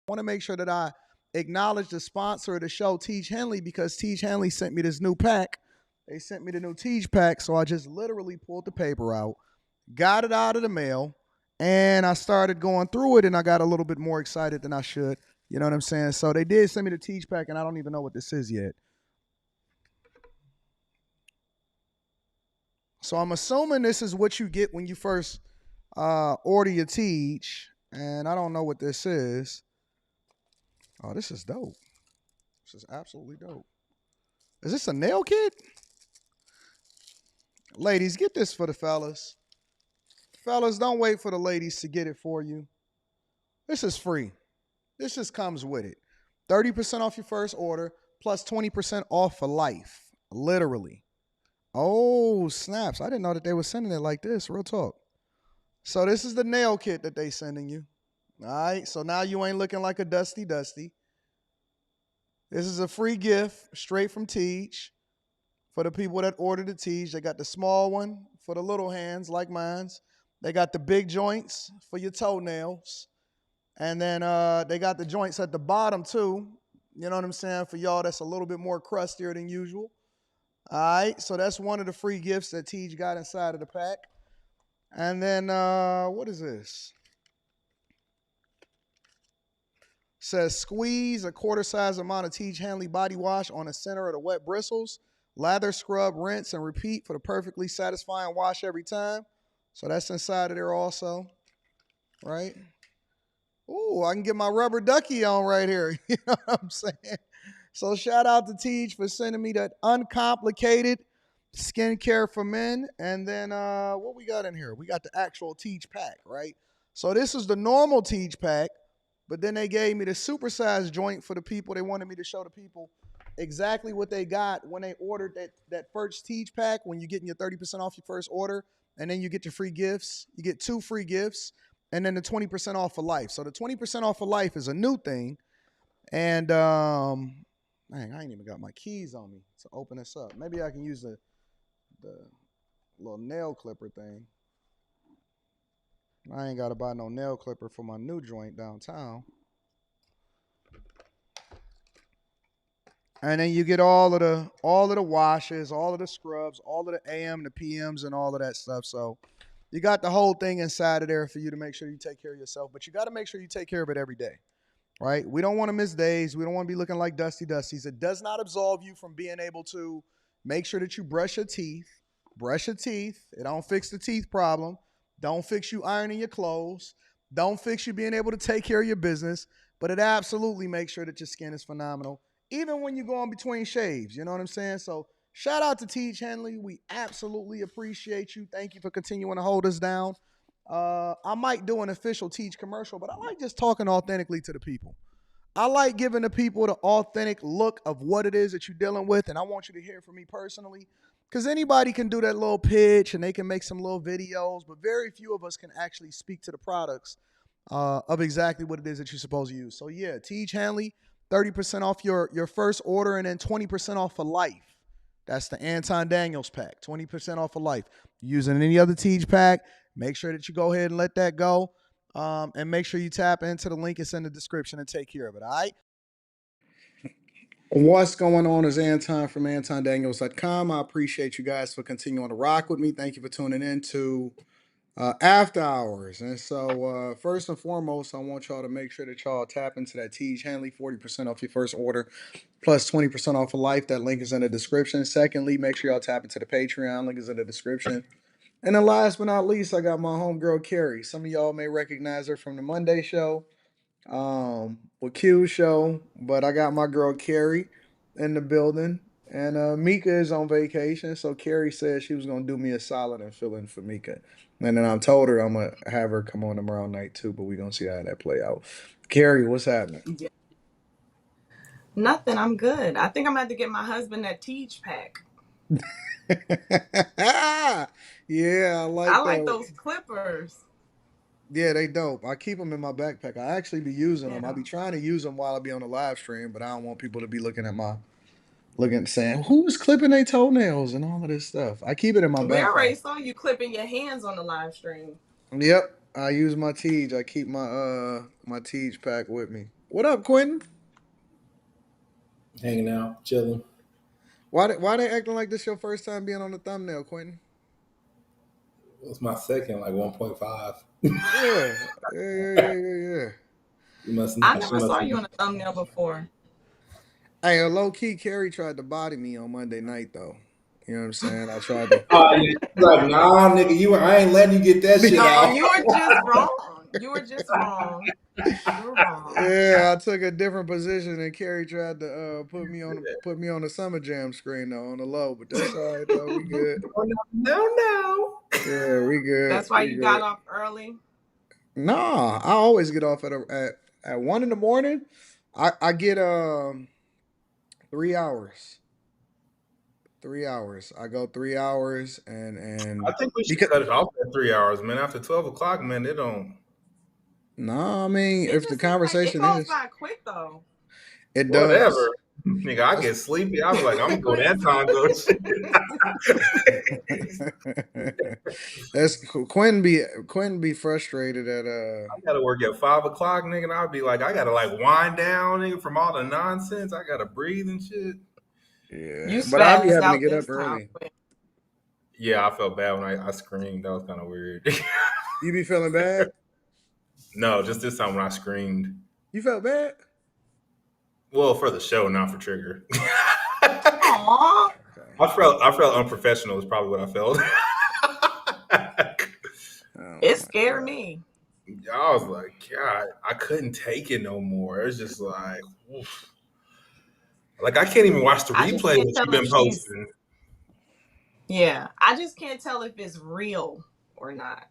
want to make sure that I acknowledge the sponsor of the show, Teach Henley, because Teach Henley sent me this new pack. They sent me the new Teach pack, so I just literally pulled the paper out, got it out of the mail, and I started going through it, and I got a little bit more excited than I should. You know what I'm saying? So they did send me the Teach pack, and I don't even know what this is yet. So I'm assuming this is what you get when you first order your Teach, and I don't know what this is. Oh, this is dope. This is absolutely dope. Is this a nail kit? Ladies, get this for the fellas. Fellas, don't wait for the ladies to get it for you. This is free. This just comes with it. 30% off your first order plus 20% off for life. Literally. Oh, snaps. I didn't know that they were sending it like this. Real talk. So this is the nail kit that they sending you. All right. So now you ain't looking like a dusty. This is a free gift straight from Teach for the people that ordered the Teach. They got the small one for the little hands like mine's. They got the big joints for your toenails. And then they got the joints at the bottom too. You know what I'm saying? For y'all that's a little bit more crustier than usual. All right. So that's one of the free gifts that Teach got inside of the pack. And then what is this? Says squeeze a quarter size amount of Teach Hanley body wash on the center of the wet bristles. Lather, scrub, rinse, and repeat for the perfectly satisfying wash every time. So that's inside of there also, right? Ooh, I can get my rubber ducky on right here. You know what I'm saying? So shout out to Teach for sending me that uncomplicated skincare for men. And then what we got in here? We got the actual Teach pack, right? So this is the normal Teach pack, but then they gave me the supersized joint for the people. They wanted me to show the people exactly what they got when they ordered that first Teach pack, when you're getting your 30% off your first order, and then you get your free gifts. You get 2 free gifts, and then the 20% off for life. So the 20% off for life is a new thing. And dang, I ain't even got my keys on me to open this up. Maybe I can use the little nail clipper thing. I ain't got to buy no nail clipper for my new joint downtown. And then you get all of the washes, all of the scrubs, all of the AM, the PMs, and all of that stuff. So you got the whole thing inside of there for you to make sure you take care of yourself. But you got to make sure you take care of it every day, right? We don't want to miss days. We don't want to be looking like dusties. It does not absolve you from being able to make sure that you brush your teeth. Brush your teeth. It don't fix the teeth problem. Don't fix you ironing your clothes. Don't fix you being able to take care of your business. But it absolutely makes sure that your skin is phenomenal, even when you're going between shaves. You know what I'm saying? So shout out to Teach Henley. We absolutely appreciate you. Thank you for continuing to hold us down. I might do an official Teach commercial, but I like just talking authentically to the people. I like giving the people the authentic look of what it is that you're dealing with, and I want you to hear from me personally, because anybody can do that little pitch and they can make some little videos, but very few of us can actually speak to the products of exactly what it is that you're supposed to use. So yeah, Teach Hanley, 30% off your first order, and then 20% off for life. That's the Anton Daniels pack, 20% off for life. Using any other Teach pack, make sure that you go ahead and let that go. And make sure you tap into the link that's in the description and take care of it, all right? What's going on is Anton from antondaniels.com. I appreciate you guys for continuing to rock with me. Thank you for tuning in to After Hours. And so, first and foremost, I want y'all to make sure that y'all tap into that Teach Hanley, 40% off your first order, plus 20% off for life. That link is in the description. Secondly, make sure y'all tap into the Patreon. Link is in the description. And then last but not least, I got my homegirl, Carrie. Some of y'all may recognize her from the Monday show, with Q's show, but I got my girl, Carrie, in the building. And Mika is on vacation, so Carrie said she was going to do me a solid and fill in for Mika. And then I told her I'm going to have her come on tomorrow night too, but we're going to see how that play out. Carrie, what's happening? Nothing. I'm good. I think I'm gonna have to get my husband that Teach pack. Yeah, I like I like that. those clippers. Yeah, they dope. I keep them in my backpack. I actually be using them. I Yeah. be trying to use them while I be on the live stream, but I don't want people to be looking saying who's clipping their toenails and all of this stuff. I keep it in my We already backpack. saw you clipping your hands on the live stream. Yep, I use my Teej. I keep my Teej pack with me. What up, Quentin? Hanging out, chilling. Why they acting like this your first time being on the thumbnail, Quentin? It was my second, like 1.5. Yeah, yeah. You must I not. She never must. saw you on a thumbnail before. Hey, low key, Carrie tried to body me on Monday night though. You know what I'm saying? I tried to. Oh yeah. She's like, nah, nigga, I ain't letting you get that shit No, out. you were just wrong. You were just wrong. You were wrong. Yeah, I took a different position, and Carrie tried to put me on the summer jam screen though on the low, but that's all right though. We good. Oh, no. Yeah, we good. That's why We you got good. off early. Nah, I always get off at 1 in the morning. I get 3 hours. 3 hours. I go 3 hours I and think we should because cut it off at 3 hours, man. After 12 o'clock, man, they don't. no, I mean It if the just seems like it conversation goes is, by quick though. it Whatever. does. Nigga, I That's get sleepy. I was like, I'm gonna go that Listen. time, go shit. that's Quentin be frustrated at I gotta work at 5 o'clock, nigga, and I'll be like, I gotta like wind down, nigga, from all the nonsense. I gotta breathe and shit. yeah, You but I be spazzed having to out get up this time. early. Yeah, I felt bad when I screamed. That was kind of weird. You be feeling bad? No, just this time when I screamed. You felt bad? Well, for the show, not for Trigger. Aw. Okay. I felt unprofessional is probably what I felt. Oh It my scared god. me. I was like, God, I couldn't take it no more. It was just like, oof. Like I can't even watch the I just replay can't that you've tell if been she's posting. yeah. I just can't tell if it's real or not.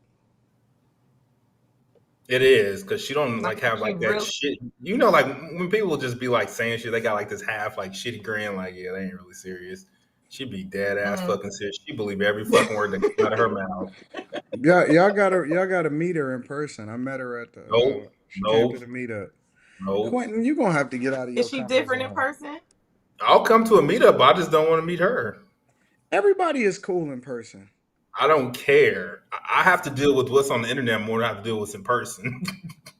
It is because she don't Like like if have she like that really shit. You know, like when people just be like saying shit, they got like this half like shitty grin, like yeah, they ain't really serious. She be dead ass mm. fucking serious. She believe every fucking word that comes out of her mouth. Yeah, y'all gotta meet her in person. I met her at the Nope, she came to nope, the meetup. nope. Quentin, you gonna have to get out of Is your she comfort different in zone. person? I'll come to a meetup. But I just don't want to meet her. Everybody is cool in person. I don't care. I have to deal with what's on the internet more than I have to deal with what's in person.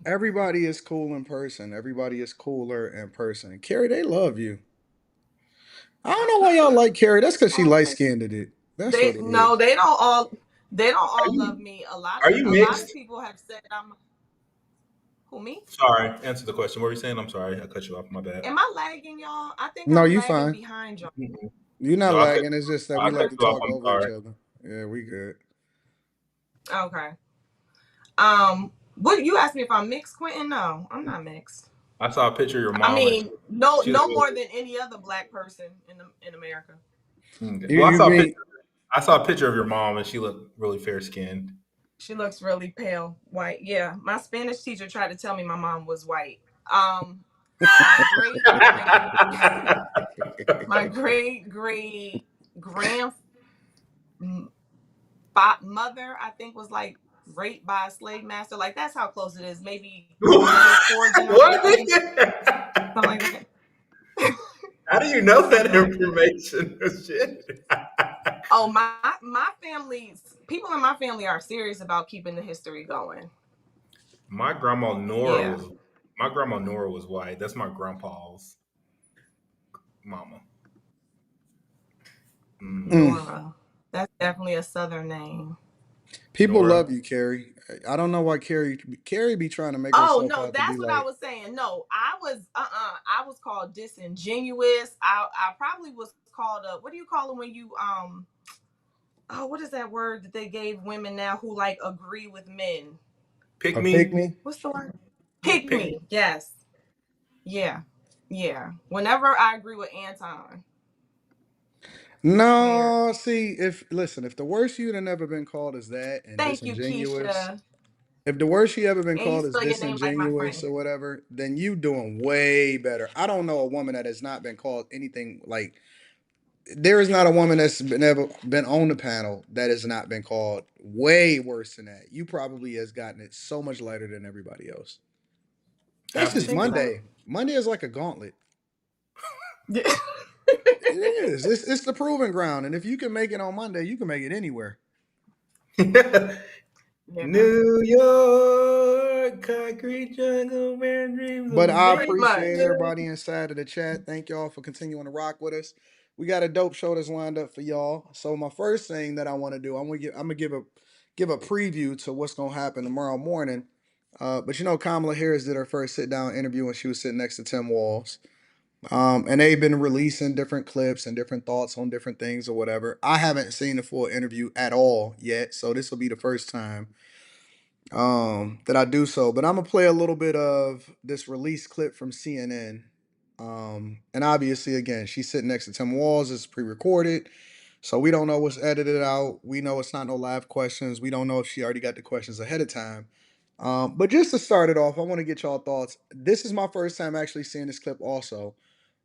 Everybody is cool in person. Everybody is cooler in person. Carrie, they love you. I don't know why y'all like Carrie. That's because she Oh, light thank you. skinned it. That's what it No, is. they don't Are all love you me. are you A lot of mixed? people have said I'm who me? Sorry, answer the question. What were you saying? I'm sorry, I cut you off. My bad. Am I lagging y'all? I think No, I'm you lagging fine. behind y'all. Mm-mm. You're not No, lagging. It's just that we I like cut to you off. talk I'm over each sorry. other. Yeah, we good. Okay. What you asked me if I'm mixed, Quentin? No, I'm not mixed. I saw a picture of your I mom, and mean, no, she was no more really. than any other black person in America. Okay. You Well, you mean I saw a picture of your mom, and she looked really fair skinned. She looks really pale, white. Yeah, my Spanish teacher tried to tell me my mom was white. Um, my great great my great great grandmother, I think, was like raped by a slave master. Like that's how close it is. Maybe What? 4 generations, something like that. How do you know that Something like that. information? Shit. Oh, my family's people in my family are serious about keeping the history going. My grandma Nora Yeah, was my grandma Nora was white. That's my grandpa's mama. Hmm. mm. Nora. That's definitely a southern name. People Nora. love you, Carrie. I don't know why Carrie be trying to make Oh herself no, out to be that's what I like was saying. No, I was called disingenuous. I probably was called a what do you call it when you oh what is that word that they gave women now who like agree with men? Pick a pick me. me. What's the word? Pick Pick me. me. Yes. Yeah. Yeah. Whenever I agree with Anton. Weird. No, see, if the worst you'd have never been called is that and Thank you, disingenuous, Keisha. if the worst you ever been And you called is spell your name like my disingenuous friend. or whatever, then you doing way better. I don't know a woman that has not been called anything like there is not a woman that's been ever been on the panel that has not been called way worse than that. You probably has gotten it so much lighter than everybody else. That's Half You just these think so? people. Monday. Monday is like a gauntlet. Yeah. It is. It's the proving ground, and if you can make it on Monday, you can make it anywhere. Yeah. New York. a concrete jungle where dreams But will I make Pretty much. appreciate you. everybody inside of the chat. Thank y'all for continuing to rock with us. We got a dope show that's lined up for y'all. So my first thing that I want to do, I'm gonna give a preview to what's gonna happen tomorrow morning. But you know, Kamala Harris did her first sit down interview when she was sitting next to Tim Walz. And they've been releasing different clips and different thoughts on different things or whatever. I haven't seen the full interview at all yet, so this will be the first time that I do so. But I'm gonna play a little bit of this release clip from CNN. And obviously, again, she's sitting next to Tim Walz. It's pre-recorded, so we don't know what's edited out. We know it's not no live questions. We don't know if she already got the questions ahead of time. But just to start it off, I want to get y'all thoughts. This is my first time actually seeing this clip, also.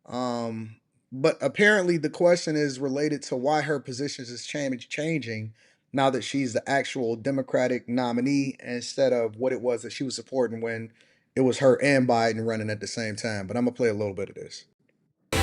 Um, but apparently the question is related to why her positions is changing now that she's the actual Democratic nominee instead of what it was that she was supporting when it was her and Biden running at the same time. But I'm gonna play a little bit of this.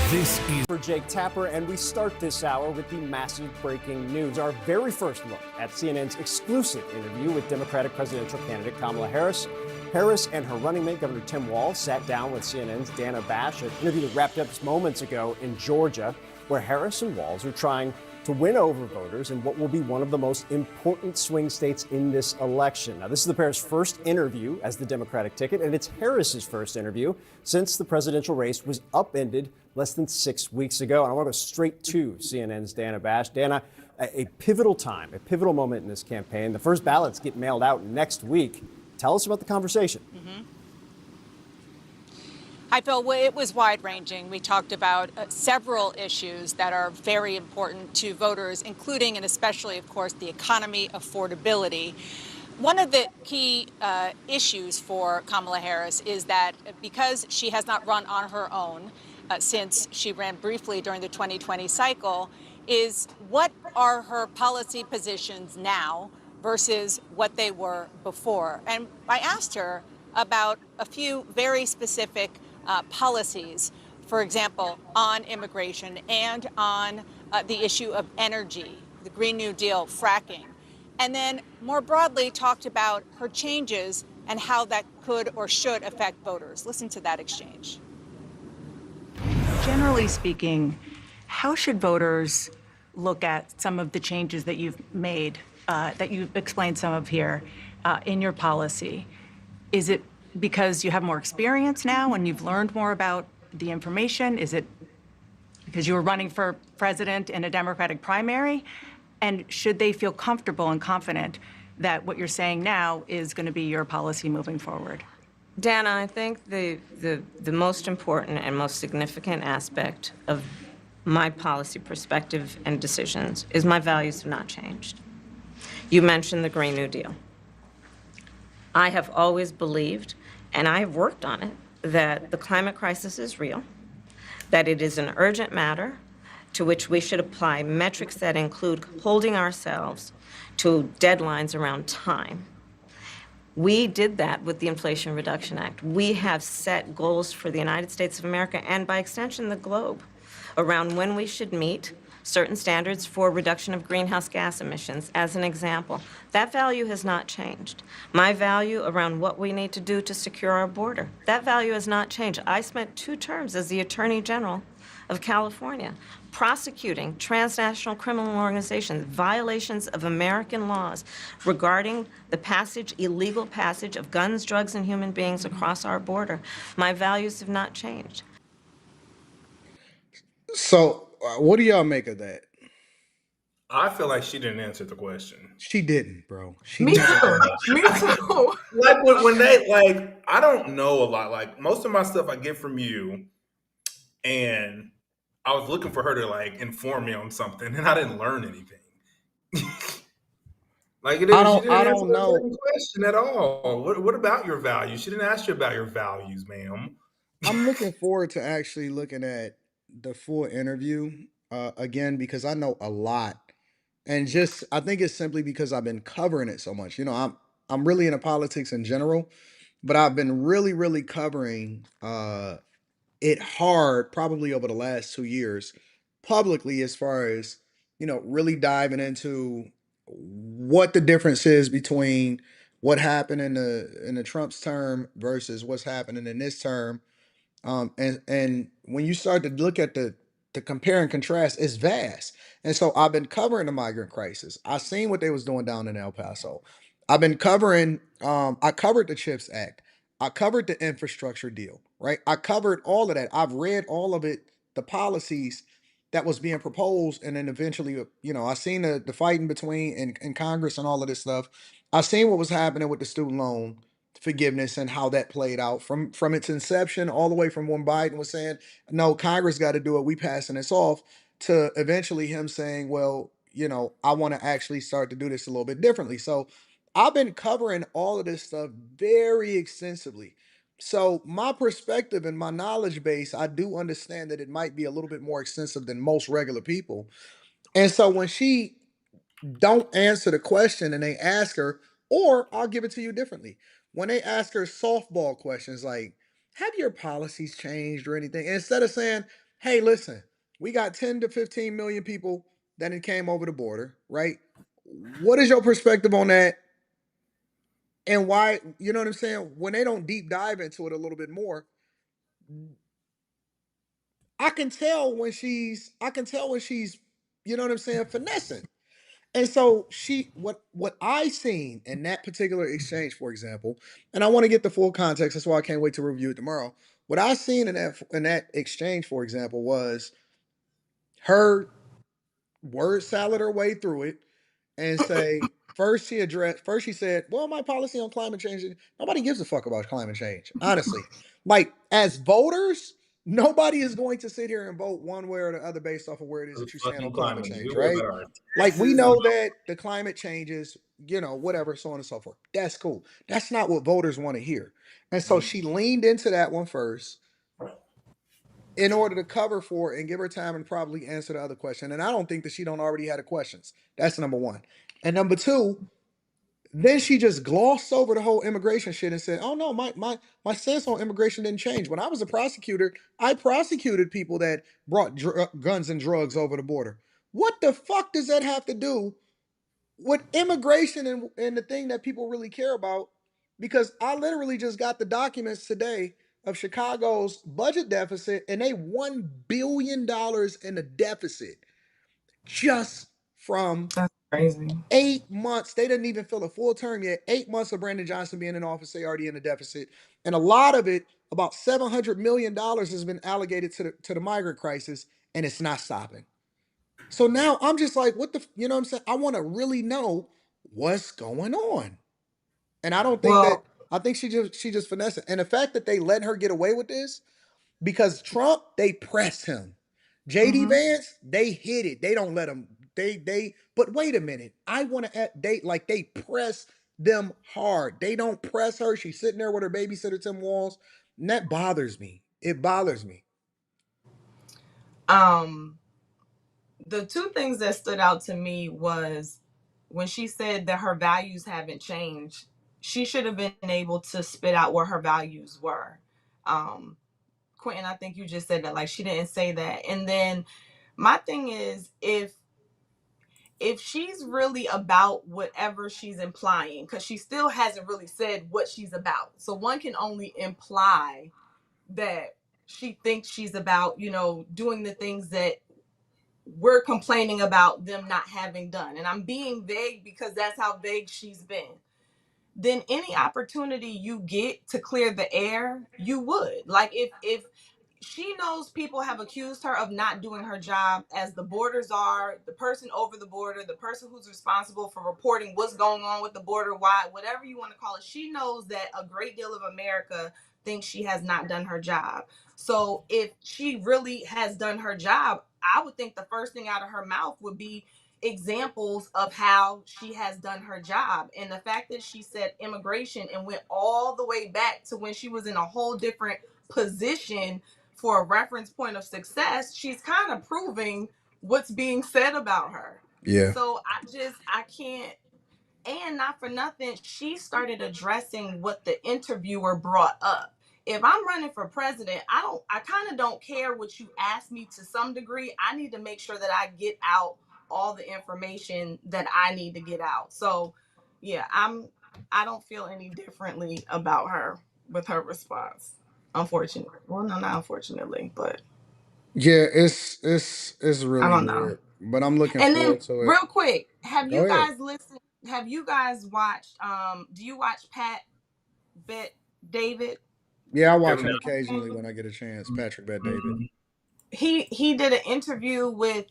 This is for Jake Tapper, and we start this hour with the massive breaking news. Our very first look at CNN's exclusive interview with Democratic presidential candidate Kamala Harris. Harris and her running mate, Governor Tim Walz, sat down with CNN's Dana Bash, an interview that wrapped up just moments ago in Georgia, where Harris and Walz are trying to win over voters in what will be one of the most important swing states in this election. Now, this is the pair's first interview as the Democratic ticket, and it's Harris's first interview since the presidential race was upended less than 6 weeks ago. And I want to go straight to CNN's Dana Bash. Dana, a pivotal time, a pivotal moment in this campaign. The first ballots get mailed out next week. Tell us about the conversation. Hi, Phil. Well, it was wide-ranging. We talked about several issues that are very important to voters, including and especially, of course, the economy, affordability. One of the key issues for Kamala Harris is that because she has not run on her own since she ran briefly during the 2020 cycle, is what are her policy positions now versus what they were before? And I asked her about a few very specific policies, for example, on immigration and on the issue of energy, the Green New Deal, fracking, and then more broadly talked about her changes and how that could or should affect voters. Listen to that exchange. Generally speaking, how should voters look at some of the changes that you've made, that you've explained some of here in your policy? Is it because you have more experience now and you've learned more about the information? Is it because you were running for president in a Democratic primary? And should they feel comfortable and confident that what you're saying now is going to be your policy moving forward? Dana, I think the most important and most significant aspect of my policy perspective and decisions is my values have not changed. You mentioned the Green New Deal. I have always believed, and I have worked on it, that the climate crisis is real, that it is an urgent matter to which we should apply metrics that include holding ourselves to deadlines around time. We did that with the Inflation Reduction Act. We have set goals for the United States of America and by extension the globe around when we should meet certain standards for reduction of greenhouse gas emissions, as an example. That value has not changed. My value around what we need to do to secure our border, that value has not changed. I spent 2 terms as the Attorney General of California prosecuting transnational criminal organizations, violations of American laws regarding the illegal passage of guns, drugs, and human beings across our border. My values have not changed. So, what do y'all make of that? I feel like she didn't answer the question. She didn't, bro. She Me never too. did. Me too. Like when they like, I don't know a lot. Like most of my stuff I get from you, and I was looking for her to like inform me on something, and I didn't learn anything. Like it is, she didn't I answer don't the know. fucking question at all. What about your values? She didn't ask you about your values, ma'am. I'm looking forward to actually looking at the full interview again because I know a lot, and just I think it's simply because I've been covering it so much. You know, I'm really into politics in general, but I've been really covering it hard probably over the last 2 years publicly as far as really diving into what the difference is between what happened in the Trump's term versus what's happening in this term. And when you start to look at the compare and contrast, it's vast. And so I've been covering the migrant crisis. I seen what they was doing down in El Paso. I've been covering. I covered the Chips Act. I covered the infrastructure deal. Right. I covered all of that. I've read all of it. The policies that was being proposed, and then eventually, I seen the fighting between in Congress and all of this stuff. I seen what was happening with the student loan forgiveness and how that played out from its inception all the way from when Biden was saying, no, Congress got to do it, we passing this off, to eventually him saying, well, I want to actually start to do this a little bit differently. So I've been covering all of this stuff very extensively. So my perspective and my knowledge base, I do understand that it might be a little bit more extensive than most regular people. And so when she don't answer the question and they ask her, or I'll give it to you differently. When they ask her softball questions like, have your policies changed or anything? And instead of saying, hey, listen, we got 10 to 15 million people that it came over the border, right? What is your perspective on that? And why, you know what I'm saying? When they don't deep dive into it a little bit more, I can tell when she's, you know what I'm saying, finessing. And so what I seen in that particular exchange, for example, and I want to get the full context, that's why I can't wait to review it tomorrow. What I seen in that exchange, for example, was her word salad her way through it and say first she said, well, my policy on climate change, nobody gives a fuck about climate change, honestly. Like, as voters, nobody is going to sit here and vote one way or the other based off of where it is The that you stand on fucking climate climate. change, We worry right? about our Like, we taxes and know that the climate changes, whatever, so on and so forth. That's cool. That's not what voters want to hear. And so she leaned into that one first in order to cover for it and give her time and probably answer the other question. And I don't think that she don't already had the questions. That's number one. And number two, then she just glossed over the whole immigration shit and said, "Oh no, my stance on immigration didn't change. When I was a prosecutor, I prosecuted people that brought guns and drugs over the border. What the fuck does that have to do with immigration and the thing that people really care about?" Because I literally just got the documents today of Chicago's budget deficit, and they $1 billion in the deficit just from That's crazy. 8 months. They didn't even fill a full term yet. 8 months of Brandon Johnson being in office, they already in the deficit. And a lot of it, about $700 million, has been allocated to the migrant crisis, and it's not stopping. So now I'm just like, what the, you know what I'm saying? I want to really know what's going on. And I don't think that, Well, I think she just finessed it. And the fact that they let her get away with this, because Trump, they pressed him. JD mhm. Vance, they hit it. They don't let him. But wait a minute. I want to they press them hard. They don't press her. She's sitting there with her babysitter Tim Walls. And that bothers me. It bothers me. um, the two things that stood out to me was when she said that her values haven't changed. She should have been able to spit out what her values were. Um, Quentin, I think you just said that. Like, she didn't say that. And then my thing is, if she's really about whatever she's implying, because she still hasn't really said what she's about, so one can only imply that she thinks she's about, doing the things that we're complaining about them not having done. And I'm being vague because that's how vague she's been. Then any opportunity you get to clear the air, you would. Like, if she knows people have accused her of not doing her job as the borders are, the person over the border, the person who's responsible for reporting what's going on with the border, why, whatever you want to call it. She knows that a great deal of America thinks she has not done her job. So if she really has done her job, I would think the first thing out of her mouth would be examples of how she has done her job. And the fact that she said immigration and went all the way back to when she was in a whole different position for a reference point of success, she's kind of proving what's being said about her. Yeah. So I can't. And not for nothing, she started addressing what the interviewer brought up. If I'm running for president, I kind of don't care what you ask me. To some degree, I need to make sure that I get out all the information that I need to get out. So yeah, I don't feel any differently about her with her response. Unfortunately, well, no, not unfortunately, but Yeah, it's I really don't know. weird, but I'm looking And then, forward to it. real quick, have Go you ahead. guys listened? Have you guys watched? Do you watch Pat Bet David? Yeah, I watch Him him now. occasionally when I get a chance. Patrick Bet David. Mhm. He did an interview with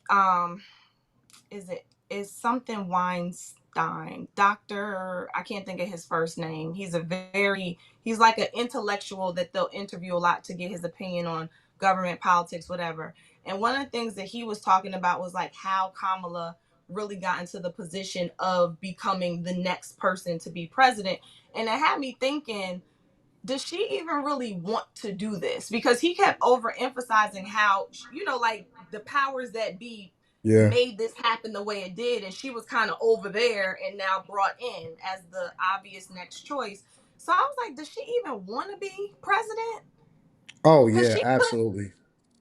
is it is something Weinstein, Doctor. I can't think of his first name. He's like an intellectual that they'll interview a lot to get his opinion on government, politics, whatever. And one of the things that he was talking about was like how Kamala really got into the position of becoming the next person to be president. And it had me thinking, does she even really want to do this? Because he kept overemphasizing how, like the powers that be Yeah. made this happen the way it did. And she was kind of over there and now brought in as the obvious next choice. So I was like, does she even want to be president? Oh Because yeah, she could. absolutely.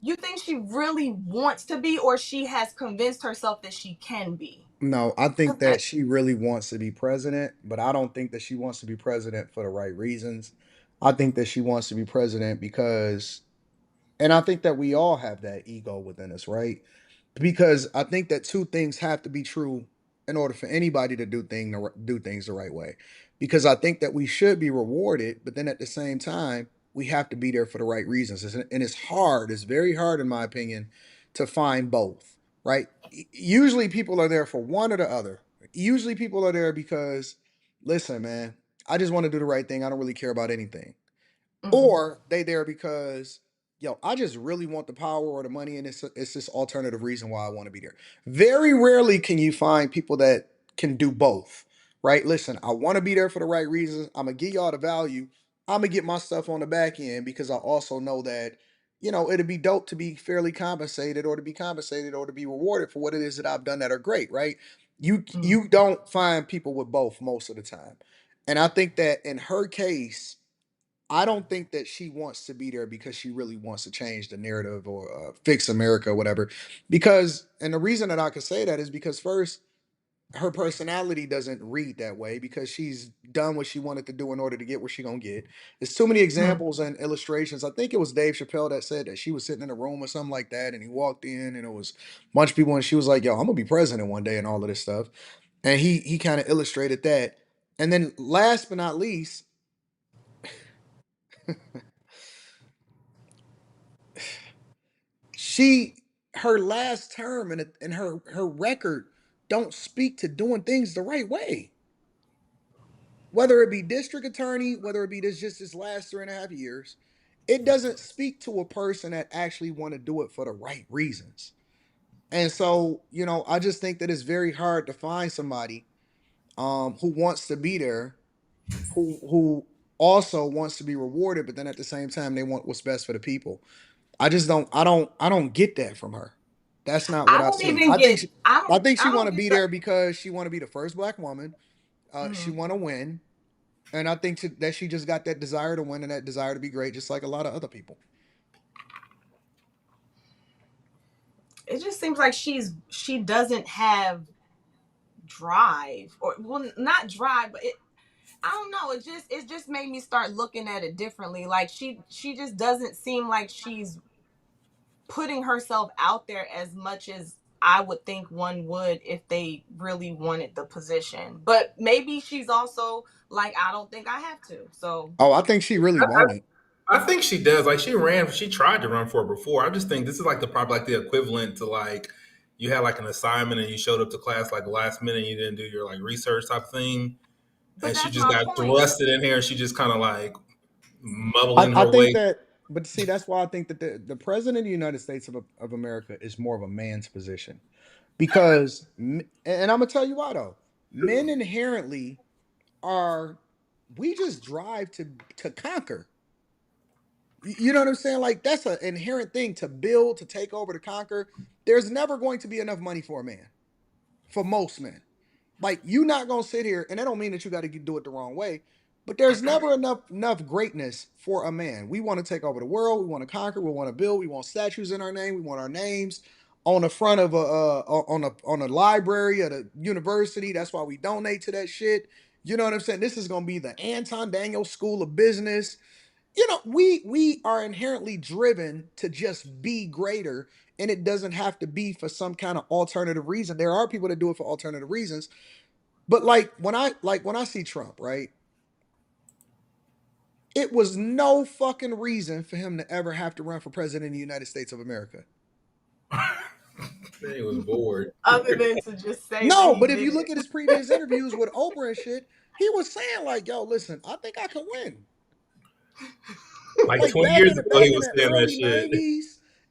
You think she really wants to be, or she has convinced herself that she can be? No, I think 'Cause I- that she really wants to be president, but I don't think that she wants to be president for the right reasons. I think that she wants to be president because, and I think that we all have that ego within us, right? Because I think that two things have to be true in order for anybody to do things the right way. Because I think that we should be rewarded, but then at the same time, we have to be there for the right reasons. And it's hard. It's very hard, in my opinion, to find both. Right? Usually, people are there for one or the other. Usually, people are there because, listen, man, I just want to do the right thing. I don't really care about anything, Mhm. or they there because I just really want the power or the money, and it's this alternative reason why I want to be there. Very rarely can you find people that can do both, right? Listen, I want to be there for the right reasons. I'm gonna give y'all the value. I'm gonna get my stuff on the back end because I also know that it'd be dope to be fairly compensated, or to be compensated, or to be rewarded for what it is that I've done that are great, right? You Mhm. you don't find people with both most of the time, and I think that in her case, I don't think that she wants to be there because she really wants to change the narrative, or fix America or whatever. Because, and the reason that I could say that is because, first, her personality doesn't read that way because she's done what she wanted to do in order to get where she gonna get. There's too many Mhm. examples and illustrations. I think it was Dave Chappelle that said that she was sitting in a room or something like that, and he walked in and it was a bunch of people, and she was like, "Yo, I'm gonna be president one day," and all of this stuff. And he kind of illustrated that. And then, last but not least, she her last term and her record don't speak to doing things the right way. Whether it be district attorney, whether it be this last 3.5 years, it doesn't speak to a person that actually want to do it for the right reasons. And so, I just think that it's very hard to find somebody who wants to be there, who also wants to be rewarded, but then at the same time they want what's best for the people. I don't get that from her. That's not what I I don't see. even get. I think she I want don't to get be the. there because she want to be the first black woman. She Mhm. want to win, and I think that she just got that desire to win and that desire to be great, just like a lot of other people. It just seems like she doesn't have drive, or well, not drive, but I don't know. It just made me start looking at it differently. Like she just doesn't seem like she's putting herself out there as much as I would think one would if they really wanted the position. But maybe she's also like, I don't think I have to. So Oh, I think she really I, want it. I think she does. Like she tried to run for it before. I just think this is like the probably like the equivalent to like you had like an assignment and you showed up to class like last minute and you didn't do your like research type thing, but and she that's just my got point. thrusted in here. And she just kind of like I, mumbling I her think way. that, but see, that's why I think that the president of the United States of America is more of a man's position. Because, and I'm gonna tell you why though, men inherently are, we just drive to conquer. You know what I'm saying? Like, that's an inherent thing, to build, to take over, to conquer. There's never going to be enough money for a man, for most men. Like, you not gonna sit here, and that don't mean that you got to do it the wrong way, but there's never enough greatness for a man. We want to take over the world. We want to conquer. We want to build. We want statues in our name. We want our names on the front of a on a library at a university. That's why we donate to that shit. You know what I'm saying? This is going to be the Anton Daniels School of Business. You know, we are inherently driven to just be greater, and it doesn't have to be for some kind of alternative reason. There are people that do it for alternative reasons, but like when I see Trump, right? It was no fucking reason for him to ever have to run for president of the United States of America. He was bored. Other than to just say what No, he but if did. you look at his previous interviews with Oprah and shit, he was saying like, "Yo, listen, I think I could win." Like Like 20 years ago, back he in was the saying that early shit. '90s,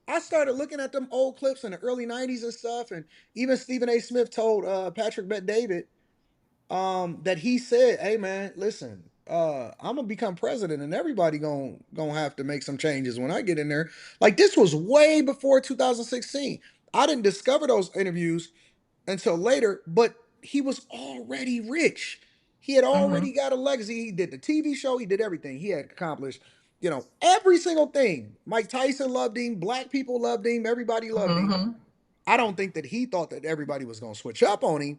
I started looking at them old clips in the early '90s and stuff, and even Stephen A. Smith told Patrick Bet David that he said, "Hey man, listen, I'm gonna become president, and everybody gonna have to make some changes when I get in there." Like this was way before 2016. I didn't discover those interviews until later, but he was already rich. He had Mhm. already got a legacy. He did the TV show, he did everything. He had accomplished, every single thing. Mike Tyson loved him, black people loved him, everybody loved him. Mhm. I don't think that he thought that everybody was going to switch up on him,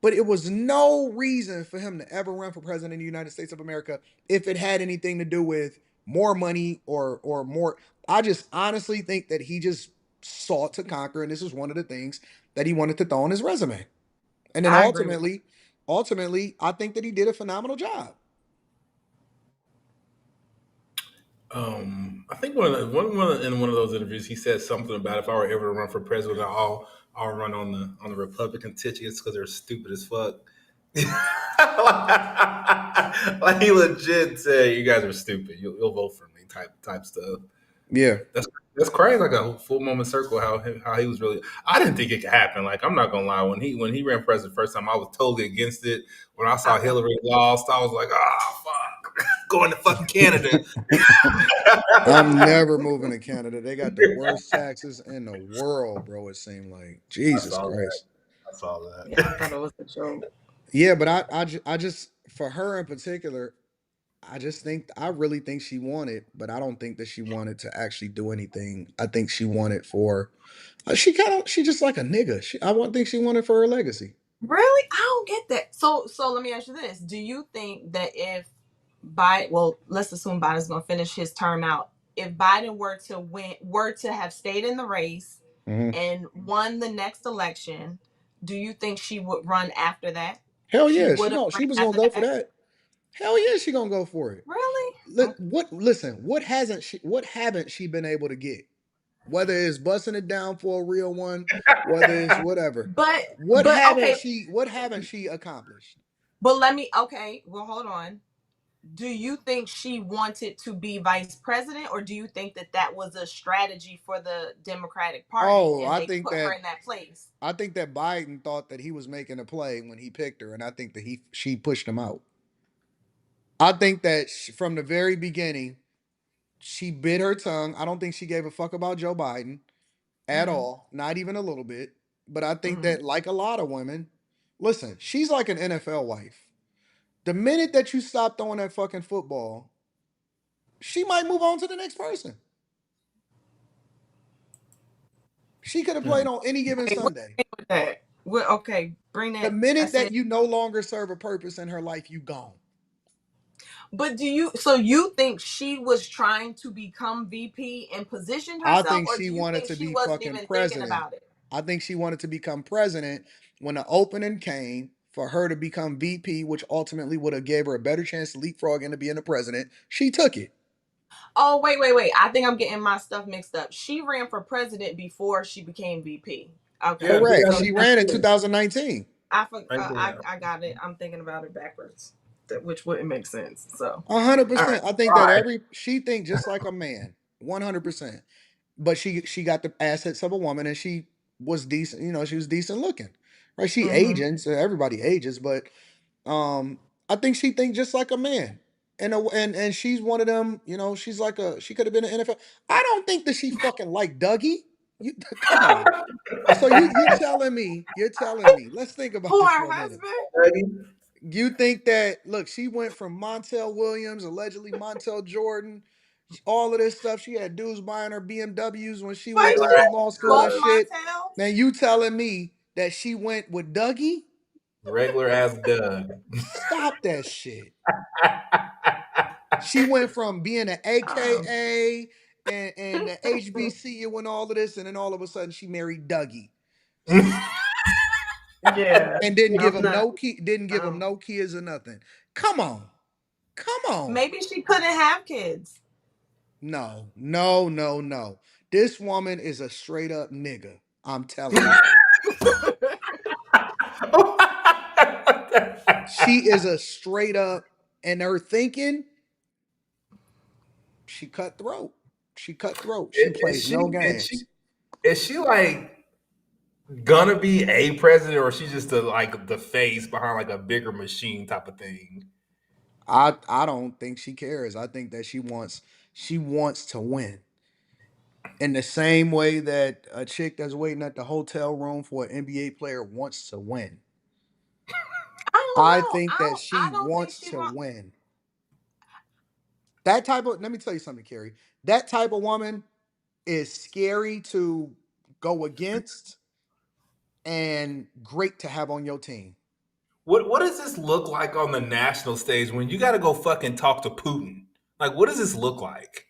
but it was no reason for him to ever run for president of the United States of America if it had anything to do with more money or more. I just honestly think that he just sought to conquer, and this is one of the things that he wanted to throw on his resume. And then I agree with ultimately, I think that he did a phenomenal job. I think in one of those interviews, he said something about if I were ever to run for president, I'll run on the Republican tickets because they're stupid as fuck. Like he legit said, "You guys are stupid. You'll vote for me." Type stuff. Yeah. That's that's crazy. Like a full moment circle. How he was really. I didn't think it could happen. Like I'm not gonna lie. When he ran president first time, I was totally against it. When I saw that. Hillary lost, I was like, "Ah, fuck, going to fucking Canada." I'm never moving to Canada. They got the worst taxes in the world, bro. It seemed like I Jesus saw that. Christ. I saw Yeah, I that. thought it was a joke. Yeah, but I just for her in particular, I really think she wanted, but I don't think that she wanted to actually do anything. I think she wanted for she just like a nigga. I wouldn't think she wanted for her legacy. Really? I don't get that. So let me ask you this. Do you think that if Biden, well, let's assume Biden's going to finish his term out. If Biden were to have stayed in the race Mhm. and won the next election, do you think she would run after that? Hell She yeah, would have she ran was gonna after go for that? that. Hell yeah, she gonna go for it. Really? Look, Okay. what haven't she been able to get? Whether it's busting it down for a real one, whether it's whatever. But okay, What haven't she accomplished? but let me okay, well hold on. Do you think she wanted to be vice president, or do you think that that was a strategy for the Democratic Party Oh, and they put her in that place? I think that Biden thought that he was making a play when he picked her, and I think that she pushed him out. I think that from the very beginning, she bit her tongue. I don't think she gave a fuck about Joe Biden at Mm-hmm. all, not even a little bit. But I think Mm-hmm. that, like a lot of women, listen, she's like an NFL wife. The minute that you stop throwing that fucking football, she might move on to the next person. She could have played on any given Wait, what Sunday. with that? What, okay, bring The that. I minute said, that you no longer serve a purpose in her life, you gone. but do you? So you think she was trying to become VP and positioned I herself, think or she do you wanted think to she be wasn't fucking even thinking president. about it? I think she wanted to become president when the opening came for her to become VP, which ultimately would have gave her a better chance to leapfrog into being the president. She took it. Oh, wait. I think I'm getting my stuff mixed up. She ran for president before she became VP. Yeah, Okay, Correct. so She ran in 2019. 2019. I got it. I'm thinking about it backwards, which wouldn't make sense. So, all right, 100%. I think All that right. she think just like a man. 100%. But she got the assets of a woman, and she was decent, she was decent looking. Right? She mm-hmm. aging, so everybody ages, but I think she thinks just like a man. And she's one of them, she's like she could have been an NFL. I don't think that she fucking like Dougie. You come on. So you're telling me, let's think about Who this her for a minute. husband? You think that look, she went from Montel Williams, allegedly Montel Jordan, all of this stuff. She had dudes buying her BMWs when she was Wait, going she through had law school and both shit. Montels. Now you telling me that she went with Dougie? Regular ass Doug. Stop that shit. She went from being an AKA and the HBCU and all of this, and then all of a sudden she married Dougie. Yeah. And didn't give I'm him not. didn't give him Um, no kids or nothing. Come on. Come on. maybe she couldn't have kids. No, no, no, no. This woman is a straight up nigga. I'm telling you. She is a straight up, and her thinking, she cut throat. She cut throat. She is plays she no is she games. is she like gonna be a president, or is she just the face behind like a bigger machine type of thing? I don't think she cares. I think that she wants to win. In the same way that a chick that's waiting at the hotel room for an NBA player wants to win. I don't I know. think that she I don't think wants she to wants. win. That type of let me tell you something, Carrie. That type of woman is scary to go against and great to have on your team. What does this look like on the national stage when you got to go fucking talk to Putin? Like, what does this look like?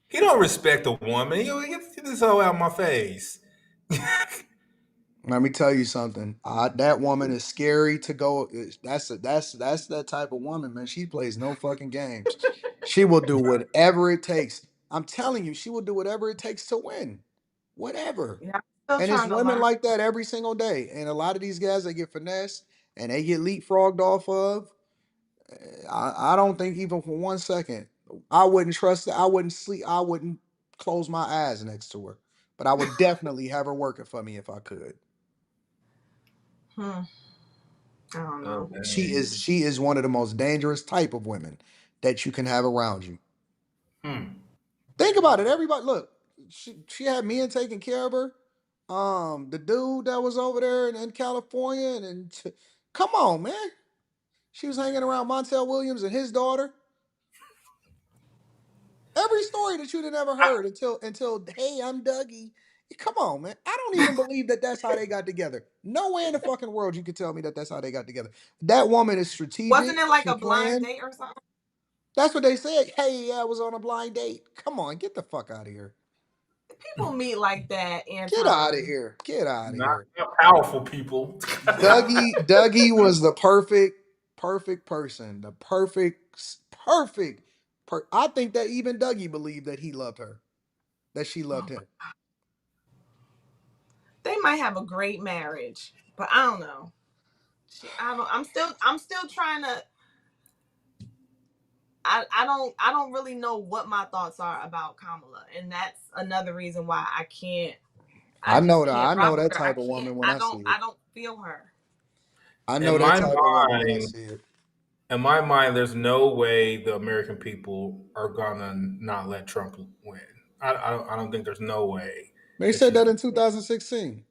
He don't respect a woman. Get this hoe out my face. Let me tell you something. That woman is scary to go. That's that type of woman, man. She plays no fucking games. She will do whatever it takes. I'm telling you, she will do whatever it takes to win. Whatever. Yeah, I'm still And it's trying to women learn. like that every single day. And a lot of these guys they get finessed and they get leapfrogged off of. I don't think even for 1 second I wouldn't trust it. I wouldn't sleep. I wouldn't close my eyes next to her. But I would definitely have her working for me if I could. Hmm. I don't Oh, know. dang. She is one of the most dangerous type of women that you can have around you. Hmm. Think about it. Everybody, look, she had men taking care of her. The dude that was over there in California, come on, man, she was hanging around Montel Williams and his daughter. Every story that you'd have never heard until hey, I'm Dougie. Come on, man. I don't even believe that that's how they got together. No way in the fucking world you could tell me that that's how they got together. That woman is Wasn't strategic. it like She a blind planned. date or something? That's what they said. Hey, I was on a blind date. Come on, get the fuck out of here. People meet like that, Get out of Anton. here. Get out of Not, here. not powerful people. Dougie was the perfect person. The perfect. I think that even Dougie believed that he loved her, that she loved him. They might have a great marriage, but I don't know. I don't. I'm still trying to. I don't really know what my thoughts are about Kamala, and that's another reason why I can't. I I know just that. can't I know rock with that her. I type of can't. woman when I see I it. don't feel her. I In know that my type of woman when I mind, see it. in my mind, there's no way the American people are gonna not let Trump win. I don't think there's no way They that said she's that gonna in win. 2016.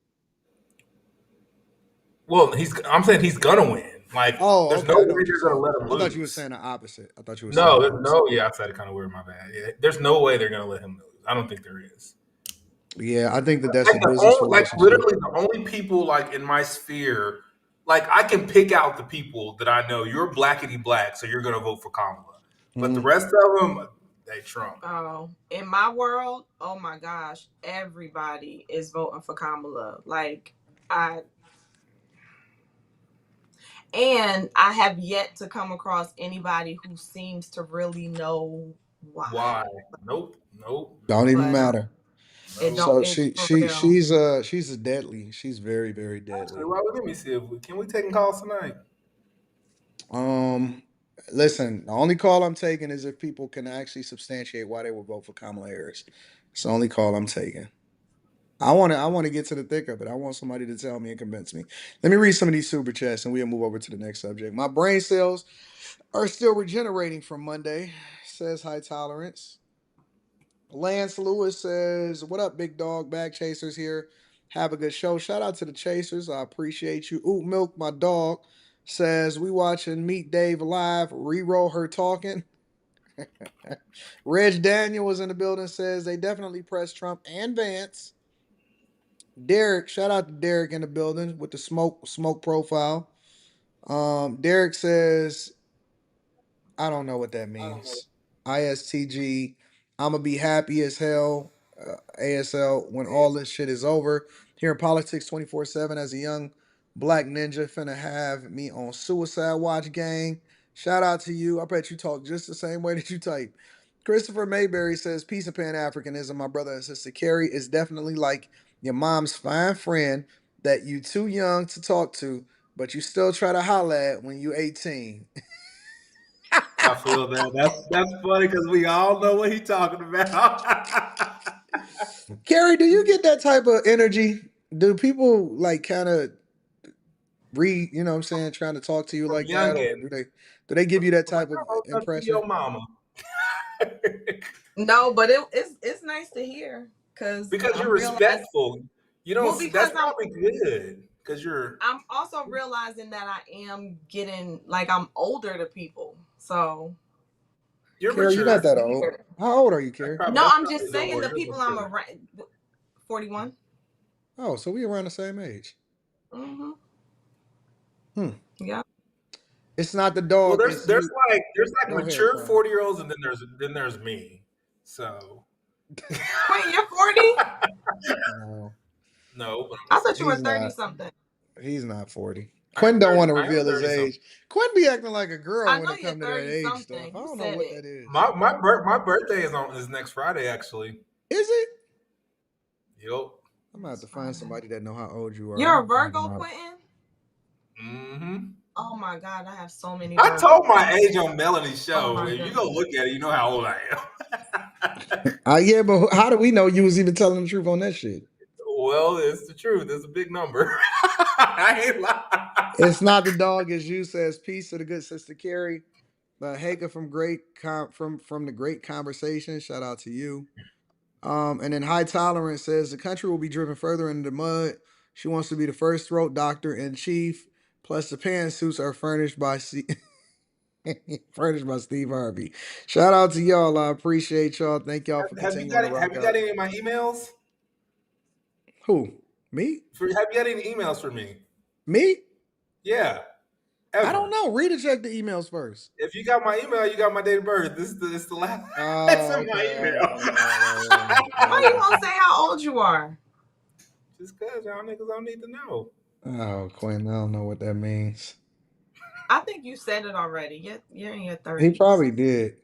Well, I'm saying he's gonna win. Like, Oh, there's no okay. I know way what you're they're gonna saying. let him I thought you were lose. saying the opposite. I thought you were saying No, the opposite. no, yeah, I said it kind of weird. My bad. Yeah, there's no way they're gonna let him lose. I don't think there is. Yeah, I think that that's Like a the business only, like relationship. literally the only people like in my sphere, like I can pick out the people that I know. You're blackety black, so you're gonna vote for Kamala. But the Mhm. rest of them, they Trump. Oh, in my world, oh my gosh, everybody is voting for Kamala. Like I I have yet to come across anybody who seems to really know why. Why? Nope, nope, Don't even But matter. it nope. don't. So It's she for she real. she's a deadly. She's very very Actually, deadly. well, let me see if we can we take calls tonight. Um, listen, the only call I'm taking is if people can actually substantiate why they would vote for Kamala Harris. It's the only call I'm taking. I want to get to the thick of it. I want somebody to tell me and convince me. Let me read some of these super chats and we'll move over to the next subject. My brain cells are still regenerating from Monday, says High Tolerance. Lance Lewis says, "What up, big dog? Bag Chasers here. Have a good show. Shout out to the Chasers. I appreciate you. Oot Milk, my dog, says we watching Meet Dave live. Reroll her talking. Reg Daniel was in the building. Says they definitely press Trump and Vance. Derek, shout out to Derek in the building with the smoke profile. Derek says, I don't know what that means. ISTG. I'm gonna be happy as hell. ASL when all this shit is over. Here in politics 24/7 as a young black ninja finna have me on suicide watch gang. Shout out to you. I bet you talk just the same way that you type. Christopher Mayberry says peace and Pan Africanism. My brother and sister Carrie is definitely like your mom's fine friend that you too young to talk to, but you still try to holla at when you 18. I feel that. That's funny because we all know what he's talking about. Carrie, do you get that type of energy? Do people like kind of you know what I'm saying, trying to talk to you From like that, or youngin. do they give you that Like, type of oh, that's impression? your mama. No, but it's nice to hear because Because you're I'm realizing. respectful. You don't Well, see that's because probably good. Because you're I'm also realizing that I am getting like I'm older to people. So Carrie, you're not mature. it's that old. weird. How old are you, Carrie? No, That's I'm probably just a good saying word. the You're people I'm mature. around. 41. Oh, so we around the same age. Mm-hmm. Hmm. Yeah. It's not the Well, dog, there's it's there's you. like there's like Go ahead, mature Quinn. 40-year-olds and then there's me. So Quentin, you're 40? No, no, but I'm I thought listening. you were he's 30 not. something. He's not 40. I am Quinn don't 30. want to I am reveal his 30 something. age. Quinn be acting like a girl I when know it you're come to that 30 age stuff. something. I You don't know said what it. that is. My birthday is next Friday actually. Is it? Yup. I'm gonna have It's to find Friday. somebody that know how old you are. I'm You're a gonna find them Virgo, out. Quentin? Mm-hmm. Oh my God, I have so many I told Virgos. my age on Melanie's Oh show. my If you go goodness. look at it, you know how old I am. Yeah, but how do we know you was even telling the truth on that shit? Well, it's the truth. It's a big number. I ain't lying. It's not the dog, as you says. Peace to the good sister Carrie. Hager from from the great conversation. Shout out to you. And then High Tolerance says the country will be driven further into the mud. She wants to be the first throat doctor in chief. Plus, the pantsuits are furnished by furnished by Steve Harvey. Shout out to y'all. I appreciate y'all. Thank y'all for continuing to Have rock you got out. any of my emails? Who? Me? Have you got any emails for me? Me? Yeah, I don't ever. know. Read and check the emails first. If you got my email, you got my date of birth. This is the last. It's Oh, in okay. my All right, all email. right, all right, all right, Why all you right. gonna say how old you are? Just cause y'all niggas don't need to know. Oh, Quinn, I don't know what that means. I think you said it already. You're in your He 30s. probably did.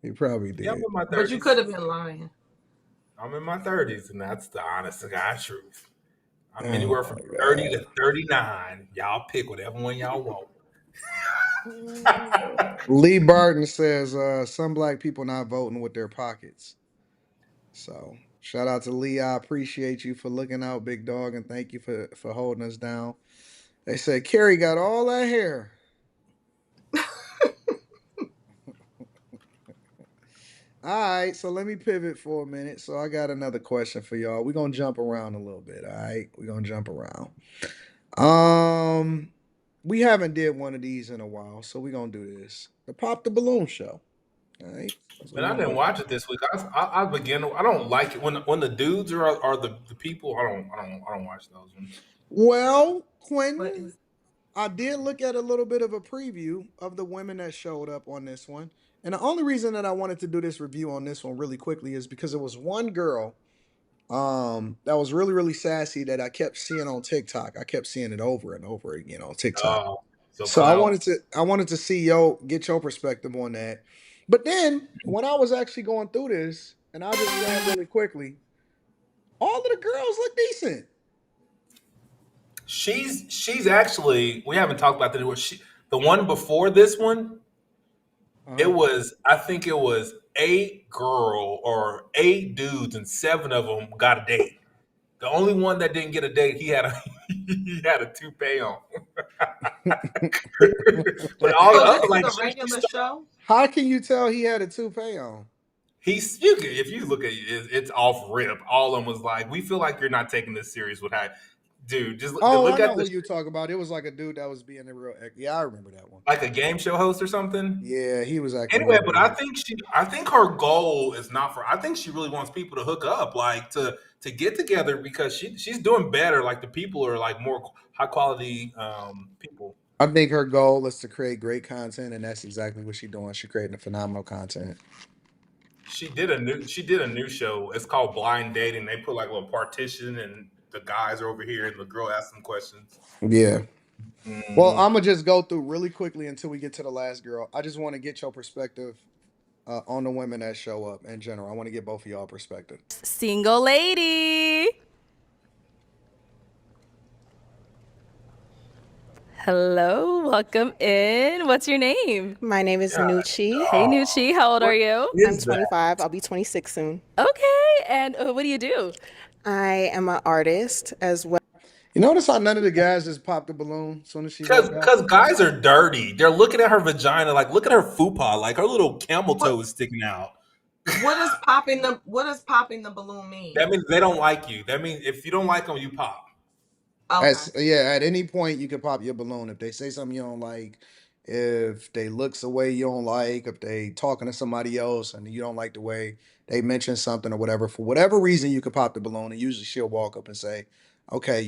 He probably Yeah, I'm did. in my But you 30s. could have been lying. I'm in my 30s, and that's the honest to God truth. I'm Oh anywhere from my 30 god. to 39. Y'all pick whatever one y'all want. Lee Barton says some black people not voting with their pockets. So shout out to Lee. I appreciate you for looking out, big dog, and thank you for holding us down. They said Carrie got all that hair. All right, so let me pivot for a minute. So I got another question for y'all. We're gonna jump around a little bit. All right, we're gonna jump around. Um, we haven't did one of these in a while, so we're gonna do this. The Pop the Balloon show. All right, so And we're I gonna didn't do watch it this week. I begin. I don't like it when the dudes are the people. I don't watch those ones. well, What Quentin. is I did look at a little bit of a preview of the women that showed up on this one. And the only reason that I wanted to do this review on this one really quickly is because it was one girl that was really, really sassy that I kept seeing on TikTok. I kept seeing it over and over again on TikTok. Oh, so So clout. I wanted to see get your perspective on that. But then when I was actually going through this, and I just ran really quickly, all of the girls look decent. She's actually we haven't talked about that. The one before this one? It Uh-huh. was I think it was 8 dudes and 7 of them got a date. The only one that didn't get a date, he had a he had a toupee on. But all the so? other This is like a she regular started. show. How can you tell he had a toupee on? If you look at it, it's off rip. All of them was like, we feel like you're not taking this serious. With how, dude, just Oh, I look know at who this you talk about. It was like a dude that was being a real. Yeah, I remember that one. like a game show host or something. Yeah, he was acting Anyway, real but I weird. think I think her goal is not for. I think she really wants people to hook up, like to get together because she's doing better. Like the people are like more high quality people. I think her goal is to create great content, and that's exactly what she's doing. She's creating a phenomenal content. She did a new show. It's called Blind Dating. They put like a little partition, and the guys are over here, and the girl asks them questions. Yeah. Well, Hmm. I'm gonna just go through really quickly until we get to the last girl. I just want to get your perspective on the women that show up in general. I want to get both of y'all perspective. Single lady. Hello, welcome in. What's your name? My name is Nucci. Hey, Nucci. How old are you? I'm 25. I'll be 26 soon. Okay, and what do you do? I am an artist as well. You notice how none of the guys just popped the balloon as soon as she Because walked out? guys are dirty. They're looking at her vagina, like look at her fupa, like her little camel toe What is sticking out. what does popping the balloon mean? That means they don't like you. That means if you don't like them, you pop. Okay. At any point you can pop your balloon if they say something you don't like, if they looks a way you don't like, if they talking to somebody else and you don't like the way they mention something or whatever. For whatever reason, you could pop the balloon, and usually she'll walk up and say, "Okay,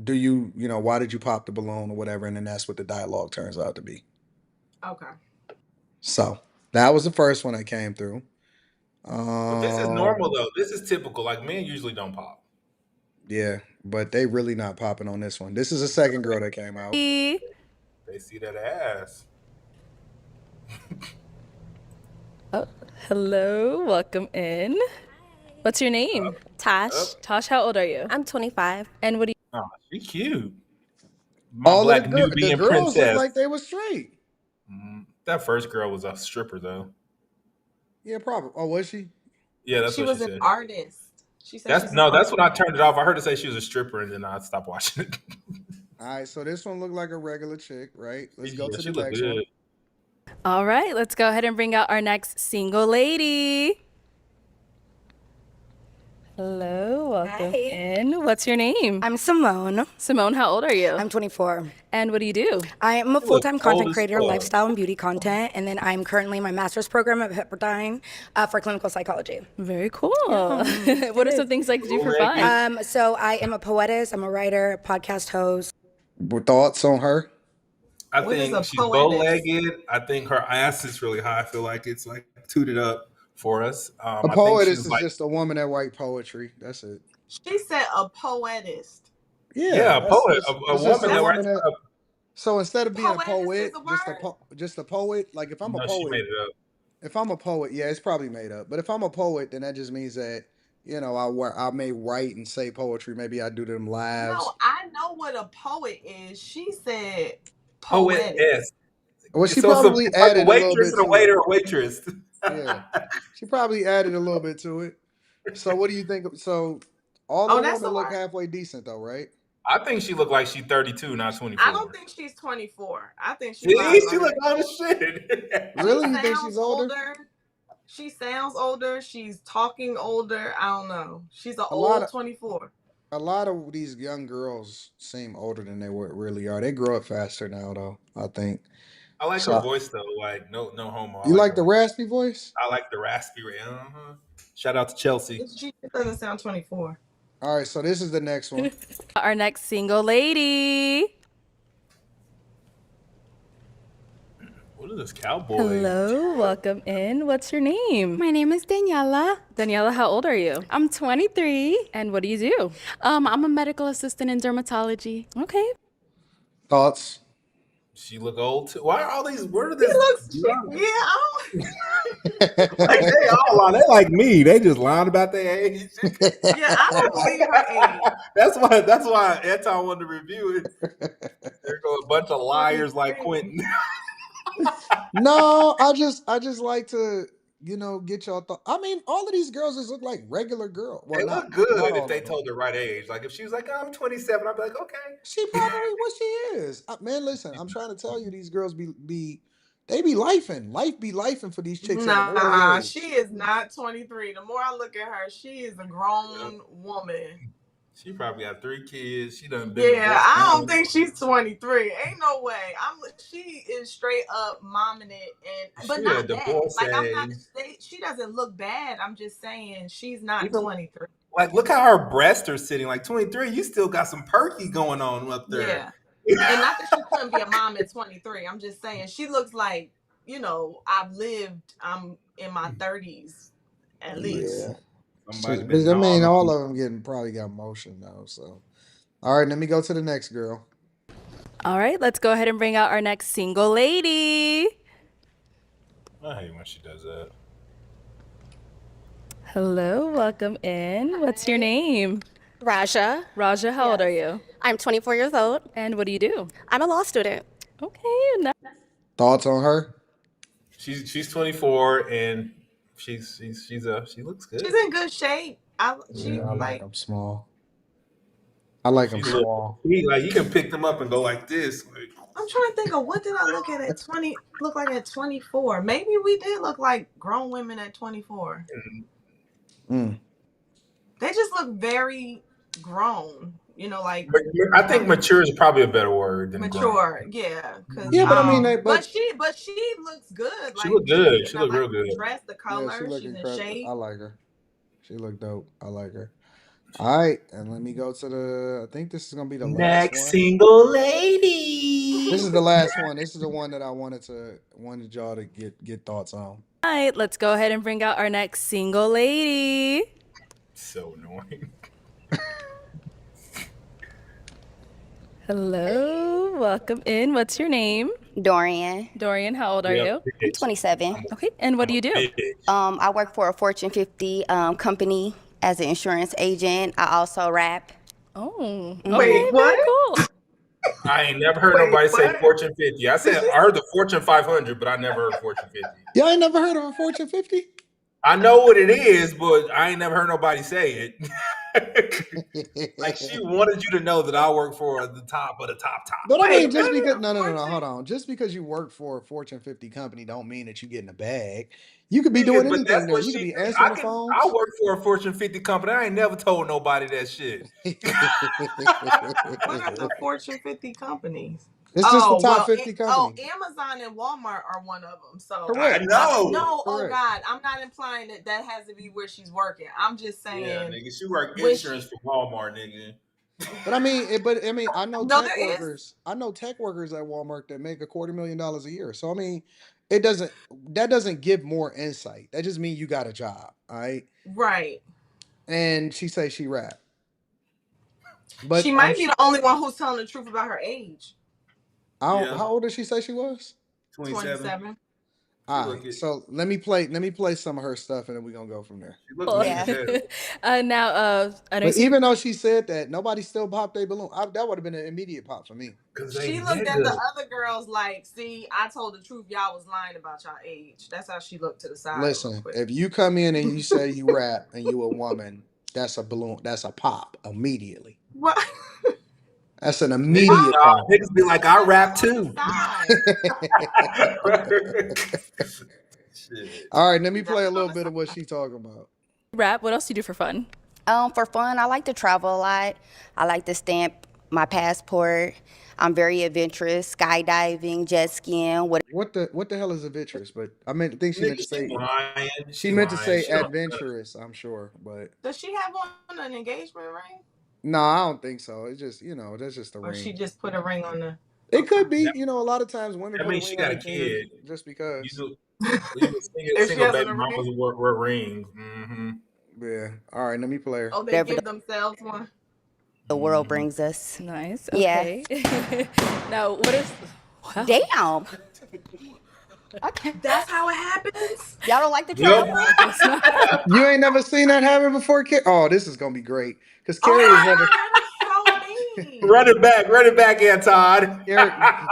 do why did you pop the balloon or whatever?" And then that's what the dialogue turns out to be. Okay. So that was the first one that came through. But this is normal Um, though. This is typical. Like men usually don't pop. yeah, but they really not popping on this one. This is the second girl that came out. Hey. They see that ass. Oh, hello, welcome in. What's your name? Tosh. Tosh, how old are you? I'm 25. And what do Oh, she cute. My All of black the Nubian girls look princess. like they were straight. That first girl was a stripper though. Yeah, probably. Oh, was she? Yeah, that's She what was she an said. artist. She said That's she's an no, that's artist. when I turned it off. I heard her say she was a stripper, and then I stopped watching it. All right, so this one looked like a regular chick, right? Let's go Yeah, to she the looked next one. good. All right, let's go ahead and bring out our next single lady. Hello, welcome in. What's your name? I'm Simone. Simone, how old are you? I'm 24. And what do you do? I am a look full-time old content as creator, fuck. lifestyle and beauty content, and then I'm currently in my master's program at Pepperdine for clinical psychology. Very cool. What are some things like to do for fun? So I am a poetess, I'm a writer, podcast host. Thoughts on her? I What is think a she's poetess? bow-legged. I think her ass is really high. I feel like it's like tooted up for us. A I think poetess she's is like, just a woman that write poetry. That's it. She said a poetist. yeah, a that's poet, just, a it's just woman a that woman writes. that. So instead of being a Poetess is poet, a just word? just a poet. Like if I'm a No, she poet, made it up. if I'm a poet, yeah, it's probably made up. But if I'm a poet, then that just means that I may write and say poetry. Maybe I do them lives. No, I know what a poet is. She said poetess. Poetess. Well, she So probably it's like a added a little waitress bit and a to waiter it. or waitress. Yeah, she probably added a little bit to it. So what do you think? So all of Oh, the that's women a look word. halfway decent though, right? I think she looked like she's 32, not 24. I don't think she's 24. I think she See, probably she look old as shit. Really? She You think sounds she's older? She sounds older. She's talking older. I don't know. She's an A lot old of 24. a lot of these young girls seem older than they really are. They grow up faster now, though. I think. I like her So voice though. Like no homo. I you like like her the voice. raspy voice? I like the raspy. Shout out to Chelsea. She doesn't sound 24. All right, so this is the next one. Our next single lady. What is this cowboy? Hello, welcome in. What's your name? My name is Daniela. Daniela, how old are you? I'm 23. And what do you do? I'm a medical assistant in dermatology. Okay. Thoughts? She look old too. Why are all these? Where are He this? looks yeah, I don't Like they all lie. They like me. They just lying about their age. yeah, I don't believe her age. That's why Anton wanted to review it. There go a bunch of liars like Quentin. No, I just like to get your thought. I mean, all of these girls just look like regular girls. Well, They not look good not if all they of them. told the right age. Like if she was like, I'm 27, I'd be like, okay. She probably what she is. Man, listen, I'm trying to tell you, these girls they be lifing. Life be lifing for these chicks at an early Nah, age. she is not 23. The more I look at her, she is a grown woman. She probably got 3 kids. She done been Yeah, I don't think she's 23. Ain't no way. She is straight up momming it, but She not a bad. divorcee. Like I'm not. She doesn't look bad. I'm just saying she's not Even 23. like look how her breasts are sitting. Like 23, you still got some perky going on up there. Yeah. And not that she couldn't be a mom at 23. I'm just saying she looks like, I'm in my 30s at least. Yeah. Somebody But been I mean, gnawing all on of them probably got motion though. So, all right, let me go to the next girl. All right, let's go ahead and bring out our next single lady. I hate when she does that. Hello, welcome in. What's your name? Raja. Raja, how old are you? I'm 24 years old. And what do you do? I'm a law student. Okay, Thoughts on her? She's 24 and she looks good. She's in good shape. I like them small. I like them small. Like you can pick them up and go like this. I'm trying to think of what did I look at 20? Look like at 24. Maybe we did look like grown women at 24. Mm. They just look very grown. Like I think mature is probably a better word than mature. grown. Yeah, yeah, but I mean, but she looks good. She look good. She look real the good. dress, the color, she look she's incredible. in shape. I like her. She look dope. I like her. All right, and let me go to the. I think this is gonna be the last one. Single lady. This is the last one. This is the one that I wanted y'all to get thoughts on. All right, let's go ahead and bring out our next single lady. So annoying. Hello, welcome in. What's your name? Dorian. Dorian, how old are you? I'm 27. Okay, and what do you do? I work for a Fortune 50 company as an insurance agent. I also rap. Oh, Wait, okay, what? very cool. I ain't never heard nobody say Fortune 50. I heard the Fortune 500, but I never heard Fortune 50. Y'all ain't never heard of a Fortune 50? I know what it is, but I ain't never heard nobody say it. Like she wanted you to know that I work for the top of the top. But I mean, just because no, hold on. Just because you work for a Fortune 50 company don't mean that you get in a bag. You could be doing anything there. You could be answering the phone. I work for a Fortune 50 company. I ain't never told nobody that shit. What are the Fortune 50 companies? It's just the top 50 companies. Amazon and Walmart are one of them. So correct. I know. No, oh Correct. God, I'm not implying that has to be where she's working. I'm just saying. Yeah, nigga, she work insurance for Walmart, nigga. But I mean, I know No, tech there is. workers. I know tech workers at Walmart that make $250,000 a year. So I mean, that doesn't give more insight. That just means you got a job, all right? Right. And she say she rap. But she might be the only one who's telling the truth about her age. How old did she say she was? 27. All right, so let me play some of her stuff, and then we're gonna go from there. But even though she said that, nobody still popped a balloon. That would have been an immediate pop for me. She looked at the other girls like, "See, I told the truth. Y'all was lying about y'all age." That's how she looked to the side. Listen, if you come in and you say you rap and you a woman, that's a balloon. That's a pop immediately. What? That's an immediate pop. Niggas be like, I rap too. All right, let me play a little bit of what she's talking about. Rap, what else do you do for fun? For fun, I like to travel a lot. I like to stamp my passport. I'm very adventurous, skydiving, jet skiing. What the hell is adventurous? But I think she meant to say she meant to say adventurous. I'm sure, but does she have on an engagement ring? No, I don't think so. It's just that's just a ring. Or she just put a ring on the. It could be. A lot of times women. I mean, she got a kid just because. Single baby mamas wear rings. Mm-hmm. Yeah. All right. Let me play her. Oh, they give themselves one. The world brings us. Nice. Okay. Yeah. Now, what is? Wow. Damn. Okay. That's how it happens. Y'all don't like the travel? You ain't never seen that happen before, Carrie? Oh, this is gonna be great because Carrie has never. Run it back, Anton.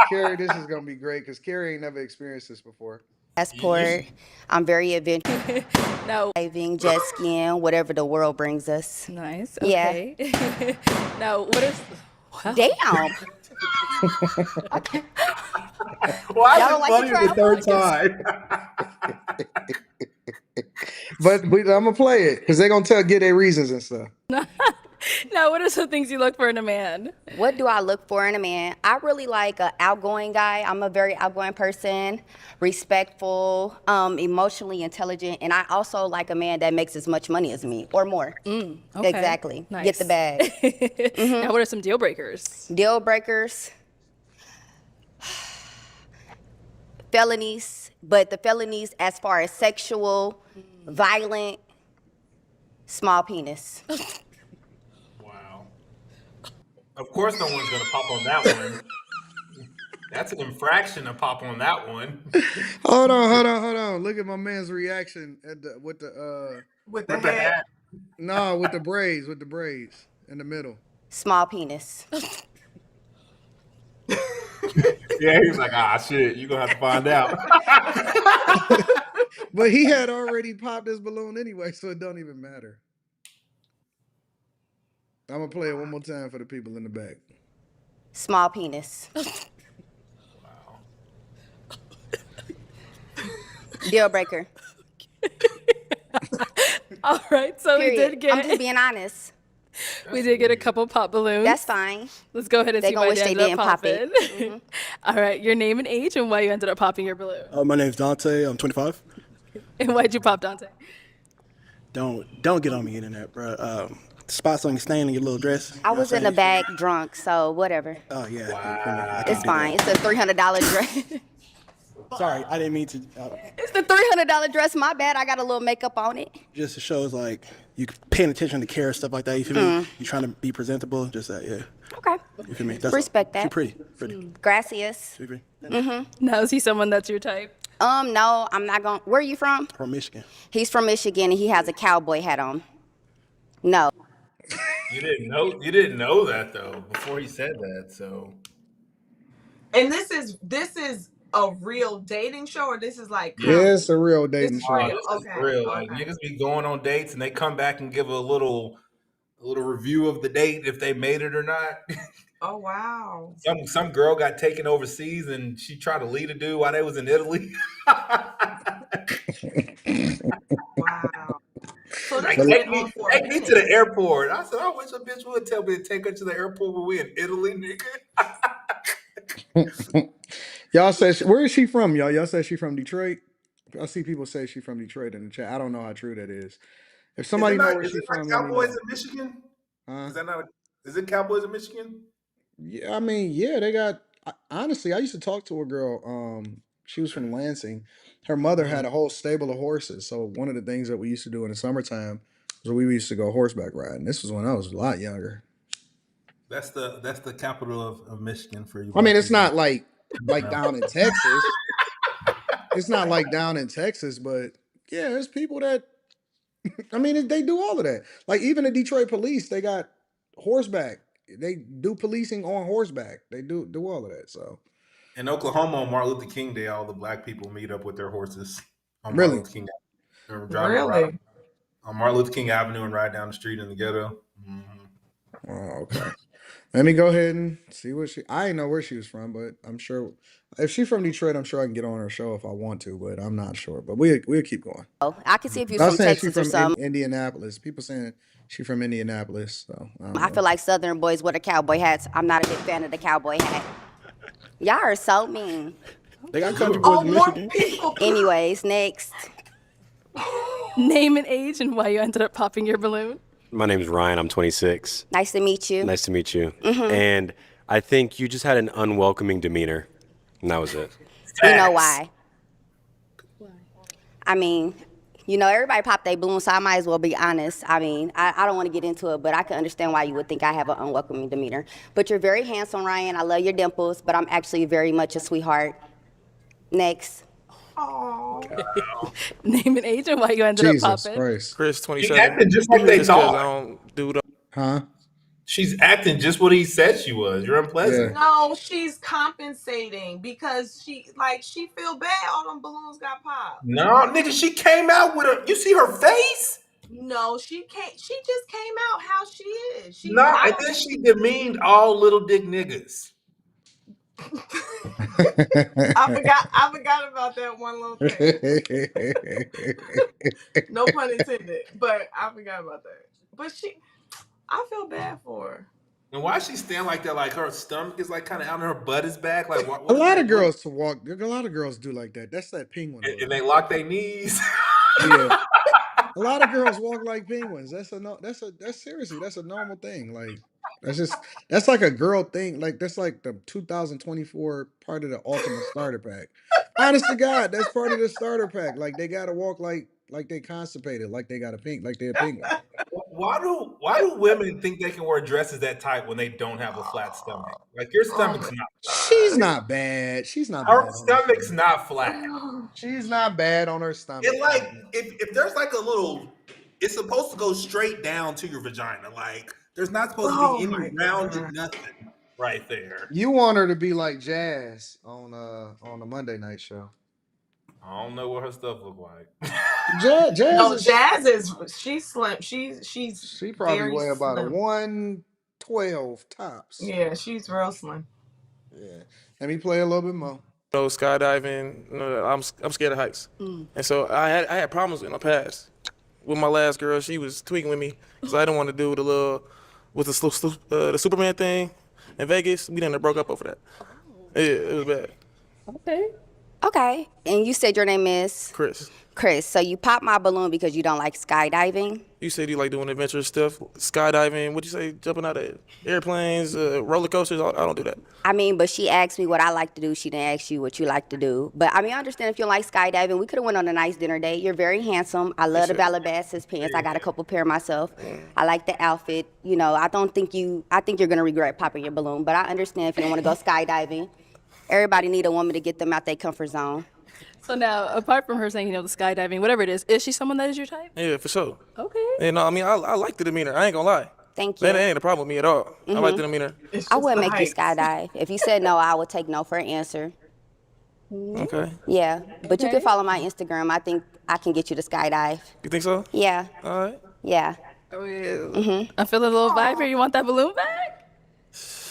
Carrie, this is gonna be great because Carrie ain't never experienced this before. Passport. I'm very adventurous. No. Diving, jet skiing, whatever the world brings us. Nice. Okay. Yeah. Now, what is? Wow. Damn. Okay. Why y'all don't like the third time? But I'm gonna play it because they're gonna get their reasons and stuff. Now, what are some things you look for in a man? What do I look for in a man? I really like an outgoing guy. I'm a very outgoing person, respectful, emotionally intelligent, and I also like a man that makes as much money as me or more. Okay. Exactly. Nice. Get the bag. Now, what are some deal breakers? Deal breakers. felonies, but the felonies as far as sexual, violent, small penis. Wow. Of course, no one's gonna pop on that one. That's an infraction to pop on that one. Hold on. Look at my man's reaction with the With the With the hat. hat. no, with the braids in the middle. Small penis. Yeah, he was like, shit, you're gonna have to find out. But he had already popped his balloon anyway, so it don't even matter. I'm gonna play it one more time for the people in the back. Small penis. Wow. Deal breaker. All right, so Period. we did get I'm just being honest. we did get a couple pop balloons. That's fine. Let's go ahead and They see gonna why wish you they ended up didn't pop it. popping. All right, your name and age and why you ended up popping your balloon. My name's Dante. I'm 25. And why'd you pop Dante? Don't get on me, internet, bro. Spots on your stain on your little dress. I was in the bag drunk, so whatever. Oh yeah. Wow. It's fine. It's a $300 dress. Sorry, I didn't mean to. It's the $300 dress. My bad. I got a little makeup on it. Just shows like you paying attention to care stuff like that. You feel me? You trying to be presentable. Just that, yeah. Okay. You feel me? That's Respect all. that. She pretty. Gracias. She pretty. Now is he someone that's your type? No, I'm not going. Where are you from? From Michigan. He's from Michigan and he has a cowboy hat on. No. You didn't know that though before he said that. So. And this is a real dating show, or this is like Yeah, it's a real dating show. This is real. Like niggas be going on dates and they come back and give a little review of the date if they made it or not. Oh wow. Some girl got taken overseas and she tried to lead a dude while they was in Italy. Wow. So Like, this take went on for a me minute. to the airport. I said, I wish a bitch would tell me to take her to the airport when we in Italy, nigga. Y'all said where is she from, y'all? Y'all said she from Detroit. I see people say she from Detroit in the chat. I don't know how true that is. If somebody know where Is she's it not from, let me Cowboys know. in Michigan? Huh? Is it Cowboys in Michigan? Yeah, I mean, yeah, they got. Honestly, I used to talk to a girl. She was from Lansing. Her mother had a whole stable of horses. So one of the things that we used to do in the summertime was we used to go horseback riding. This was when I was a lot younger. That's the capital of Michigan for you. I mean, it's not like down in Texas. It's not like down in Texas, but yeah, there's people that. I mean, they do all of that. Like even the Detroit police, they got horseback. They do policing on horseback. They do all of that. So in Oklahoma on Martin Luther King Day, all the black people meet up with their horses on Really? Martin Luther King Avenue. Driving around on Martin Luther King Avenue and ride down the street in the ghetto. Oh, okay. Let me go ahead and see what I didn't know where she was from, but I'm sure if she's from Detroit, I'm sure I can get on her show if I want to, but I'm not sure. But we'll keep going. Oh, I can see if you're I'm from saying Texas she's or from something. Indianapolis. People saying she's from Indianapolis. So I feel like Southern boys wear the cowboy hats. I'm not a big fan of the cowboy hat. Y'all are so mean. They got country boys in Michigan. Anyways, next. Name and age and why you ended up popping your balloon. My name's Ryan. I'm 26. Nice to meet you. Nice to meet you. Mhm. And I think you just had an unwelcoming demeanor. And that was it. You know why? I mean, everybody pop their balloon, so I might as well be honest. I mean, I don't want to get into it, but I can understand why you would think I have an unwelcoming demeanor. But you're very handsome, Ryan. I love your dimples, but I'm actually very much a sweetheart. Next. Name and age and why you ended Jesus up popping. Christ. Chris, She's 27. acting just like they Just 'cause I thought. don't do the Huh? She's acting just what he said she was. You're unpleasant. No, she's compensating because she feel bad all them balloons got popped. No, nigga, she came out with her. You see her face? No, she can't. She just came out how she is. And then she demeaned all little dick niggas. I forgot about that one little thing. No pun intended, but I forgot about that. But I feel bad for her. And why is she stand like that? Like her stomach is like kind of out and her butt is back. Like A lot of girls a lot of girls do like that. That's that penguin. And they lock their knees. Yeah. A lot of girls walk like penguins. That's seriously, that's a normal thing. Like that's like a girl thing. Like that's like the 2024 part of the Ultimate Starter Pack. Honest to God, that's part of the starter pack. Like they gotta walk like they constipated, like they got a pink, like they're a pink. Why do women think they can wear dresses that tight when they don't have a flat stomach? Like your stomach's not She's not bad. She's not her bad. stomach's not flat. She's not bad on her stomach. It like if there's like a little, it's supposed to go straight down to your vagina. Like there's not supposed to be any rounded nothing right there. You want her to be like Jazz on the Monday night show. I don't know what her stuff look like. Jazz is she's slim. She probably very weigh about a slim. 112 tops. Yeah, she's real slim. Yeah. Let me play a little bit more. Skydiving. I'm scared of heights, and so I had problems in the past. With my last girl, she was tweaking with me because I didn't want to do the Superman thing in Vegas. We done broke up over that. Yeah, it was bad. Okay. And you said your name is? Chris. Chris. So you popped my balloon because you don't like skydiving? You said you like doing adventurous stuff, skydiving. What'd you say? Jumping out of airplanes, roller coasters. I don't do that. I mean, but she asked me what I like to do. She didn't ask you what you like to do. But I mean, I understand if you don't like skydiving. We could have went on a nice dinner date. You're very handsome. I love the Calabasas pants. I got a couple pair myself. I like the outfit. You know, I think you're gonna regret popping your balloon. But I understand if you don't want to go skydiving. Everybody need a woman to get them out their comfort zone. So now, apart from her saying, the skydiving, whatever it is she someone that is your type? Yeah, for sure. Okay. And I mean, I like the demeanor. I ain't gonna lie. Thank you. That ain't a problem with me at all. I like the demeanor. I wouldn't make you skydive. If you said no, I would take no for an answer. Okay. Yeah, but you can follow my Instagram. I think I can get you to skydive. You think so? Yeah. All right. Yeah. I'm feeling a little vibe here. You want that balloon back?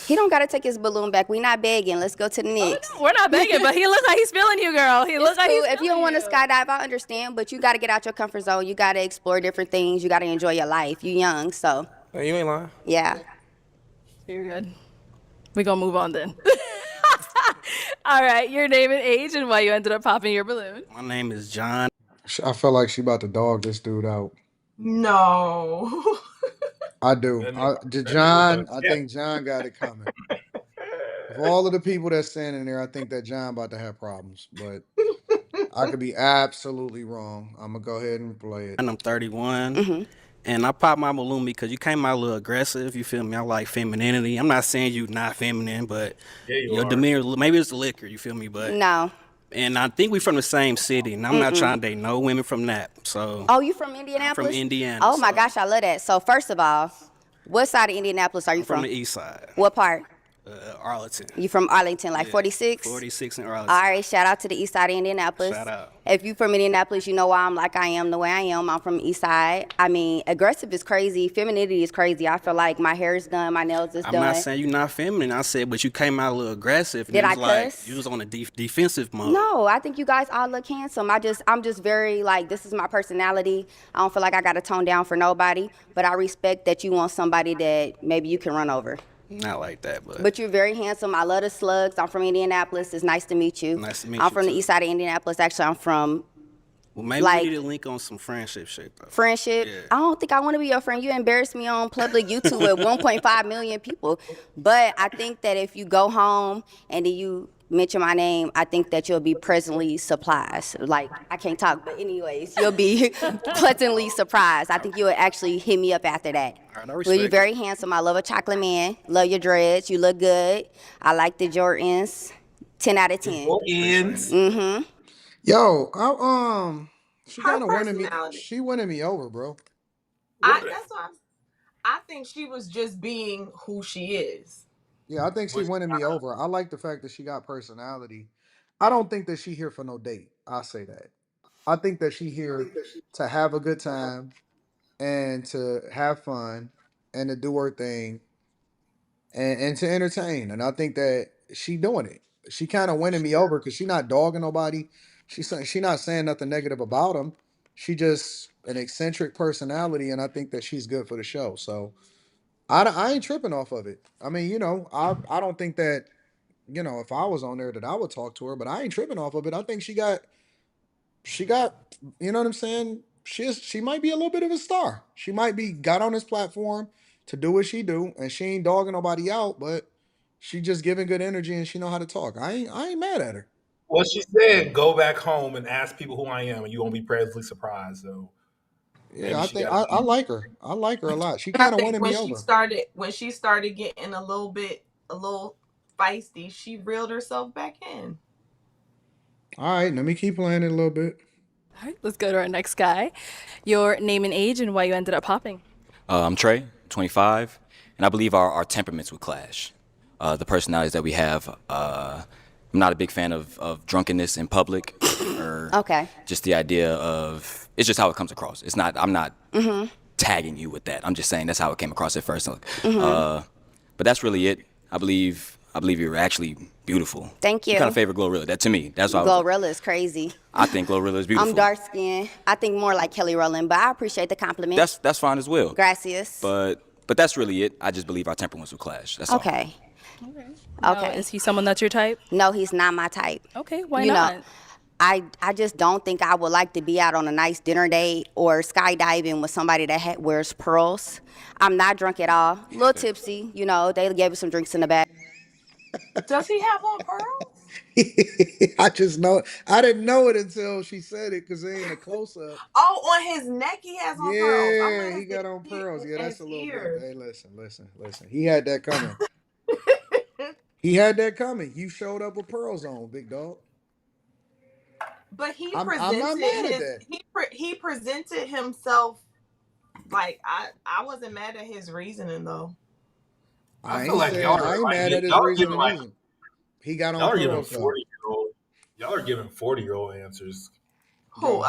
He don't gotta take his balloon back. We not begging. Let's go to the next. We're not begging, but he looks like he's feeling you, girl. He looks like cool. he's If you don't want to skydive, I understand, but you gotta get out your comfort zone. You gotta explore different things. You gotta enjoy your life. You young, so. Hey, you ain't lying. Yeah. You're good. We gonna move on then. All right, your name and age and why you ended up popping your balloon. My name is John. I feel like she about to dog this dude out. No. I do. I think John got it coming. Of all of the people that's standing there, I think that John about to have problems, but I could be absolutely wrong. I'm gonna go ahead and play it. And I'm 31. And I popped my balloon because you came out a little aggressive. You feel me? I like femininity. I'm not saying you not feminine, but your demeanor, maybe it's the liquor. You feel me? But no. And I think we from the same city, and I'm not trying to date no women from that. So. Oh, you from Indianapolis? I'm from Indiana. Oh my gosh, I love that. So first of all, what side of Indianapolis are you from? From the east side. What part? Arlington. You from Arlington, like 46? 46 in Arlington. All right, shout out to the east side of Indianapolis. Shout out. If you from Indianapolis, you know why I'm like I am the way I am. I'm from the east side. I mean, aggressive is crazy. Femininity is crazy. I feel like my hair is done, my nails is done. I'm not saying you're not feminine. I said, but you came out a little aggressive. Did I cuss? You was on a defensive mode. No, I think you guys all look handsome. I'm just very like, this is my personality. I don't feel like I got to tone down for nobody, but I respect that you want somebody that maybe you can run over. Not like that, but you're very handsome. I love the slugs. I'm from Indianapolis. It's nice to meet you. Nice to meet you. I'm from the east side of Indianapolis. Actually, I'm from. Well, maybe we need to link on some friendship shit, though. Friendship? Yeah. I don't think I want to be your friend. You embarrassed me on public YouTube with 1.5 million people. But I think that if you go home and then you mention my name, I think that you'll be pleasantly surprised. Like, I can't talk, but anyways, you'll be pleasantly surprised. I think you would actually hit me up after that. Well, you're very handsome. I love a chocolate man. Love your dreads. You look good. I like the Jordans. 10 out of 10. Jordans? Yo, she kind of winning me. She winning me over, bro. That's why I think she was just being who she is. Yeah, I think she winning me over. I like the fact that she got personality. I don't think that she here for no date. I'll say that. I think that she here to have a good time and to have fun and to do her thing and to entertain. And I think that she doing it. She kind of winning me over because she not dogging nobody. She not saying nothing negative about him. She just an eccentric personality, and I think that she's good for the show. So I ain't tripping off of it. I mean, I don't think that, if I was on there that I would talk to her, but I ain't tripping off of it. I think she got, you know what I'm saying? She might be a little bit of a star. She might be got on this platform to do what she do, and she ain't dogging nobody out, but she just giving good energy and she know how to talk. I ain't mad at her. Well, she said, "Go back home and ask people who I am, and you won't be pleasantly surprised." So Yeah, maybe I she think got. I like her. I like her a lot. She I kind of think winning when me she over. started getting a little feisty, she reeled herself back in. All right, let me keep playing it a little bit. All right, let's go to our next guy. Your name and age and why you ended up popping. I'm Trey, 25, and I believe our temperaments would clash. The personalities that we have. I'm not a big fan of drunkenness in public, or Okay. just the idea of it's just how it comes across. It's not. I'm not Mhm. tagging you with that. I'm just saying that's how it came across at first. Mhm. But that's really it. I believe you're actually beautiful. Thank You you. kind of favor Glorilla. That to me, that's why I was. Glorilla is crazy. I think Glorilla is beautiful. I'm dark skinned. I think more like Kelly Rowland, but I appreciate the compliment. That's fine as well. Gracias. But that's really it. I just believe our temperaments will clash. That's all. Okay. Now, Okay. is he someone that's your type? No, he's not my type. Okay, why You not? know, I just don't think I would like to be out on a nice dinner date or skydiving with somebody that wears pearls. I'm not drunk at all. A little tipsy, they gave us some drinks in the back. Does he have on pearls? I just know. I didn't know it until she said it because it ain't a close up. Oh, on his neck he has on pearls. I'm Yeah, gonna he got on pearls. Yeah, that's his a little bit. ears. Hey, listen. He had that coming. He had that coming. You showed up with pearls on, big dog. But he I'm presented not mad at that. he presented himself like I wasn't mad at his reasoning though. I I feel ain't like saying I ain't mad at his reasoning either. He got on y'all are giving pearls though. 40-year-old. Y'all are giving 40-year-old answers. Who?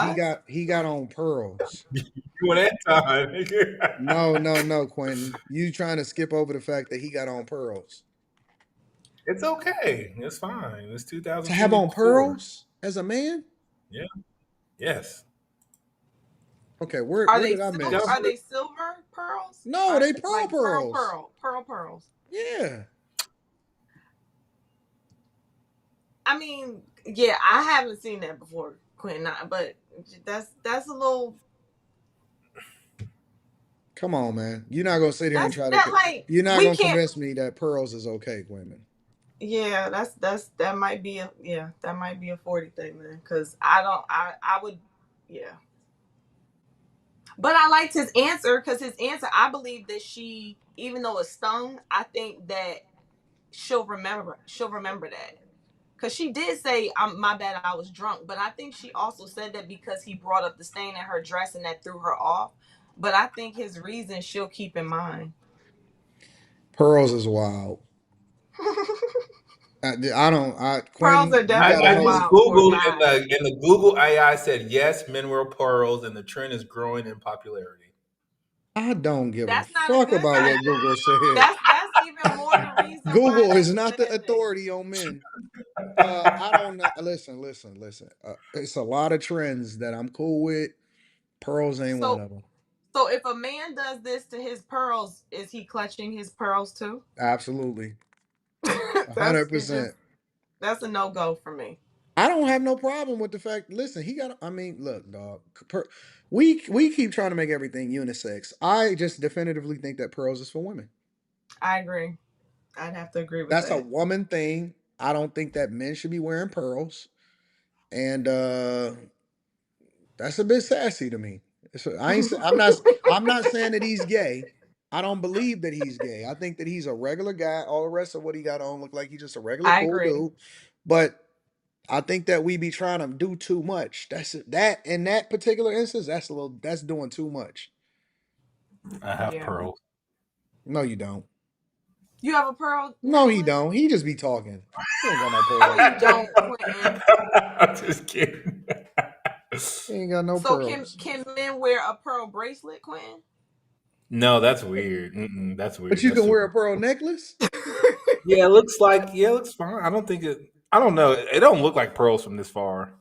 He got on pearls. You that time. No, Quentin. You trying to skip over the fact that he got on pearls. It's okay. It's fine. It's To have 2024. on pearls as a man? Yeah. Yes. Okay, where Are they did I silver? miss? Are they silver pearls? No, they pearl pearls. Pearl pearls. Yeah. I mean, yeah, I haven't seen that before, Quentin. But that's a little. Come on, man. You're not gonna sit here and try to. You're not we gonna can't. convince me that pearls is okay, Quentin. Yeah, that might be a 40 thing then, because I would, yeah. But I liked his answer because I believe that she, even though it stung, I think that she'll remember that. Because she did say, my bad, I was drunk. But I think she also said that because he brought up the stain in her dress and that threw her off. But I think his reason she'll keep in mind. Pearls is wild. I don't. Pearls Quentin, are you gotta definitely I just wild for a Googled guy. and the Google AI said yes, men wear pearls, and the trend is growing in popularity. I don't give a That's not a fuck good about thing. what Google said. That's even more the reason Google why is they not the said that. authority on men. I don't know. Listen. It's a lot of trends that I'm cool with. Pearls ain't one of them. So if a man does this to his pearls, is he clutching his pearls too? Absolutely. That's 100%. That's a no-go for me. I don't have no problem with the fact. Listen, he got. I mean, look, dog. We keep trying to make everything unisex. I just definitively think that pearls is for women. I agree. I'd have to agree with That's a that. woman thing. I don't think that men should be wearing pearls, and that's a bit sassy to me. I'm not saying that he's gay. I don't believe that he's gay. I think that he's a regular guy. All the rest of what he got on look like he's just a regular I cool agree. dude. But I think that we be trying to do too much. That in that particular instance, that's doing too much. I have Yeah. pearls. No, you don't. You have a pearl? No, he don't. He just be talking. He ain't got no pearls. No, you don't, Quentin. I'm just kidding. He ain't got no So pearls. can men wear a pearl bracelet, Quentin? No, that's weird. That's weird. But you That's can wear a pearl necklace? Yeah, it looks fine. I don't think it. I don't know. It don't look like pearls from this far.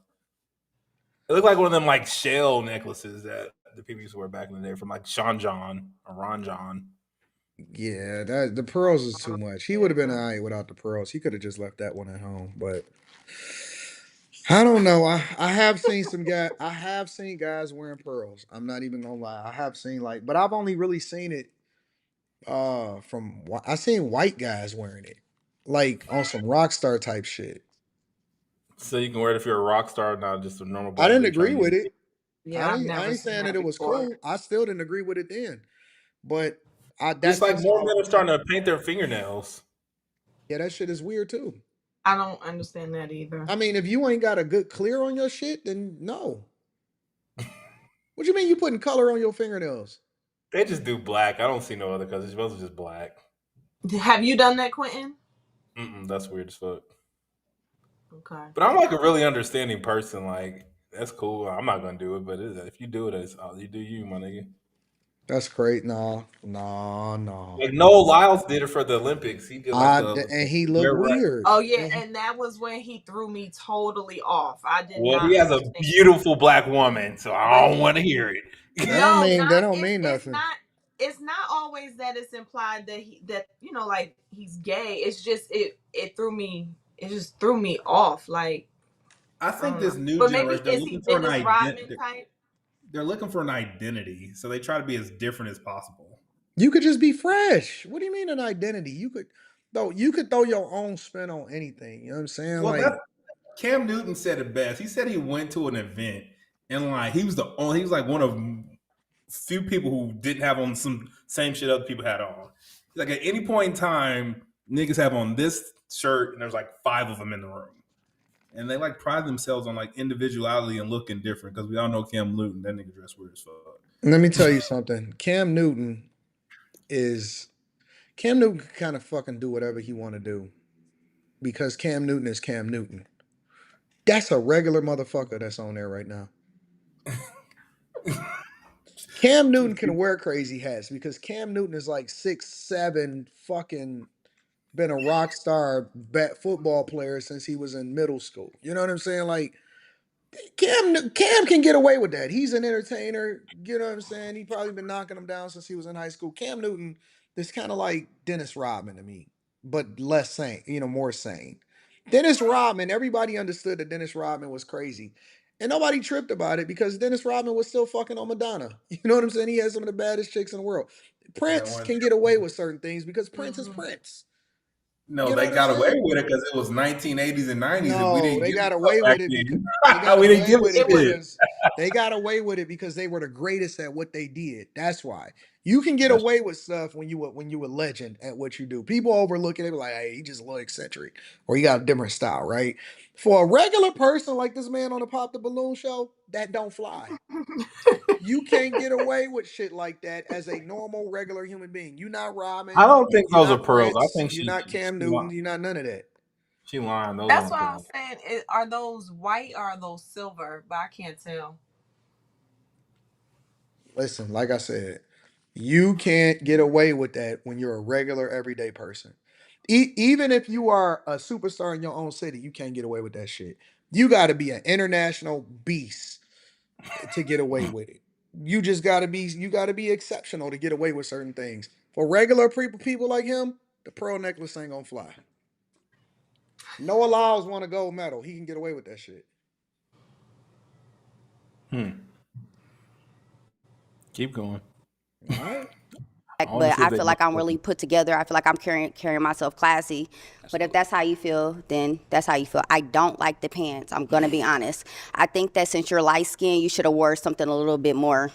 It looked like one of them like shell necklaces that the people used to wear back in the day from like Sean John or Ron John. Yeah, the pearls is too much. He would have been alright without the pearls. He could have just left that one at home. But I don't know. I have seen guys wearing pearls. I'm not even gonna lie. I have seen but I've only really seen it I seen white guys wearing it. Like on some rock star type shit. So you can wear it if you're a rock star, not just a normal boy. I didn't agree with it. Yeah, I've I never ain't seen saying that that it was before. cool. I still didn't agree with it then. But Just like that's more men are starting to paint their fingernails. yeah, that shit is weird too. I don't understand that either. I mean, if you ain't got a good clear on your shit, then no. What you mean you putting color on your fingernails? They just do black. I don't see no other colors. It's supposed to just black. Have you done that, Quentin? That's weird as fuck. Okay. But I'm like a really understanding person. Like, that's cool. I'm not gonna do it, but if you do it, you do you, my nigga. That's great. No. Like Noel Lyles did it for the Olympics. He did like And he looked weird. Oh yeah, and that was when he threw me totally off. I did Well, not. he has a beautiful black woman, so I don't want to hear it. That don't mean nothing. It's not always that it's implied that like he's gay. It's just it threw me. It just threw me off. Like I think this new but generation, maybe is he Dennis Rodman type? They're looking for an identity, so they try to be as different as possible. You could just be fresh. What do you mean an identity? You could throw your own spin on anything. You know what I'm saying? Well, Cam Newton said it best. He said he went to an event and like he was like one of few people who didn't have on some same shit other people had on. Like at any point in time, niggas have on this shirt and there's like 5 of them in the room. And they like pride themselves on like individuality and looking different because we all know Cam Newton, that nigga dress weird as fuck. Let me tell you something. Cam Newton can kind of fucking do whatever he want to do because Cam Newton is Cam Newton. That's a regular motherfucker that's on there right now. Cam Newton can wear crazy hats because Cam Newton is like 6'7", fucking been a rock star football player since he was in middle school. You know what I'm saying? Like Cam can get away with that. He's an entertainer. You know what I'm saying? He probably been knocking them down since he was in high school. Cam Newton is kind of like Dennis Rodman to me, but less sane. More sane. Dennis Rodman. Everybody understood that Dennis Rodman was crazy, and nobody tripped about it because Dennis Rodman was still fucking on Madonna. You know what I'm saying? He has some of the baddest chicks in the world. Prince can get away with certain things because Prince is Prince. No, they got away with it because it was 1980s and 90s. No, and we didn't they give got a away fuck with it. we didn't give a shit. They got away with it because they were the greatest at what they did. That's why you can get away with stuff when you a legend at what you do. People overlook it. They be like, "Hey, he just a little eccentric, or he got a different style." Right? For a regular person like this man on the Pop the Balloon show, that don't fly. You can't get away with shit like that as a normal, regular human being. You're not Robin. I don't think You're those are not pearls. I Prince, think you're not Cam Newton. You're not none of that. She lying. Those That's aren't what I pearls. was saying. Are those white or are those silver? But I can't tell. Listen, like I said, you can't get away with that when you're a regular, everyday person. Even if you are a superstar in your own city, you can't get away with that shit. You got to be an international beast to get away with it. You just got to be exceptional to get away with certain things. For regular people like him, the pearl necklace ain't gonna fly. Noah Lyles won a gold medal. He can get away with that shit. Keep going. All right. But I feel like I'm really put together. I feel like I'm carrying myself classy. But if that's how you feel, then that's how you feel. I don't like the pants. I'm gonna be honest. I think that since you're light skinned, you should have wore something a little bit more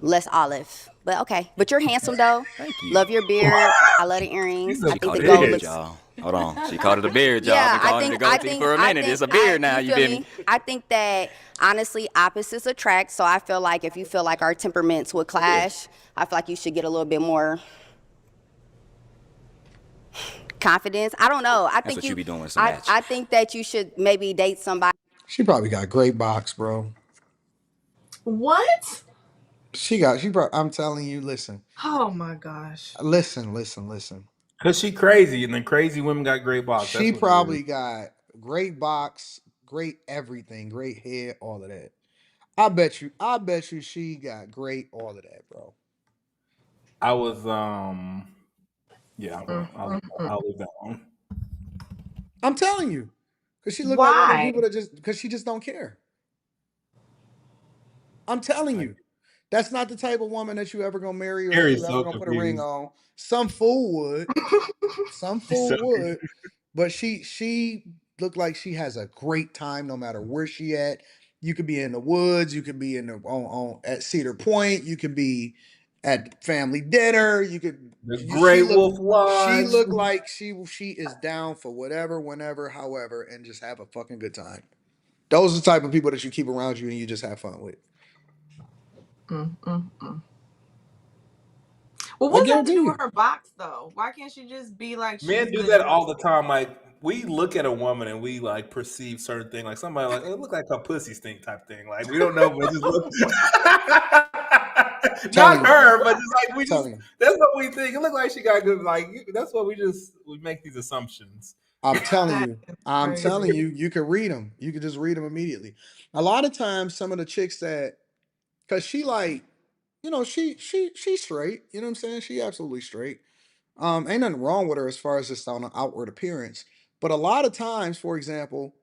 less olive. But okay. But you're handsome though. Thank you. Love your beard. I love the earrings. I think the She gold called it a beard, looks. y'all. Hold on. She called it a beard, y'all. Yeah, Been calling it a goatee for a minute. It's a beard now. You feel me? I think that honestly, opposites attract. So I feel like if you feel like our temperaments would clash, I feel like you should get a little bit more confidence. I don't know. I think what you be doing with some match. I think that you should maybe date somebody. She probably got great box, bro. What? I'm telling you, listen. Oh my gosh. Listen. Cause she crazy, and then crazy women got great box. She probably got great box, great everything, great head, all of that. I bet you she got great all of that, bro. I was yeah, I'll leave that one. I'm telling you. Because she looked like one of the people that because she just don't care. I'm telling you. That's not the type of woman that you ever gonna marry or that you ever gonna put a ring on. Some fool would. Some fool would. But she look like she has a great time no matter where she at. You could be in the woods, you could be in the on at Cedar Point, you could be at family dinner, you could The she Great look Wolf she Lodge. look like she is down for whatever, whenever, however, and just have a fucking good time. Those are the type of people that you keep around you and you just have fun with. Well, I what's that to guarantee do you. with her box though? Why can't she just be like she's Men do good? that all the time. Like we look at a woman and we like perceive certain things. Like somebody like it look like her pussy stink type thing. Like we don't know, but just look. Telling Not you. her, but just like we just. Telling you. That's what we think. It look like she got good. Like that's what we make these assumptions. I'm telling you. I'm crazy. telling you, you can read them. You can just read them immediately. A lot of times, some of the chicks that, cause she like, she's straight. You know what I'm saying? She absolutely straight. Ain't nothing wrong with her as far as just on an outward appearance. But a lot of times, for example,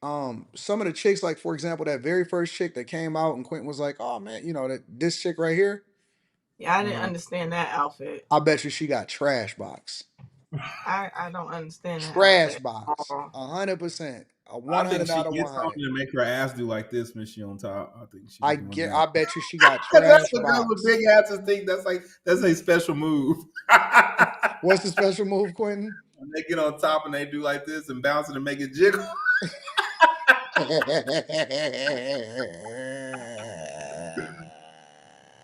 some of the chicks, like for example, that very first chick that came out and Quentin was like, "Oh man, that this chick right here." Yeah, I didn't understand that outfit. I bet you she got trash box. I don't understand that Trash outfit. box. 100%. A I think 100 she out of gets 100. something to make her ass do like this when she on top. I think she's doing that. I bet you she got That's trash what girls box. with big asses think. That's a special move. What's the special move, Quentin? When they get on top and they do like this and bounce it and make it jiggle.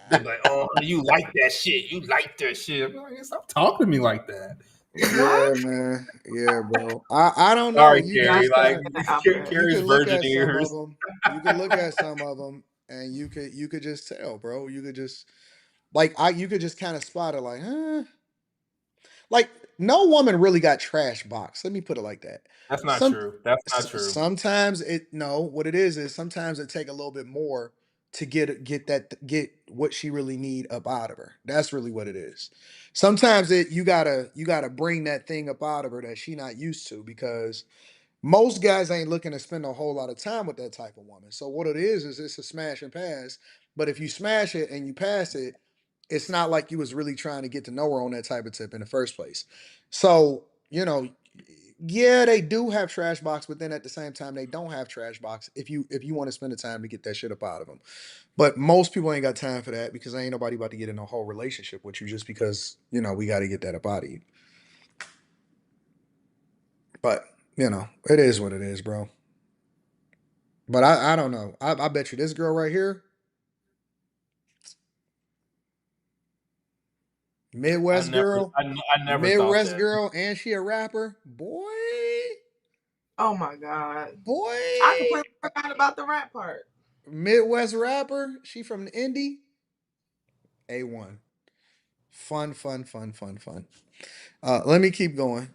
They're like, "Oh, you like that shit? You like that shit?" I'm like, stop talking to me like that. Yeah, man. Yeah, bro. I don't know. Sorry, You can Carrie. just kind Like of Carrie's look virgin at some of ears. them. You can look at some of them, and you could just tell, bro. You could just you could just kind of spot it, like, huh? Like no woman really got trash box. Let me put it like that. That's not Some true. That's not true. sometimes it no. What it is sometimes it take a little bit more to get what she really need up out of her. That's really what it is. Sometimes you gotta bring that thing up out of her that she not used to because most guys ain't looking to spend a whole lot of time with that type of woman. So what it is it's a smash and pass. But if you smash it and you pass it, it's not like you was really trying to get to know her on that type of tip in the first place. So, yeah, they do have trash box, but then at the same time, they don't have trash box if you want to spend the time to get that shit up out of them. But most people ain't got time for that because ain't nobody about to get in a whole relationship with you just because, we got to get that up out of you. But, it is what it is, bro. But I don't know. I bet you this girl right here, Midwest girl, I never thought that. and she a rapper. Boy. Oh my god. Boy. I completely forgot about the rap part. Midwest rapper. She from the indie. A1. Fun. Let me keep going.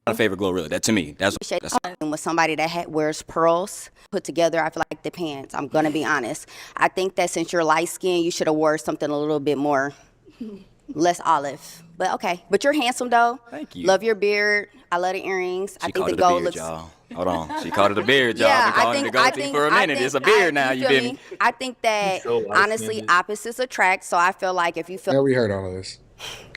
My favorite Glorilla. That to me, that's With somebody that wears pearls put together, I feel like the pants. I'm gonna be honest. I think that since you're light skinned, you should have wore something a little bit more less olive. But okay. But you're handsome though. Thank you. Love your beard. I love the earrings. I She think called the it a gold beard, looks. y'all. Hold on. She called it a beard, y'all. Yeah, Been calling it a goatee for a minute. It's a beard now. You feel me? I think that so honestly, light-skinned. opposites attract. So I feel like if you feel Yeah, we heard all of this.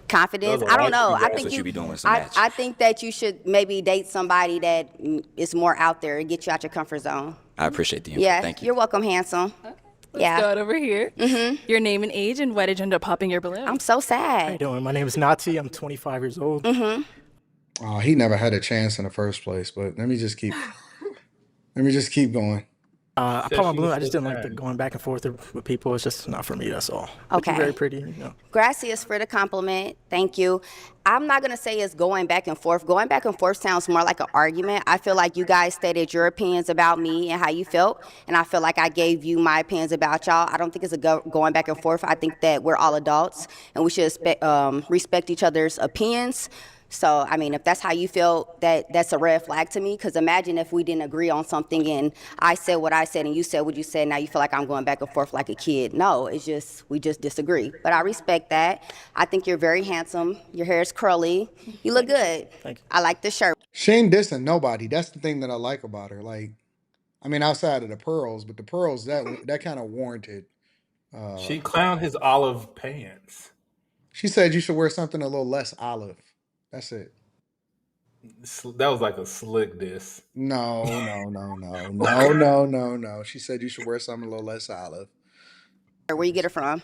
confidence, Those are I don't know. light-skinned I guys. think That's what you be doing with some I, match. I think that you should maybe date somebody that is more out there and get you out your comfort zone. I appreciate the info. Yeah, Thank you. you're welcome, handsome. Let's go over here. Your name and age, and why did you end up popping your balloon? I'm so sad. How you doing? My name is Nati. I'm 25 years old. Oh, he never had a chance in the first place, but let me just keep going. I Said popped my she balloon. was I just so didn't like the sad. going back and forth with people. It's just not for me. That's all. But you're Okay. very pretty. Gracias for the compliment. Thank you. I'm not going to say it's going back and forth. Going back and forth sounds more like an argument. I feel like you guys stated your opinions about me and how you felt, and I feel like I gave you my opinions about y'all. I don't think it's going back and forth. I think that we're all adults, and we should respect each other's opinions. So, I mean, if that's how you feel, that's a red flag to me, because imagine if we didn't agree on something and I said what I said and you said what you said, now you feel like I'm going back and forth like a kid. No, it's just, we just disagree. But I respect that. I think you're very handsome. Your hair is curly. You look good. Thank you. I like the shirt. She ain't dissing nobody. That's the thing that I like about her. Like, I mean, outside of the pearls, but the pearls that kind of warranted. She clowned his olive pants. She said you should wear something a little less olive. That's it. That was like a slick diss. No. She said you should wear something a little less olive. Where you get it from?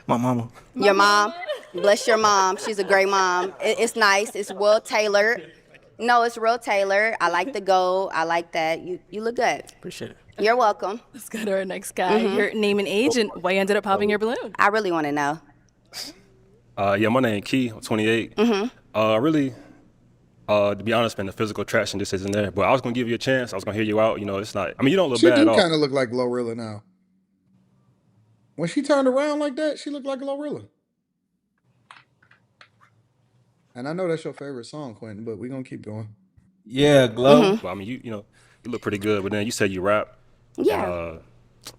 My mama. Your mom? Bless your mom. She's a great mom. It's nice. It's well tailored. No, it's real tailored. I like the gold. I like that. You look good. Appreciate it. You're welcome. Let's go to our next guy. Your name and age and why you ended up popping your balloon. I really want to know. Yeah, my name Key. I'm 28. Really, to be honest, man, the physical attraction just isn't there. But I was gonna give you a chance. I was gonna hear you out. You know, it's not. I mean, you don't look She bad do at all. kind of look like Glorilla now. When she turned around like that, she looked like Glorilla. And I know that's your favorite song, Quentin, but we're gonna keep going. Yeah, Glow. Well, I mean, you know, you look pretty good. But then you said you rap. Yeah.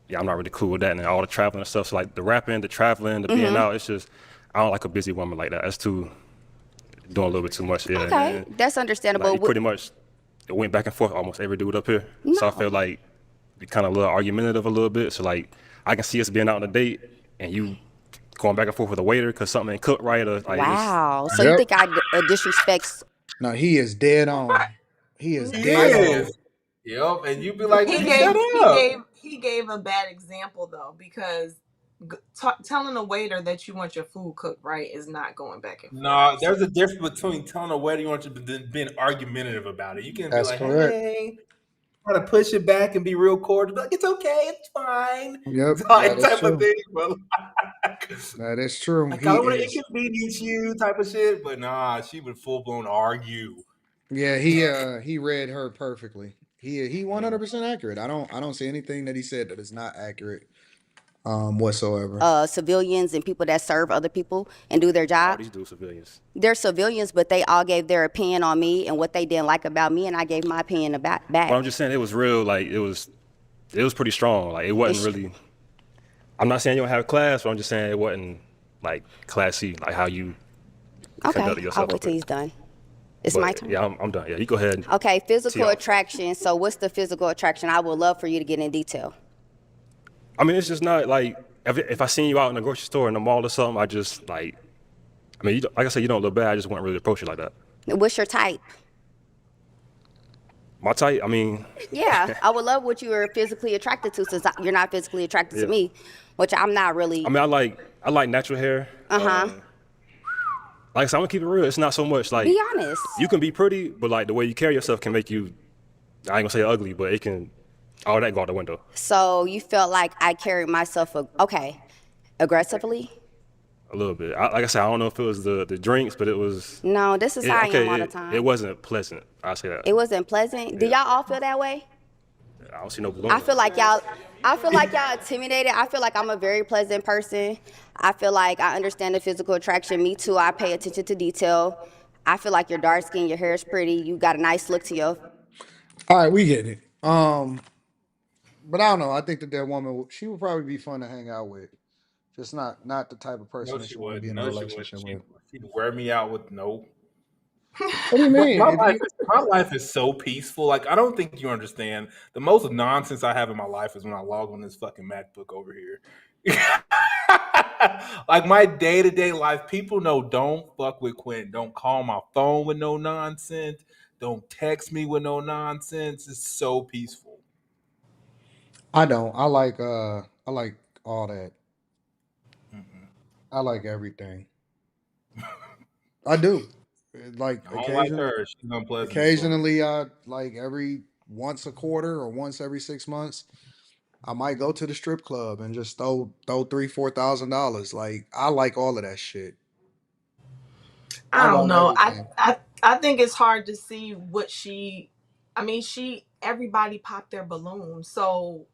Yeah, I'm not really cool with that. And all the traveling and stuff. So like the rapping, the traveling, the being out. It's just I don't like a busy woman like that. That's doing a little bit too much. Yeah. Okay, And, that's understandable. like, pretty much it went back and forth almost every dude up here. So I feel like we kind of a little argumentative a little bit. So like I can see us being out on a date and you going back and forth with a waiter because something ain't cooked right or like. Wow. So you think I disrespect? No, he is dead on. He is dead on. Yep, and you be like, he gave a bad example though, because telling a waiter that you want your food cooked right is not going back and forth. No, there's a difference between telling a waiter you want you than being argumentative about it. You can That's be like, correct. hey, try to push it back and be real cordial. Like, it's okay, it's fine. Yep, Like, that is type true. of thing. But That is true. like, I don't want to inconvenience you type of shit. But nah, she would full blown argue. Yeah, he read her perfectly. He 100% accurate. I don't see anything that he said that is not accurate whatsoever. Civilians and people that serve other people and do their All job. these dudes civilians. They're civilians, but they all gave their opinion on me and what they didn't like about me, and I gave my opinion back. But I'm just saying it was real. Like it was pretty strong. Like it wasn't really. I'm not saying you don't have class, but I'm just saying it wasn't like classy, like how you conducted Okay, yourself. I'll wait till he's done. It's my turn. Yeah, I'm done. Yeah, you go ahead. Okay, physical See, attraction. So what's the physical attraction? I would love for you to get in detail. I mean, it's just not like if I seen you out in the grocery store in the mall or something, I just like. I mean, like I said, you don't look bad. I just wouldn't really approach you like that. What's your type? My type. I mean. Yeah, I would love what you are physically attracted to, since you're not physically attracted to me, which I'm not really. I mean, I like natural hair. Like I said, I'm gonna keep it real. It's not so much like. Be honest. You can be pretty, but like the way you carry yourself can make you. I ain't gonna say ugly, but it can. All that go out the window. So you felt like I carried myself, aggressively? A little bit. Like I said, I don't know if it was the drinks, but it was. No, this is how I am all the time. It wasn't pleasant. I'll say that. It wasn't pleasant. Do y'all all feel that way? I don't see no balloon. I feel like y'all intimidated. I feel like I'm a very pleasant person. I feel like I understand the physical attraction. Me too. I pay attention to detail. I feel like you're dark skinned, your hair is pretty, you got a nice look to you. All right, we get it. But I don't know. I think that woman, she would probably be fun to hang out with. Just not the type of person that she would be in a relationship with. She'd wear me out with no. What do you mean? My life is so peaceful. Like, I don't think you understand. The most nonsense I have in my life is when I log on this fucking MacBook over here. Like, my day-to-day life, people know don't fuck with Quentin. Don't call my phone with no nonsense. Don't text me with no nonsense. It's so peaceful. I don't. I like all that. I like everything. I do. Like I don't like her. She's unpleasant. Occasionally, like once a quarter or once every 6 months, I might go to the strip club and just throw $3,000-$4,000. Like, I like all of that shit. I don't know. I think it's hard to see what she. I mean, everybody popped their balloon, so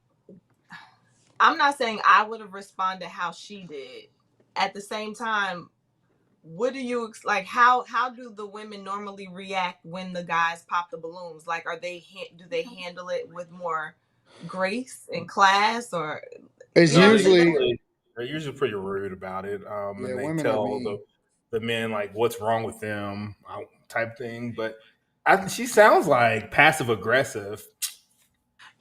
I'm not saying I would have responded how she did. At the same time, what do you like? How do the women normally react when the guys pop the balloons? Like, do they handle it with more grace and class, or it's usually they're usually pretty rude about it. And they women tell the men like what's wrong with them type thing. But she sounds like passive aggressive.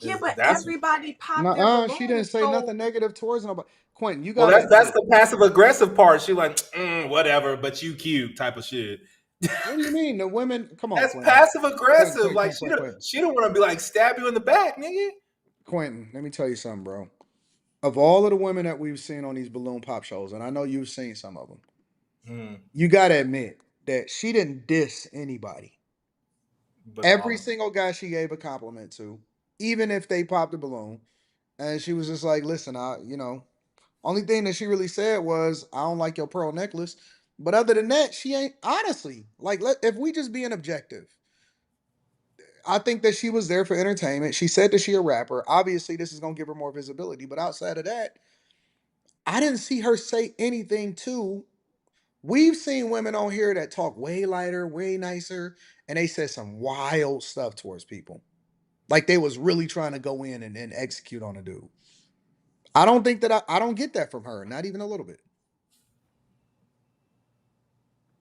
Yeah, but everybody popped their balloons. She didn't say nothing negative towards nobody. Quentin, you got that's the passive aggressive part. She like whatever, but you cute type of shit. What do you mean? The women, come on, That's Quentin. passive aggressive. Quentin, Like she don't want to be like stab you in the back, nigga. Quentin, let me tell you something, bro. Of all of the women that we've seen on these balloon pop shows, and I know you've seen some of them, you got to admit that she didn't diss anybody. But Every single guy she gave a compliment to, even if they popped a balloon, and she was just like, "Listen, only thing that she really said was, I don't like your pearl necklace." But other than that, she ain't honestly like. If we just being objective, I think that she was there for entertainment. She said that she a rapper. Obviously, this is gonna give her more visibility. But outside of that, I didn't see her say anything to. We've seen women on here that talk way lighter, way nicer, and they said some wild stuff towards people. Like they was really trying to go in and execute on a dude. I don't think that I don't get that from her, not even a little bit.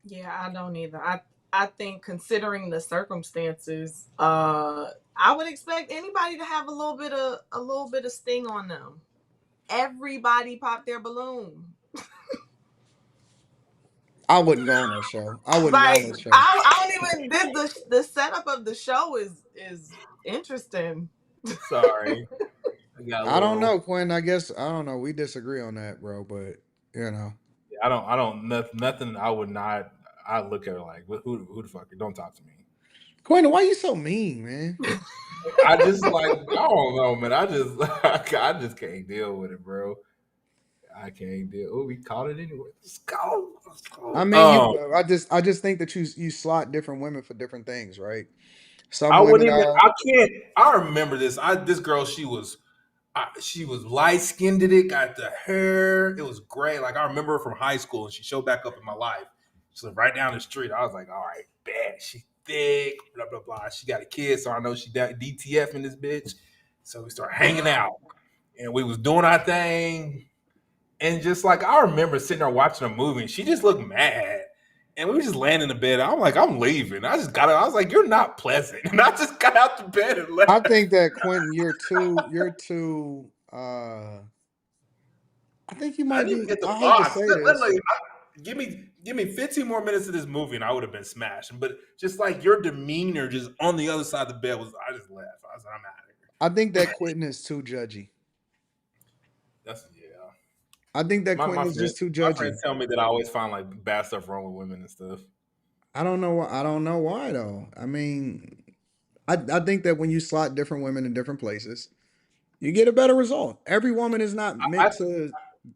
Yeah, I don't either. I think considering the circumstances, I would expect anybody to have a little bit of sting on them. Everybody popped their balloon. I wouldn't go on that show. I wouldn't go Like on that show. I don't even the setup of the show is interesting. Sorry. I don't know, Quinn. I guess I don't know. We disagree on that, bro. But you know, I don't nothing. I would not. I look at her like, who the fuck? Don't talk to me. Quinn, why you so mean, man? I just like I don't know, man. I just can't deal with it, bro. I can't deal. Oh, we caught it anyway. Let's go. Let's go. I mean, I just think that you slot different women for different things, right? Some I wouldn't women even. are. I can't. I remember this. This girl. She was light skinned. It got the hair. It was great. Like I remember her from high school, and she showed back up in my life. She lived right down the street. I was like, all right, bad. She thick. Blah blah blah. She got a kid, so I know she DTF in this bitch. So we started hanging out, and we was doing our thing. And just like I remember sitting there watching a movie, and she just looked mad. And we were just laying in the bed. I'm like, I'm leaving. I just got out. I was like, you're not pleasant. And I just got out the bed and left. I think that Quentin, you're too. I think you I might didn't even be. get the I hate to box. say this. Give me 15 more minutes of this movie, and I would have been smashing. But just like your demeanor, just on the other side of the bed I just left. I was like, I'm out of here. I think that Quentin is too judgy. I think that Quentin is just too judgy. My friends tell me that I always find like bad stuff wrong with women and stuff. I don't know. I don't know why though. I mean, I think that when you slot different women in different places, you get a better result. Every woman is not meant to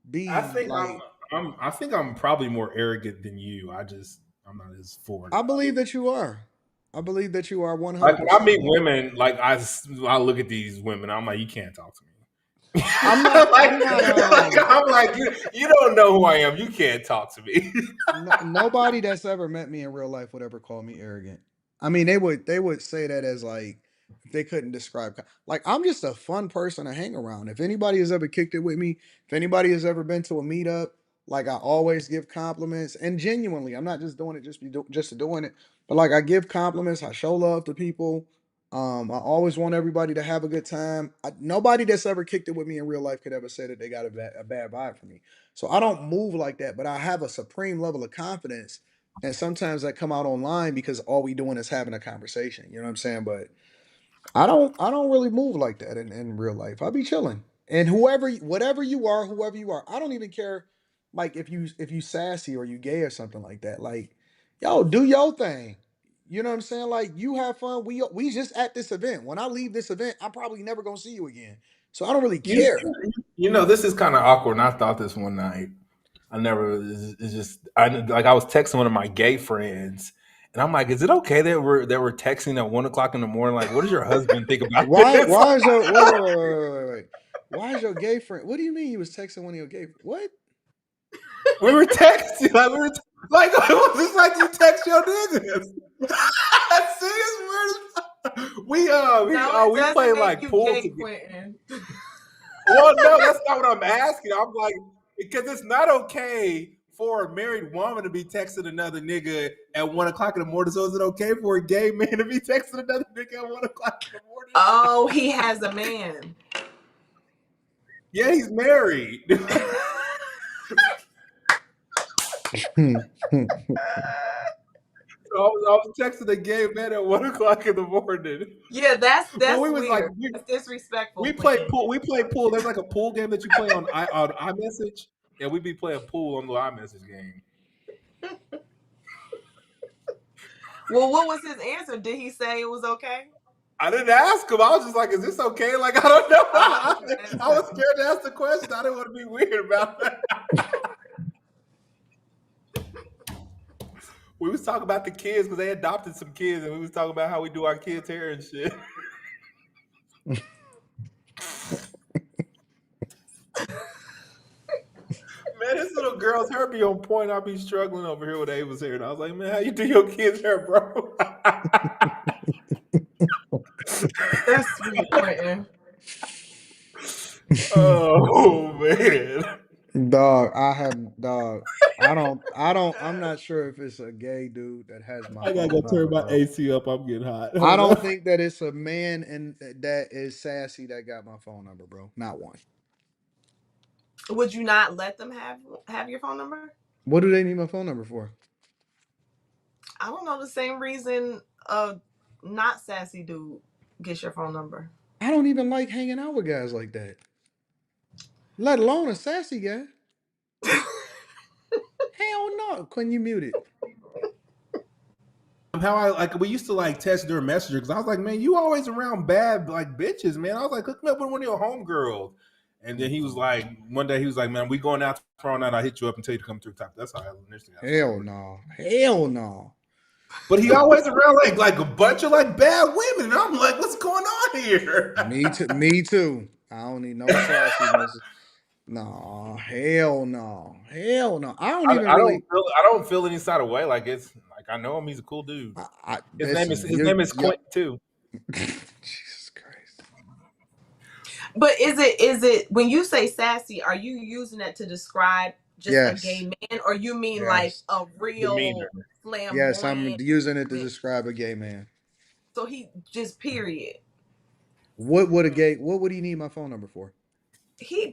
be. I think like, I think I'm probably more arrogant than you. I'm not as forward. I believe that you are. I believe that you are 100%. Like when I meet women, like I look at these women, I'm like, you can't talk to me. I'm like, you don't know who I am. You can't talk to me. Nobody that's ever met me in real life would ever call me arrogant. I mean, they would say that as like if they couldn't describe. Like I'm just a fun person to hang around. If anybody has ever kicked it with me, if anybody has ever been to a meetup, like I always give compliments and genuinely, I'm not just doing it just doing it, but like I give compliments. I show love to people. I always want everybody to have a good time. Nobody that's ever kicked it with me in real life could ever say that they got a bad vibe for me. So I don't move like that, but I have a supreme level of confidence. And sometimes I come out online because all we doing is having a conversation. You know what I'm saying? But I don't really move like that in real life. I'll be chilling. And whatever you are, whoever you are, I don't even care like if you sassy or you gay or something like that. Like, yo, do your thing. You know what I'm saying? Like you have fun. We just at this event. When I leave this event, I'm probably never gonna see you again. So I don't really care. This is kind of awkward. And I thought this one night. I never. It's just I was texting one of my gay friends, and I'm like, "Is it okay that we're texting at 1:00 in the morning? Like, what does your husband think about this?" Why is your wait. Why is your gay friend? What do you mean you was texting one of your gay? What? We were texting. Like it was just like you text your niggas. See, it's weird. We play like pool together. Well, no, that's not what I'm asking. I'm like, because it's not okay for a married woman to be texting another nigga at 1:00 in the morning. So is it okay for a gay man to be texting another nigga at 1:00 in the morning? Oh, he has a man. Yeah, he's married. So was texting the gay man at 1:00 in the morning. Yeah, that's Well, we was like weird. That's disrespectful. we play pool. We play pool. There's like a pool game that you play on iMessage, and we be playing pool on the iMessage game. Well, what was his answer? Did he say it was okay? I didn't ask him. I was just like, "Is this okay?" Like, I don't know. I was scared to ask the question. I didn't want to be weird about that. We was talking about the kids because they adopted some kids, and we was talking about how we do our kids' hair and shit. Man, this little girl's hair be on point. I be struggling over here with Ava's hair, and I was like, "Man, how you do your kids' hair, bro?" That's sweet, Quentin. Oh man. Dog, I'm not sure if it's a gay dude that has my I gotta phone go turn number, my bro. AC up. I'm getting hot. I don't think that it's a man and that is sassy that got my phone number, bro. Not one. Would you not let them have your phone number? What do they need my phone number for? I don't know. The same reason not sassy dude gets your phone number. I don't even like hanging out with guys like that. Let alone a sassy guy. Hell no. Couldn't you mute it? How we used to like text during Messenger because I was like, man, you always around bad like bitches, man. I was like, hook me up with one of your homegirls. And then he was like, one day he was like, man, we going out tomorrow night. I'll hit you up and tell you to come through top. That's how I initially got Hell no. Hell no. But he always around like a bunch of like bad women. And I'm like, what's going on here? Me too. I don't need no sassiness. No, hell no. Hell no. I don't feel any sort of way. Like it's like I know him, he's a cool dude. His name is Quint too. Jesus Christ. But is it when you say sassy, are you using that to describe just a gay man, or you mean like a real flamboyant? Yes, I'm using it to describe a gay man. So he just period. What would he need my phone number for?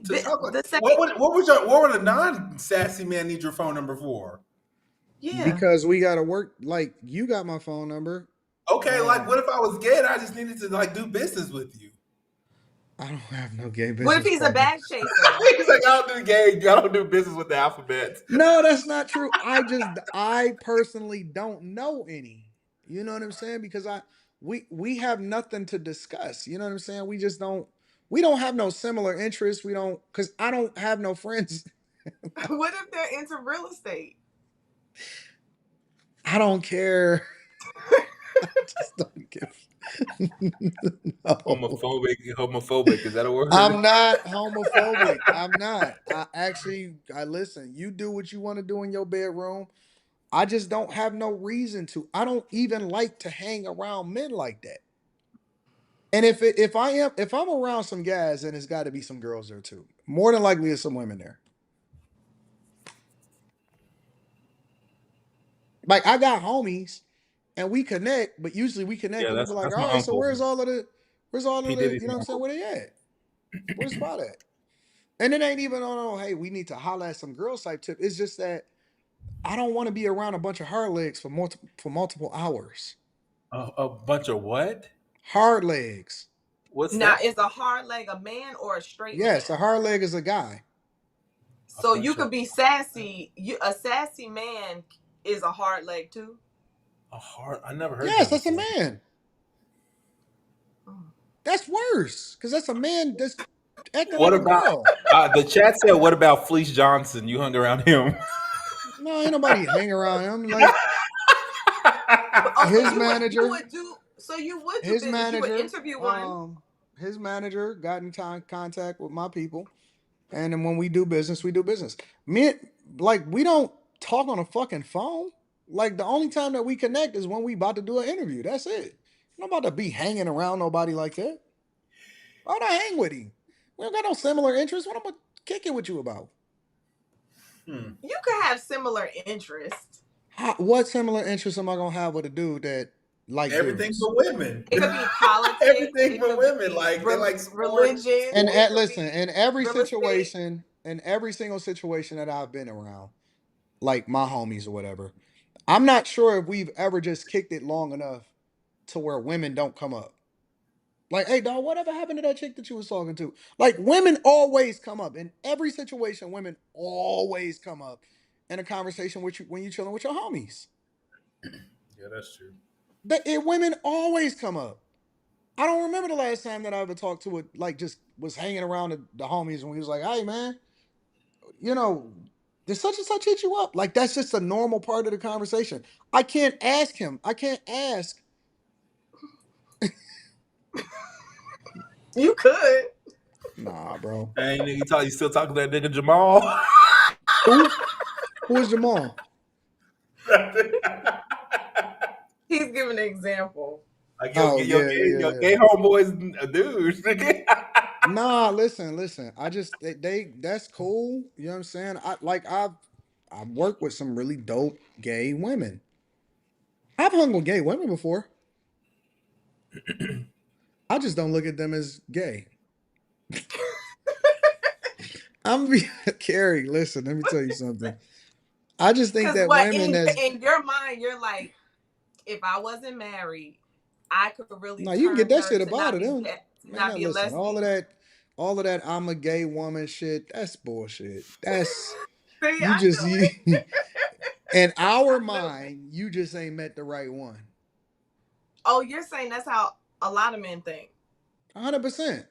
What would a non-sassy man need your phone number for? Yeah. Because we gotta work. Like you got my phone number. Okay, like what if I was gay and I just needed to like do business with you? I don't have no gay business. What if he's a bag chaser? He's like, I don't do gay. I don't do business with the alphabet. No, that's not true. I personally don't know any. You know what I'm saying? Because we have nothing to discuss. You know what I'm saying? We don't have no similar interests. Because I don't have no friends. What if they're into real estate? I don't care. I just don't give. No. Homophobic. Is that a word? I'm not homophobic. I'm not. I listen. You do what you want to do in your bedroom. I just don't have no reason to. I don't even like to hang around men like that. And if I'm around some guys, then it's got to be some girls there too. More than likely, there's some women there. Like I got homies, and we connect, but usually we connect and we be like, all right, so where's all of the, you know what I'm saying? Where they at? Where's the spot at? And it ain't even hey, we need to holler at some girls type tip. It's just that I don't want to be around a bunch of hard legs for multiple hours. A bunch of what? Hard legs. What's now? that? Is a hard leg a man or a straight? Yes, man? a hard leg is a guy. So you could be sassy. A sassy man is a hard leg too. I never heard. Yes, that's a man. That's worse because that's a man that's acting like a girl. The chat said, "What about Fleece Johnson? You hung around him?" No, ain't nobody hang around him. Like his manager. You would do his manager. You would interview one. His manager got in contact with my people, and then when we do business, we do business. We don't talk on a fucking phone. Like the only time that we connect is when we about to do an interview. That's it. I'm not about to be hanging around nobody like that. Why would I hang with him? We don't got no similar interests. What am I kicking with you about? You could have similar interests. What similar interests am I gonna have with a dude that like everything for women? It could be politics. Everything for women, like they like religion. And listen, in every situation, in every single situation that I've been around, like my homies or whatever, I'm not sure if we've ever just kicked it long enough to where women don't come up. Like, hey, dog, whatever happened to that chick that you was talking to? Like, women always come up in every situation. Women always come up in a conversation with you when you're chilling with your homies. Yeah, that's true. Women always come up. I don't remember the last time that I ever talked to it, like just was hanging around the homies and we was like, hey man, you know, did such and such hit you up? Like that's just a normal part of the conversation. I can't ask him. I can't ask. You could. Nah, bro. Hey, nigga, you still talking to that nigga Jamal? Who? Who is Jamal? He's giving an example. Like Oh, your yeah. gay homeboys a dude. Nah, listen. I just they that's cool. You know what I'm saying? I've worked with some really dope gay women. I've hung with gay women before. I just don't look at them as gay. Carrie, listen, let me tell you something. I just think Because that what women that's in your mind, you're like, if I wasn't married, I could really no, you can get turn that her shit to up out not of be them. to Man, not now be a listen, lesbian. all of that I'm a gay woman shit, that's bullshit. That's See, you I just knew you it. in our mind, you just ain't met the right one. Oh, you're saying that's how a lot of men think. 100%.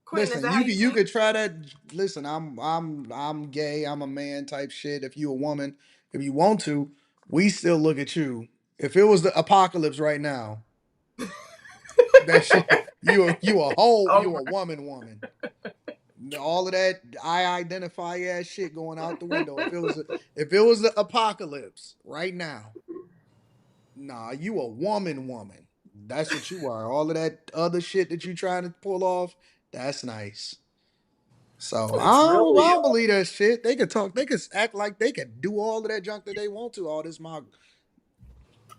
Quentin, is Listen, that how you you think? could try that. Listen, I'm gay. I'm a man type shit. If you a woman, if you want to, we still look at you. If it was the apocalypse right now, that shit, you a woman. All of that I identify as shit going out the window. If it was the apocalypse right now, nah, you a woman. That's what you are. All of that other shit that you trying to pull off, that's nice. So It's I really don't believe that shit. They could talk. They could act like they could do all of that junk that they want to. All this mock.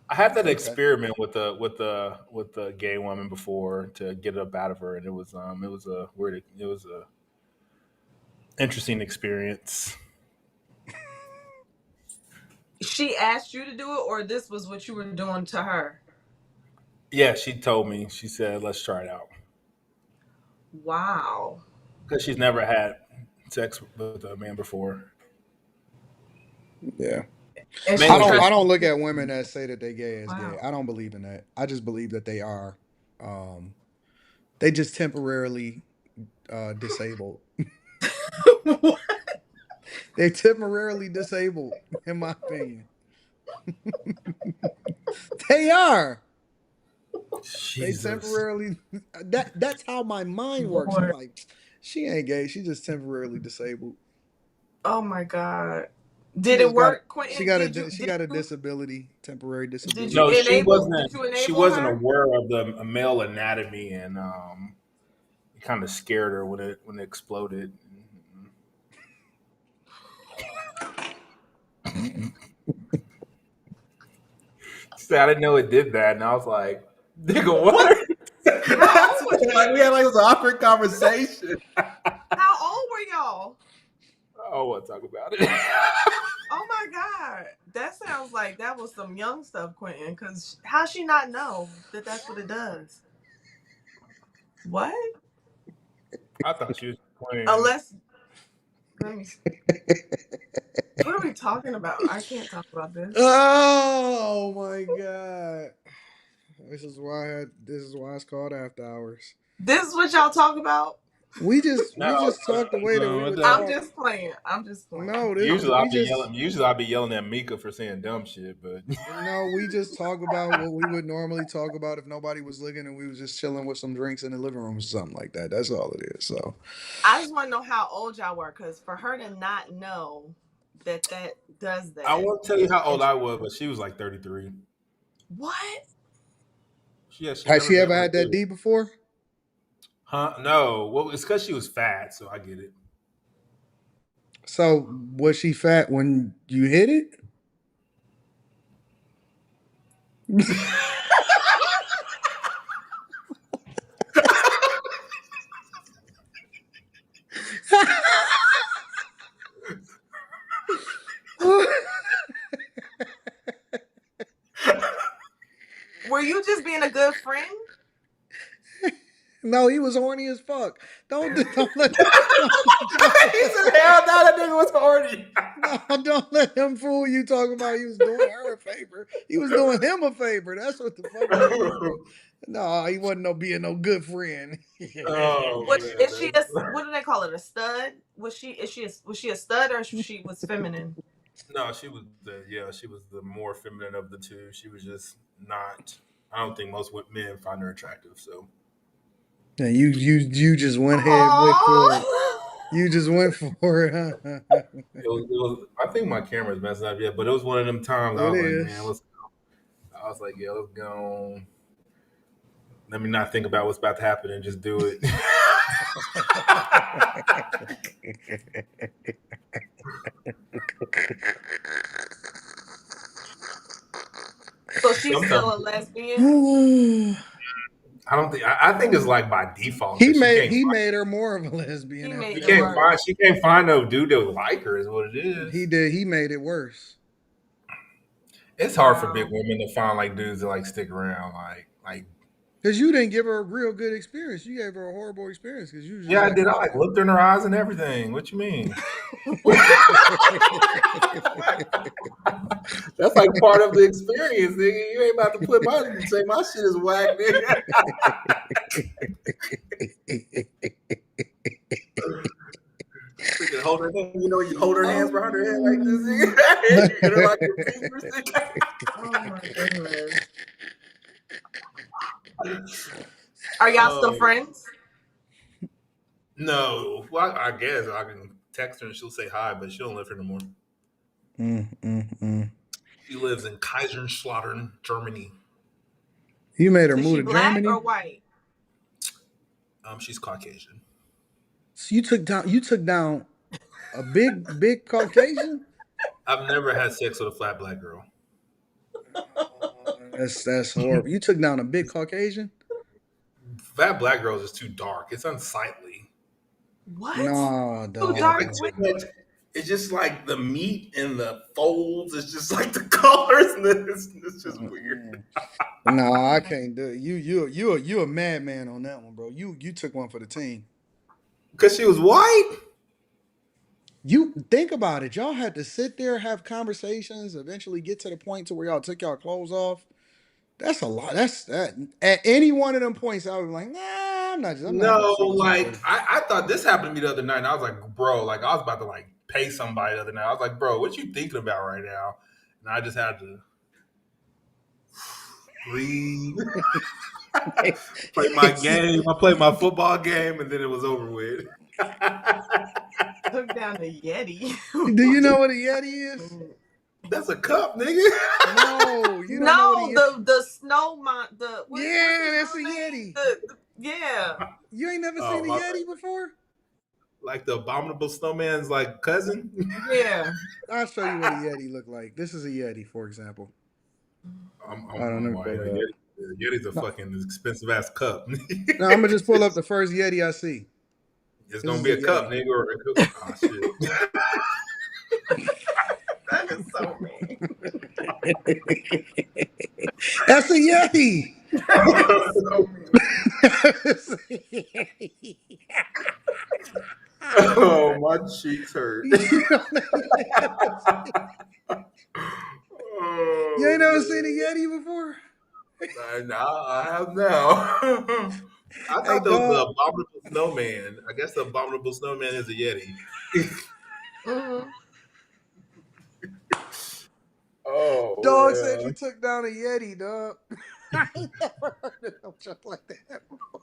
I had that Okay. experiment with the gay woman before to get it up out of her, and it was a weird, it was a interesting experience. She asked you to do it, or this was what you were doing to her? Yeah, she told me. She said, "Let's try it out," Wow. because she's never had sex with a man before. Yeah. And she Mainly I because don't look at women that say that they gay as gay. I don't believe in that. I just believe that they are. Um, they just temporarily disabled. They temporarily disabled, in my opinion. They are. They Jesus. temporarily that's how my mind works. I'm Lord. like, she ain't gay. She just temporarily disabled. Oh my God. She Did it just got work, Quentin? she got a disability, temporary Did you No, disability. enable did you she enable wasn't her? aware of the male anatomy, and it kind of scared her when it exploded. She said, "I didn't know it did that," and I was like, "Nigga, what?" How old was Like we had like this awkward conversation. How old were y'all? I don't want to talk about it. Oh my God. That sounds like that was some young stuff, Quentin, because how she not know that that's what it does? What? I thought she was playing. Unless, let me see. What are we talking about? I can't talk about this. Oh my god. This is why it's called after hours. This is what y'all talk about? No, we just talked the way that we would I'm talk. just playing. I'm just playing. No, Usually we I'll be just yelling. Usually I'll be yelling at Mika for saying dumb shit, but no, we just talk about what we would normally talk about if nobody was looking and we was just chilling with some drinks in the living room or something like that. That's all it is. So I just want to know how old y'all were, because for her to not know that does that. I won't tell you how old And I was, but she was like 33. what? Yeah, she has never she been ever like had that this. D before? Huh? No. Well, it's because she was fat, so I get it. So was she fat when you hit it? Were you just being a good friend? No, he was horny as fuck. Don't let He said, "Hell no, that nigga was horny." don't let him fool you talking about he was doing her a favor. He was doing him a favor. That's what the fuck he was doing. No, he wasn't being no good friend. Is she a, what do they call it? A stud? Was she a stud or she was feminine? No, she was the more feminine of the two. She was just not. I don't think most men find her attractive. So. Yeah, you just went ahead and went for it. You just went for it, huh? It was, I think my camera's messing up yet, but it was one of them times I was like, man, let's go. I was like, yeah, let's go. Let me not think about what's about to happen and just do it. So she's still a lesbian? I think it's like by default. He made her more of a lesbian. She can't find no dude that would like her is what it is. He did. He made it worse. It's hard for big women to find like dudes that like stick around, like. Because you didn't give her a real good experience. You gave her a horrible experience. Because you. Yeah, I did. I like looked in her eyes and everything. What you mean? That's like part of the experience, nigga. You ain't about to say my shit is whack, nigga. Hold her hand, you know, you hold her hands behind her head like this, nigga. And like your fingers. Oh my goodness. Are y'all still friends? No. Well, I guess I can text her and she'll say hi, but she don't live here no more. She lives in Kaiserslautern, Germany. You made her move to Germany? Black or white? She's Caucasian. So you took down a big Caucasian? I've never had sex with a flat black girl. That's horrible. You took down a big Caucasian? Fat black girls is too dark. It's unsightly. What? No, dog. It's just like the meat and the folds. It's just like the colors. It's just weird. No, I can't do it. You a madman on that one, bro. You took one for the team. Because she was white? You think about it. Y'all had to sit there, have conversations, eventually get to the point to where y'all took y'all clothes off. That's a lot. That's that. At any one of them points, I was like, nah, I'm not. I thought this happened to me the other night, and I was like, bro, like I was about to like pay somebody the other night. I was like, bro, what you thinking about right now? And I just had to breathe, play my game. I played my football game, and then it was over with. Took down the Yeti. Do you know what a Yeti is? That's a cup, nigga. No, you don't know what the snow that's a Yeti. Yeah. You ain't never seen a Yeti before? Like the abominable snowman's like cousin? Yeah. I'll show you what a Yeti look like. This is a Yeti, for example. I don't know. Yeti's a fucking expensive ass cup. No, I'm gonna just pull up the first Yeti I see. It's gonna be a cup, nigga, or a cup. Oh shit. That is so mean. That's a Yeti. Oh, my cheeks hurt. You ain't never seen a Yeti before? I have now. I thought that was the abominable snowman. I guess the abominable snowman is a Yeti. Oh, dog said you took down a Yeti, dog. I ain't never heard of no joke like that before.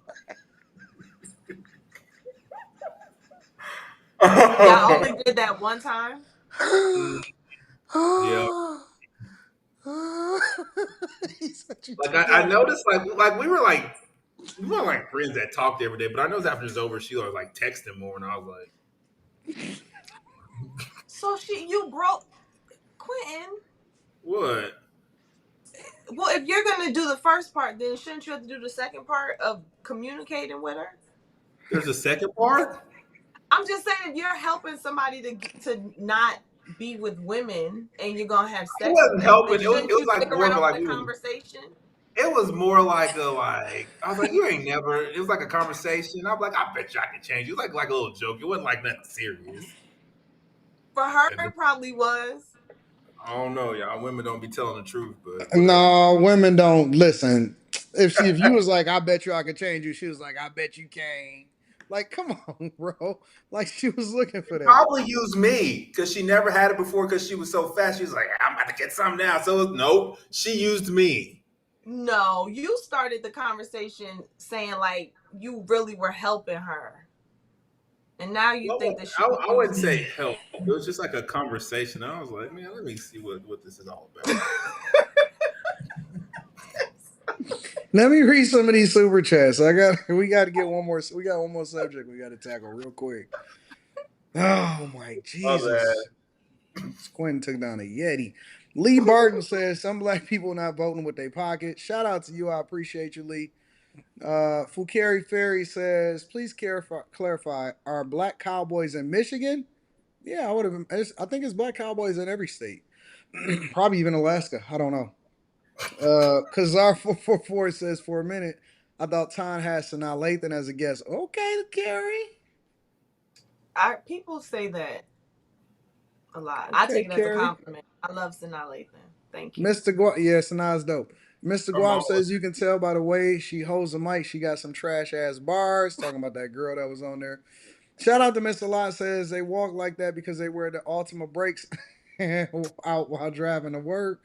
Y'all only did that one time? Yeah. Like I noticed, like we weren't like friends that talked every day, but I noticed after it's over, she was like texting more, and I was like, so you broke Quentin. What? Well, if you're gonna do the first part, then shouldn't you have to do the second part of communicating with her? There's a second part? I'm just saying, if you're helping somebody to not be with women and you're gonna have sex, I wasn't helping. It was you like figure more out of like the conversation. It was more like I was like, you ain't never. It was like a conversation. I'm like, I bet you I can change. It was like a little joke. It wasn't like nothing serious. For her, it probably was. I don't know, y'all. Women don't be telling the truth, but whatever. No, women don't listen. If you was like, I bet you I could change you, she was like, I bet you can. Like, come on, bro. Like she was looking for that. Probably used me because she never had it before because she was so fast. She was like, I'm about to get some now. So nope, she used me. No, you started the conversation saying like you really were helping her. And now you think that she I wouldn't say help. It was just like a conversation. I was like, man, let me see what this is all about. Let me read some of these super chats. We got to get one more. We got one more subject we got to tackle real quick. Oh my Jesus! Quentin took down a Yeti. Lee Barton says some black people not voting with their pocket. Shout out to you. I appreciate you, Lee. Fukari Ferry says, please clarify, are black cowboys in Michigan? Yeah, I would have. I think it's black cowboys in every state. Probably even Alaska. I don't know. Kazar 444 says, for a minute, I thought Ton had Sanaa Lathan as a guest. Okay, Carrie. People say that a lot. Okay, I take it as Carrie. a compliment. I love Sanaa Lathan. Thank you. Mr. Guap, yeah, Sanaa's dope. Mr. Guap says you can tell by the way she holds the mic, she got some trash ass bars. Talking about that girl that was on there. Shout out to Mr. Lot says they walk like that because they wear the Ultima brakes out while driving to work.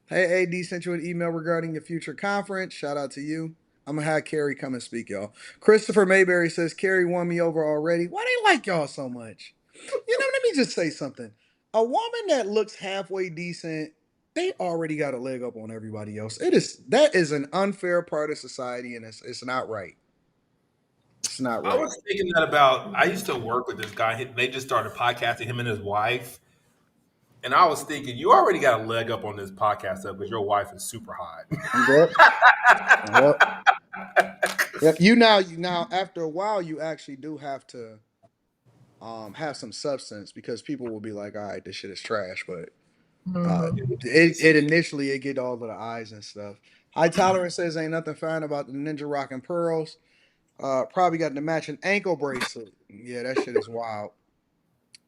Hey, AD sent you an email regarding your future conference. Shout out to you. I'm going to have Carrie come and speak, y'all. Christopher Mayberry says, Carrie won me over already. Why they like y'all so much? Let me just say something. A woman that looks halfway decent, they already got a leg up on everybody else. That is an unfair part of society, and it's not right. It's not right. I was thinking that about. I used to work with this guy. They just started podcasting, him and his wife. And I was thinking, you already got a leg up on this podcast up because your wife is super hot. Yep. You now after a while, you actually do have to have some substance because people will be like, all right, this shit is trash, but it initially it get all of the eyes and stuff. High Tolerance says ain't nothing fine about the Ninja Rockin' Pearls. Probably got the matching ankle bracelet. Yeah, that shit is wild.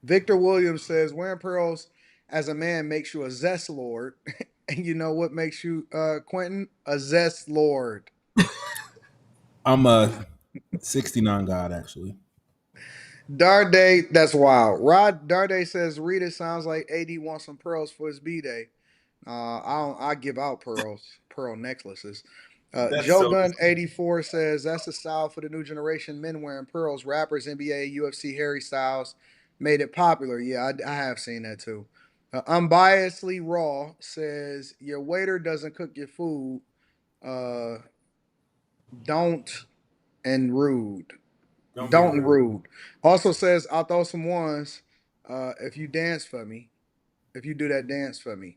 Victor Williams says wearing pearls as a man makes you a zest lord. And you know what makes you, Quentin? A zest lord. I'm a 69 god, actually. Darday, that's wild. Rod Darday says Rita sounds like AD wants some pearls for his B-Day. I give out pearl necklaces. Joe Gunn 84 says that's the style for the new generation. Men wearing pearls, rappers, NBA, UFC, Harry Styles made it popular. Yeah, I have seen that too. Unbiasedly Raw says your waiter doesn't cook your food. Don't and rude. Don't and rude. Also says I'll throw some ones if you dance for me. If you do that dance for me.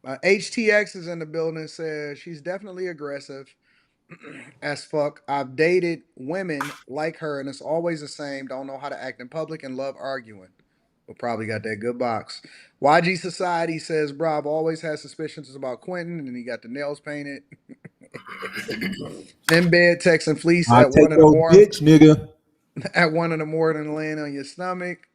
HTX is in the building. Says she's definitely aggressive as fuck. I've dated women like her, and it's always the same. Don't know how to act in public and love arguing. But probably got that good box. YG Society says, bro, I've always had suspicions about Quentin, and he got the nails painted. In bed, texting fleece at 1 in the morning. Bitch, nigga. At 1 in the morning, laying on your stomach.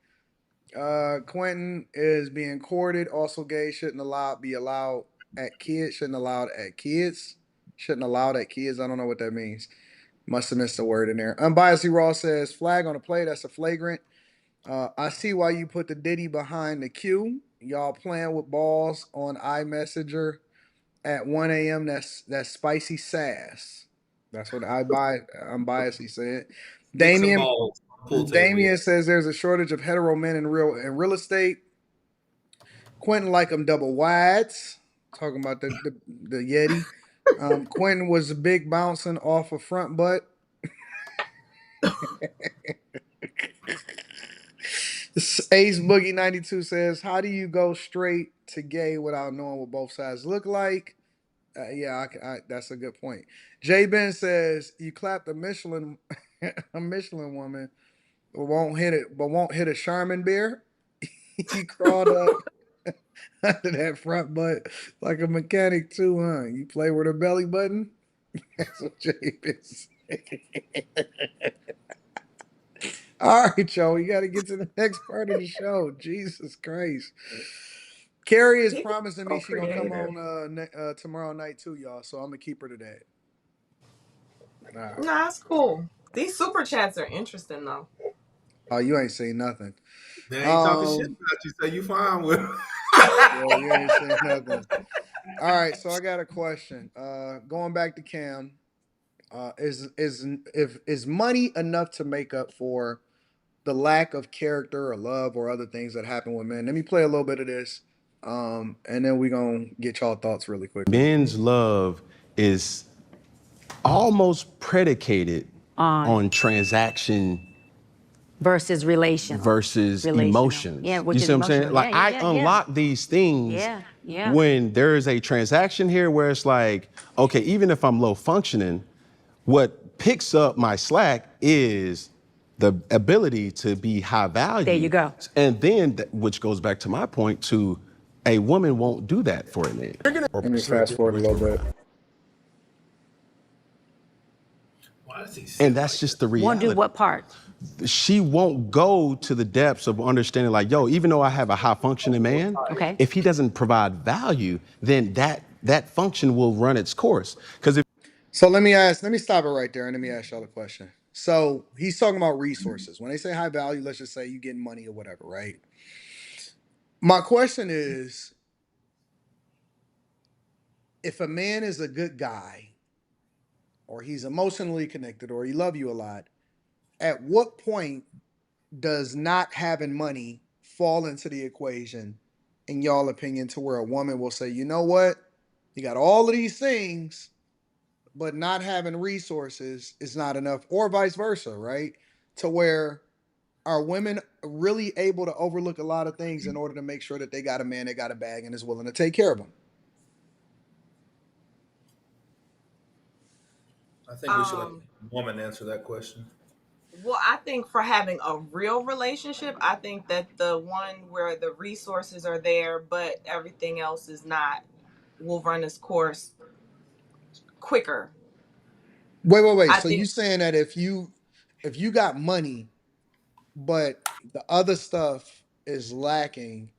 Quentin is being courted. Also gay. Shouldn't be allowed at kids. Shouldn't allowed at kids. Shouldn't allowed at kids. I don't know what that means. Must have missed a word in there. Unbiasedly Raw says flag on the play. That's a flagrant. I see why you put the Diddy behind the Q. Y'all playing with balls on iMessenger at 1 a.m. That's spicy sass. That's what unbiasedly said. Damien says there's a shortage of hetero men in real estate. Quentin like them double wides. Talking about the Yeti. Quentin was a big bouncing off a front butt. Ace Boogie 92 says, how do you go straight to gay without knowing what both sides look like? Yeah, that's a good point. J Ben says you clapped a Michelin woman, but won't hit a Charmin beer. He crawled up under that front butt like a mechanic too, huh? You play with her belly button? That's what Jay is. All right, Joe, you got to get to the next part of the show. Jesus Christ. Carrie is People promising are me so she gonna come creative. on tomorrow night too, y'all. So I'm gonna keep her to that. All right. No, that's cool. These super chats are interesting though. Oh, you ain't saying nothing. They ain't talking shit Um, about you, so you fine with 'em. yeah, you ain't saying nothing. All right, so I got a question. Going back to Cam, is money enough to make up for the lack of character or love or other things that happen with men? Let me play a little bit of this, and then we gonna get y'all thoughts really quickly. Men's love is almost predicated on transaction versus relational. versus emotions. Yeah, which you is see what I'm saying? emotional. Like Yeah, I yeah, yeah, unlock these things yeah. when there is a transaction here where it's like, okay, even if I'm low functioning, what picks up my slack is the ability to be high value. There you go. And then, which goes back to my point to a woman won't do that for a man. Let me fast forward a little bit. Why does he say And that's just the reality. Won't do what part? She won't go to the depths of understanding like, yo, even though I have a high functioning man, Okay. if he doesn't provide value, then that function will run its course. Because if So let me stop it right there and let me ask y'all a question. So he's talking about resources. When they say high value, let's just say you getting money or whatever, right? My question is, if a man is a good guy, or he's emotionally connected, or he love you a lot, at what point does not having money fall into the equation, in y'all opinion, to where a woman will say, you know what, you got all of these things, but not having resources is not enough, or vice versa, right? To where are women really able to overlook a lot of things in order to make sure that they got a man that got a bag and is willing to take care of them? I think we should let the woman answer that question. Well, I think for having a real relationship, I think that the one where the resources are there, but everything else is not, will run its course quicker. Wait. I So you think, saying that if you got money, but the other stuff is lacking,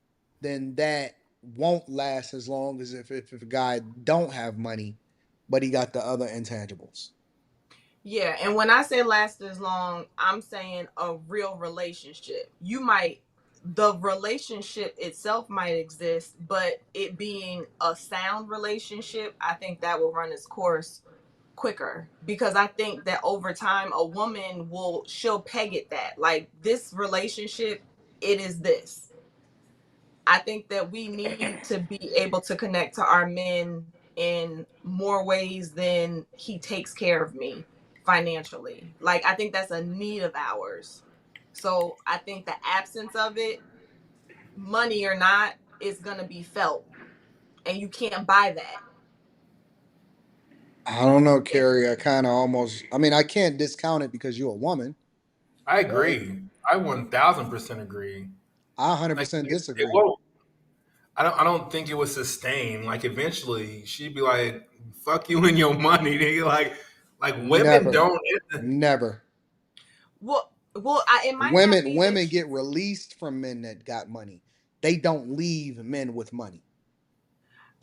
then that won't last as long as if a guy don't have money, but he got the other intangibles. yeah. And when I say last as long, I'm saying a real relationship. The relationship itself might exist, but it being a sound relationship, I think that will run its course quicker, because I think that over time a woman she'll peg it that like this relationship, it is this. I think that we need to be able to connect to our men in more ways than he takes care of me financially. Like I think that's a need of ours. So I think the absence of it, money or not, is gonna be felt, and you can't buy that. I don't know, Carrie. I can't discount it because you're a woman, I right? agree. I 1000% agree. I Like 100% it disagree. won't. I don't think it would sustain. Like eventually, she'd be like, "Fuck you and your money." They like women Never. don't. Never. It might not Women be that women get released from men that got money. They don't leave men with money.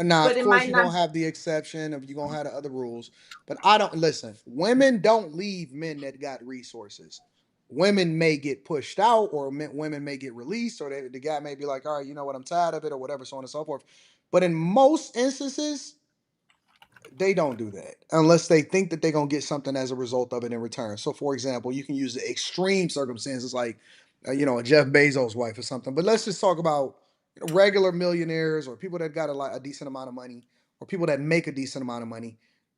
Now, but of it course, might you're not. gonna have the exception of you're gonna have the other rules, but I don't listen. Women don't leave men that got resources. Women may get pushed out, or women may get released, or the guy may be like, "All right, you know what? I'm tired of it," or whatever, so on and so forth. But in most instances, they don't do that unless they think that they're gonna get something as a result of it in return. So, for example, you can use the extreme circumstances like, a Jeff Bezos' wife or something. But let's just talk about regular millionaires or people that got a decent amount of money or people that make a decent amount of money.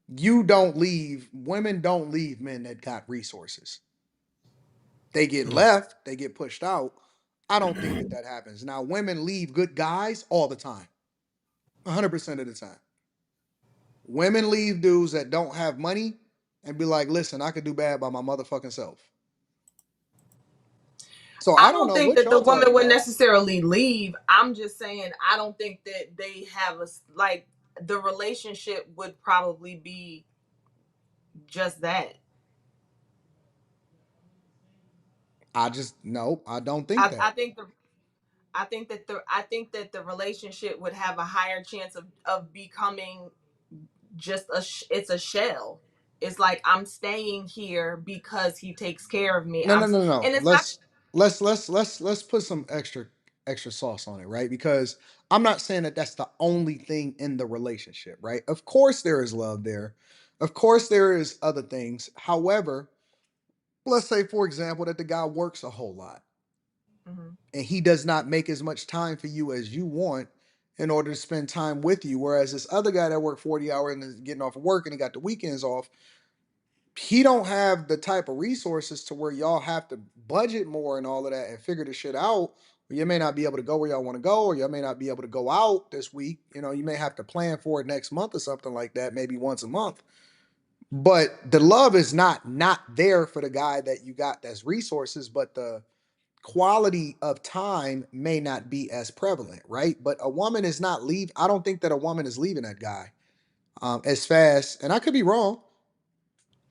Women don't leave men that got resources. They get left, they get pushed out. I don't think that happens. Now, women leave good guys all the time, 100% of the time. Women leave dudes that don't have money and be like, listen, I could do bad by my motherfucking self. So I I don't don't know think what that the y'all talking woman would about. necessarily leave. I'm just saying I don't think that they have like the relationship would probably be just that. I don't think I, that. I think the I think that the relationship would have a higher chance of becoming just it's a shell. It's like I'm staying here because he takes care of me. No, no, no, no. And it's not. Let's put some extra sauce on it, right? Because I'm not saying that that's the only thing in the relationship, right? Of course there is love there. Of course there is other things. However, let's say for example that the guy works a whole lot Mhm. and he does not make as much time for you as you want in order to spend time with you, whereas this other guy that worked 40 hours and is getting off of work and he got the weekends off, he don't have the type of resources to where y'all have to budget more and all of that and figure the shit out. You may not be able to go where y'all want to go, or you may not be able to go out this week. You may have to plan for it next month or something like that, maybe once a month. But the love is not there for the guy that you got that's resources, but the quality of time may not be as prevalent, right? But a woman is not leave. I don't think that a woman is leaving that guy as fast, and I could be wrong.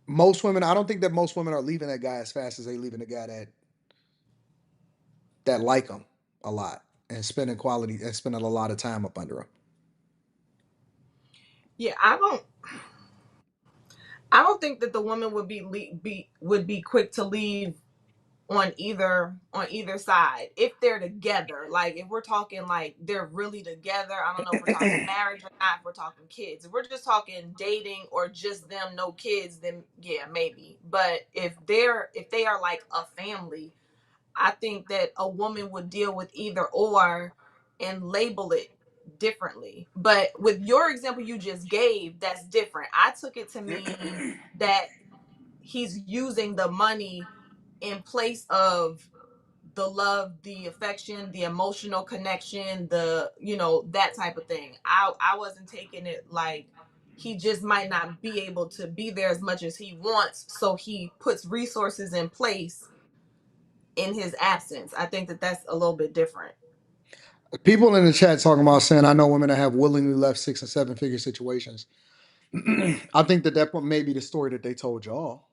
Most women, I don't think that most women are leaving that guy as fast as they leaving the guy that like him a lot and spending a lot of time up under him. Yeah, I don't think that the woman would would be quick to leave on either side if they're together. Like if we're talking like they're really together. I don't know if we're talking marriage or not, if we're talking kids. If we're just talking dating or just them no kids, then yeah, maybe. But if they are like a family, I think that a woman would deal with either or and label it differently. But with your example you just gave, that's different. I took it to mean that he's using the money in place of the love, the affection, the emotional connection, that type of thing. I wasn't taking it like he just might not be able to be there as much as he wants, so he puts resources in place in his absence. I think that that's a little bit different. People in the chat talking about saying, I know women that have willingly left 6 and 7 figure situations. I think that may be the story that they told y'all.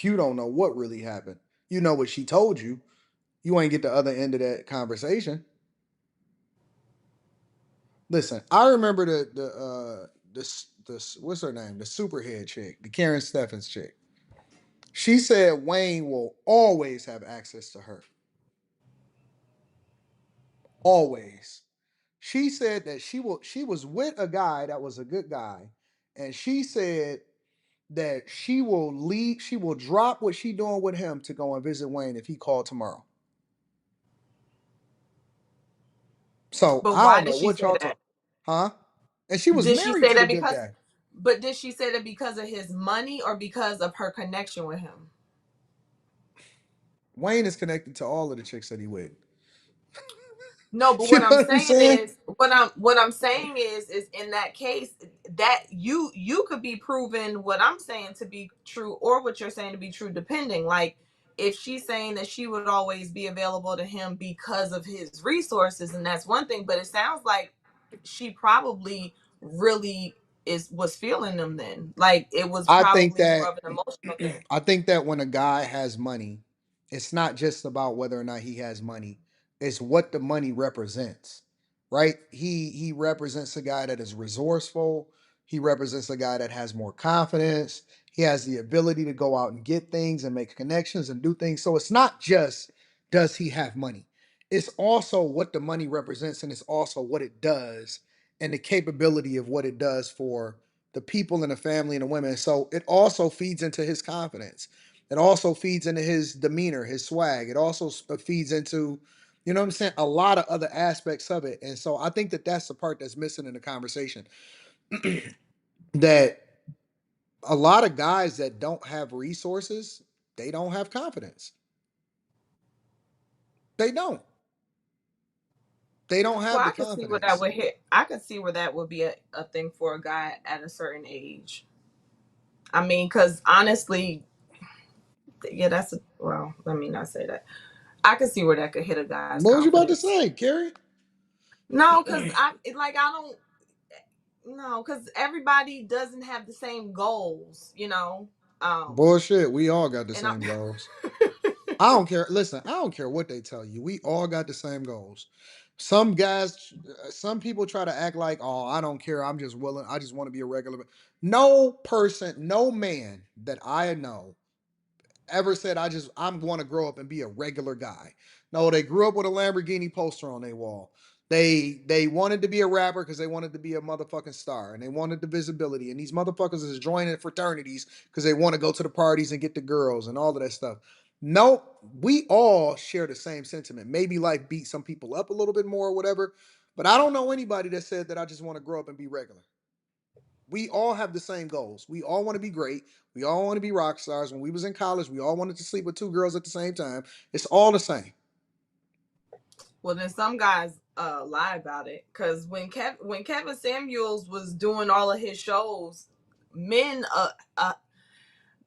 You don't know what really happened. You know what she told you. You ain't get the other end of that conversation. Listen, I remember the what's her name? The superhead chick, the Karen Steffens chick. She said Wayne will always have access to her. Always. She said that she was with a guy that was a good guy, and she said that she will drop what she doing with him to go and visit Wayne if he called tomorrow. So But I why don't did know she what say y'all that? talk, huh? And she was Did she married say to the that good guy. did she say that because of his money or because of her connection with him? Wayne is connected to all of the chicks that he with. No, but You what know I'm what I'm saying saying? is is in that case that you could be proven what I'm saying to be true or what you're saying to be true, depending. Like if she's saying that she would always be available to him because of his resources, and that's one thing, but it sounds like she probably really was feeling them then. Like it was I think probably more that of an emotional thing. I think that when a guy has money, it's not just about whether or not he has money. It's what the money represents. Right? He represents a guy that is resourceful. He represents a guy that has more confidence. He has the ability to go out and get things and make connections and do things. So it's not just does he have money. It's also what the money represents and it's also what it does and the capability of what it does for the people in the family and the women. So it also feeds into his confidence. It also feeds into his demeanor, his swag. It also feeds into, you know what I'm saying, a lot of other aspects of it. And so I think that that's the part that's missing in the conversation. That a lot of guys that don't have resources, they don't have confidence. They don't. They don't Well, have the I could see where that confidence. would hit. I could see where that would be a thing for a guy at a certain age. I mean, because honestly, Yeah, well, let me not say that. I can see where that could hit a guy's What was you about to confidence. say, Carrie? No, because I don't. No, because everybody doesn't have the same goals, Bullshit. We all got the And I, same goals. I don't care. Listen, I don't care what they tell you. We all got the same goals. Some guys, some people try to act like, oh, I don't care. I'm just willing. I just want to be a regular. No person, no man that I know ever said I'm going to grow up and be a regular guy. No, they grew up with a Lamborghini poster on their wall. They wanted to be a rapper because they wanted to be a motherfucking star and they wanted the visibility. And these motherfuckers is joining fraternities because they want to go to the parties and get the girls and all of that stuff. Nope, we all share the same sentiment. Maybe life beat some people up a little bit more or whatever, but I don't know anybody that said that I just want to grow up and be regular. We all have the same goals. We all want to be great. We all want to be rock stars. When we was in college, we all wanted to sleep with two girls at the same time. It's all the same. Well, then some guys lie about it because when Kevin Samuels was doing all of his shows, men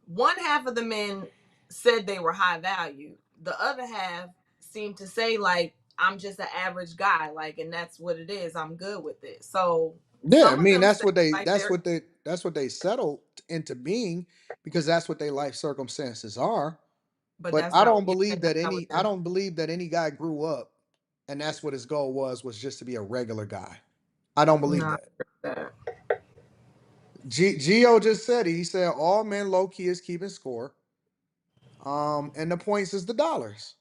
one half of the men said they were high value. The other half seemed to say like I'm just an average guy, like, and that's what it is. I'm good with it. So Yeah, I some of mean them that's say what they like they're, that's what they settled into being because that's what their life circumstances are. but But that's not. Yeah, that's not what I they're. don't believe that any guy grew up and that's what his goal was just to be a regular guy. I don't believe Not that. that. Gio just said it. He said all men low key is keeping score. And the points is the dollars.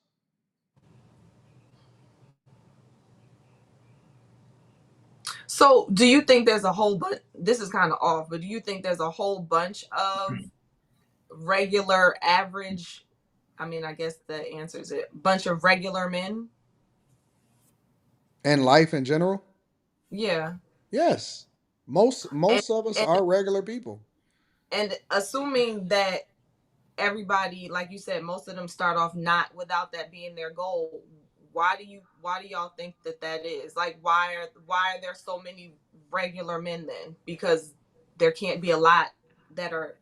So, do you think there's a whole bunch? This is kind of off, but do you think there's a whole bunch of regular, average? I mean, I guess the answer is it. Bunch of regular men. And life in general? Yeah, Yes. and Most of us and are regular people. and assuming that everybody, like you said, most of them start off not without that being their goal. Why do y'all think that is? Like, why are there so many regular men then? Because there can't be a lot that are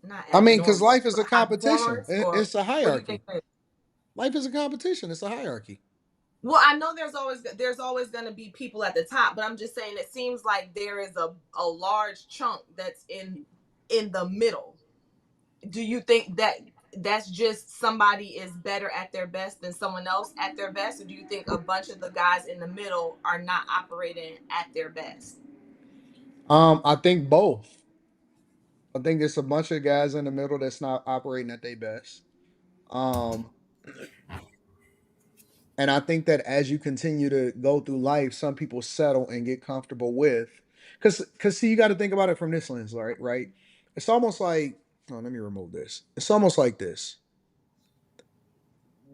not I mean, because abnormal, life is but a high competition. performers, or It's a what do you think hierarchy. it is? Life is a competition. It's a hierarchy. Well, I know there's always going to be people at the top, but I'm just saying it seems like there is a large chunk that's in the middle. Do you think that that's just somebody is better at their best than someone else at their best, or do you think a bunch of the guys in the middle are not operating at their best? I think both. I think there's a bunch of guys in the middle that's not operating at their best. Um, and I think that as you continue to go through life, some people settle and get comfortable with, because see, you got to think about it from this lens, right? Right? It's almost like, oh, let me remove this. It's almost like this.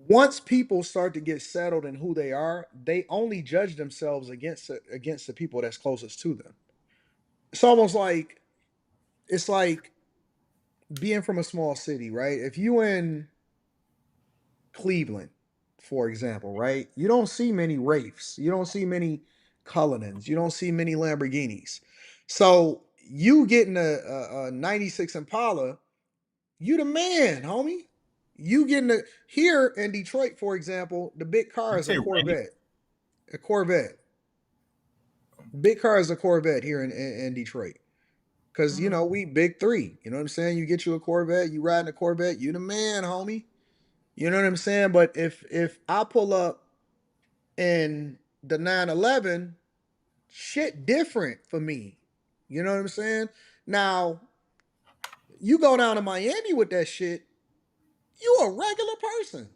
Once people start to get settled in who they are, they only judge themselves against the people that's closest to them. It's almost like it's like being from a small city, right? If you in Cleveland, for example, right? You don't see many Wraiths. You don't see many Cullinans. You don't see many Lamborghinis. So you getting a 96 Impala, you the man, homie. You getting a here in Detroit, for example, the big car You is a say Ray? Corvette. A Corvette. Big car is a Corvette here in Detroit. Cause you know, we big three. You know what I'm saying? You get you a Corvette, you riding a Corvette, you the man, homie. You know what I'm saying? But if I pull up in the 911, shit different for me. You know what I'm saying? Now, you go down to Miami with that shit, you a regular person.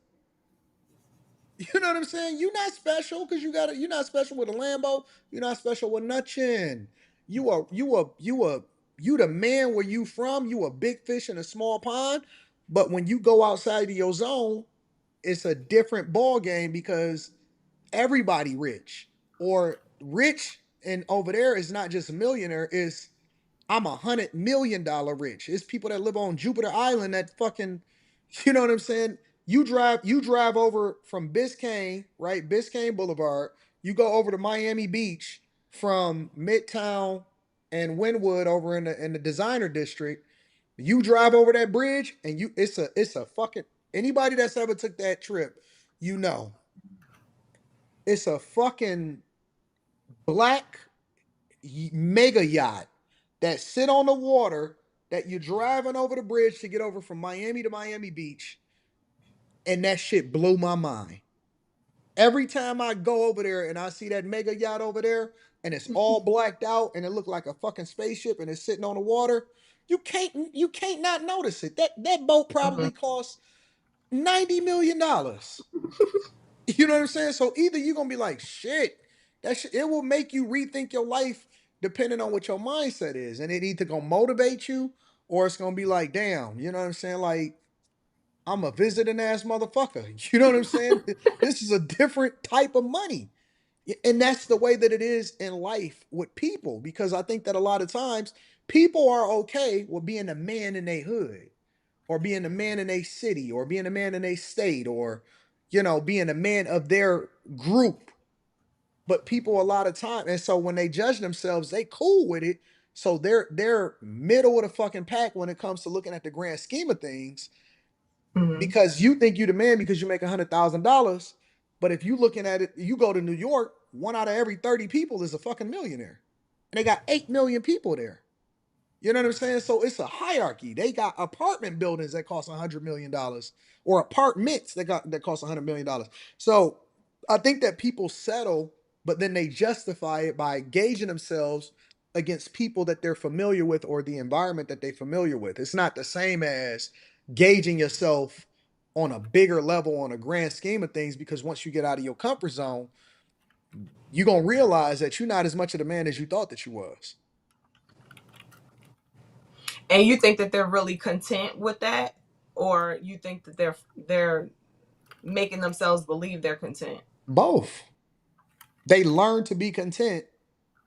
You know what I'm saying? You're not special because you're not special with a Lambo. You're not special with nothing. You the man where you from. You a big fish in a small pond. But when you go outside of your zone, it's a different ball game because everybody rich or rich and over there is not just a millionaire. It's I'm $100 million rich. It's people that live on Jupiter Island that fucking, you know what I'm saying? You drive over from Biscayne, right? Biscayne Boulevard. You go over to Miami Beach from Midtown and Wynwood over in the designer district. You drive over that bridge and it's a fucking anybody that's ever took that trip, you know. It's a fucking black mega yacht that sit on the water that you're driving over the bridge to get over from Miami to Miami Beach. And that shit blew my mind. Every time I go over there and I see that mega yacht over there and it's all blacked out and it looked like a fucking spaceship and it's sitting on the water, you can't not notice it. That boat probably cost $90 million. You know what I'm saying? So either you're gonna be like, shit, it will make you rethink your life depending on what your mindset is. And it either gonna motivate you or it's gonna be like, damn, you know what I'm saying? Like, I'm a visiting ass motherfucker. You know what I'm saying? This is a different type of money. And that's the way that it is in life with people. Because I think that a lot of times people are okay with being a man in their hood or being a man in a city or being a man in a state or, being a man of their group. But people a lot of time, and so when they judge themselves, they cool with it. So they're middle of the fucking pack when it comes to looking at the grand scheme of things because you think you the man because you make $100,000. But if you looking at it, you go to New York, 1 out of every 30 people is a fucking millionaire. And they got 8 million people there. You know what I'm saying? So it's a hierarchy. They got apartment buildings that cost $100 million or apartments that cost $100 million. So I think that people settle, but then they justify it by gauging themselves against people that they're familiar with or the environment that they're familiar with. It's not the same as gauging yourself on a bigger level on a grand scheme of things, because once you get out of your comfort zone, you're going to realize that you're not as much of the man as you thought that you was. And you think that they're really content with that, or you think that they're making themselves believe they're content? Both. They learn to be content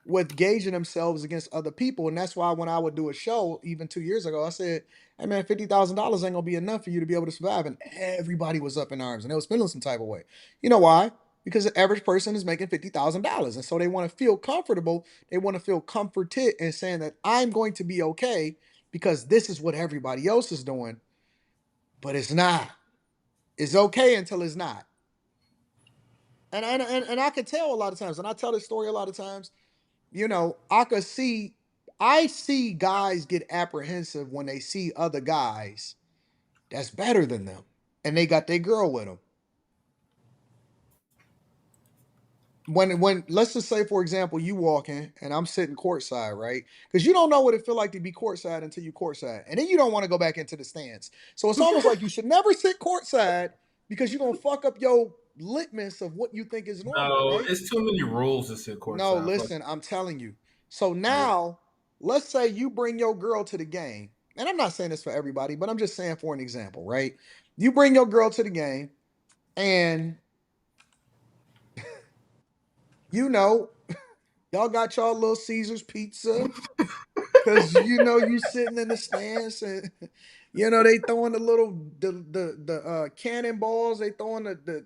with gauging themselves against other people. And that's why when I would do a show, even 2 years ago, I said, hey man, $50,000 ain't gonna be enough for you to be able to survive. And everybody was up in arms and they was feeling some type of way. You know why? Because the average person is making $50,000. And so they want to feel comfortable. They want to feel comforted in saying that I'm going to be okay because this is what everybody else is doing. But it's not. It's okay until it's not. And I could tell a lot of times, and I tell this story a lot of times, I see guys get apprehensive when they see other guys that's better than them and they got their girl with them. When let's just say, for example, you walking and I'm sitting courtside, right? Because you don't know what it feel like to be courtside until you courtside. And then you don't want to go back into the stands. So it's almost like you should never sit courtside because you're gonna fuck up your litmus of what you think is normal. No, Right? it's too many rules to sit courtside. No, listen, I'm telling you. So now, let's say you bring your girl to the game. And I'm not saying this for everybody, but I'm just saying for an example, right? You bring your girl to the game and y'all got y'all little Caesar's pizza because you sitting in the stands and they throwing the little the cannonballs, they throwing the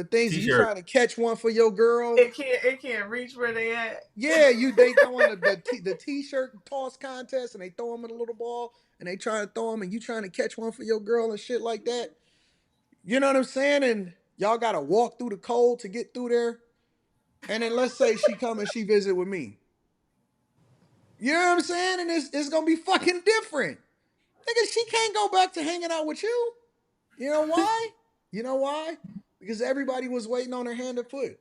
things you trying to catch one for your girl. It can't reach where they at. Yeah, they throwing the t-shirt toss contest and they throw them in a little ball and they trying to throw them and you trying to catch one for your girl and shit like that. You know what I'm saying? And y'all got to walk through the cold to get through there. And then let's say she come and she visit with me. You know what I'm saying? And it's going to be fucking different. Nigga, she can't go back to hanging out with you. You know why? You know why? Because everybody was waiting on her hand and foot.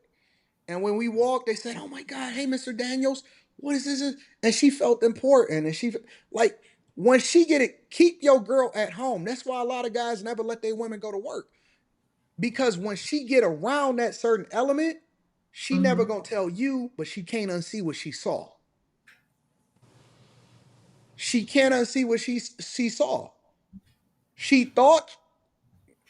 And when we walked, they said, oh my God, hey, Mr. Daniels, what is this? And she felt important. And she, like, when she get it, keep your girl at home. That's why a lot of guys never let their women go to work. Because when she get around that certain element, she never gonna tell you, but she can't unsee what she saw. She can't unsee what she saw. She thought,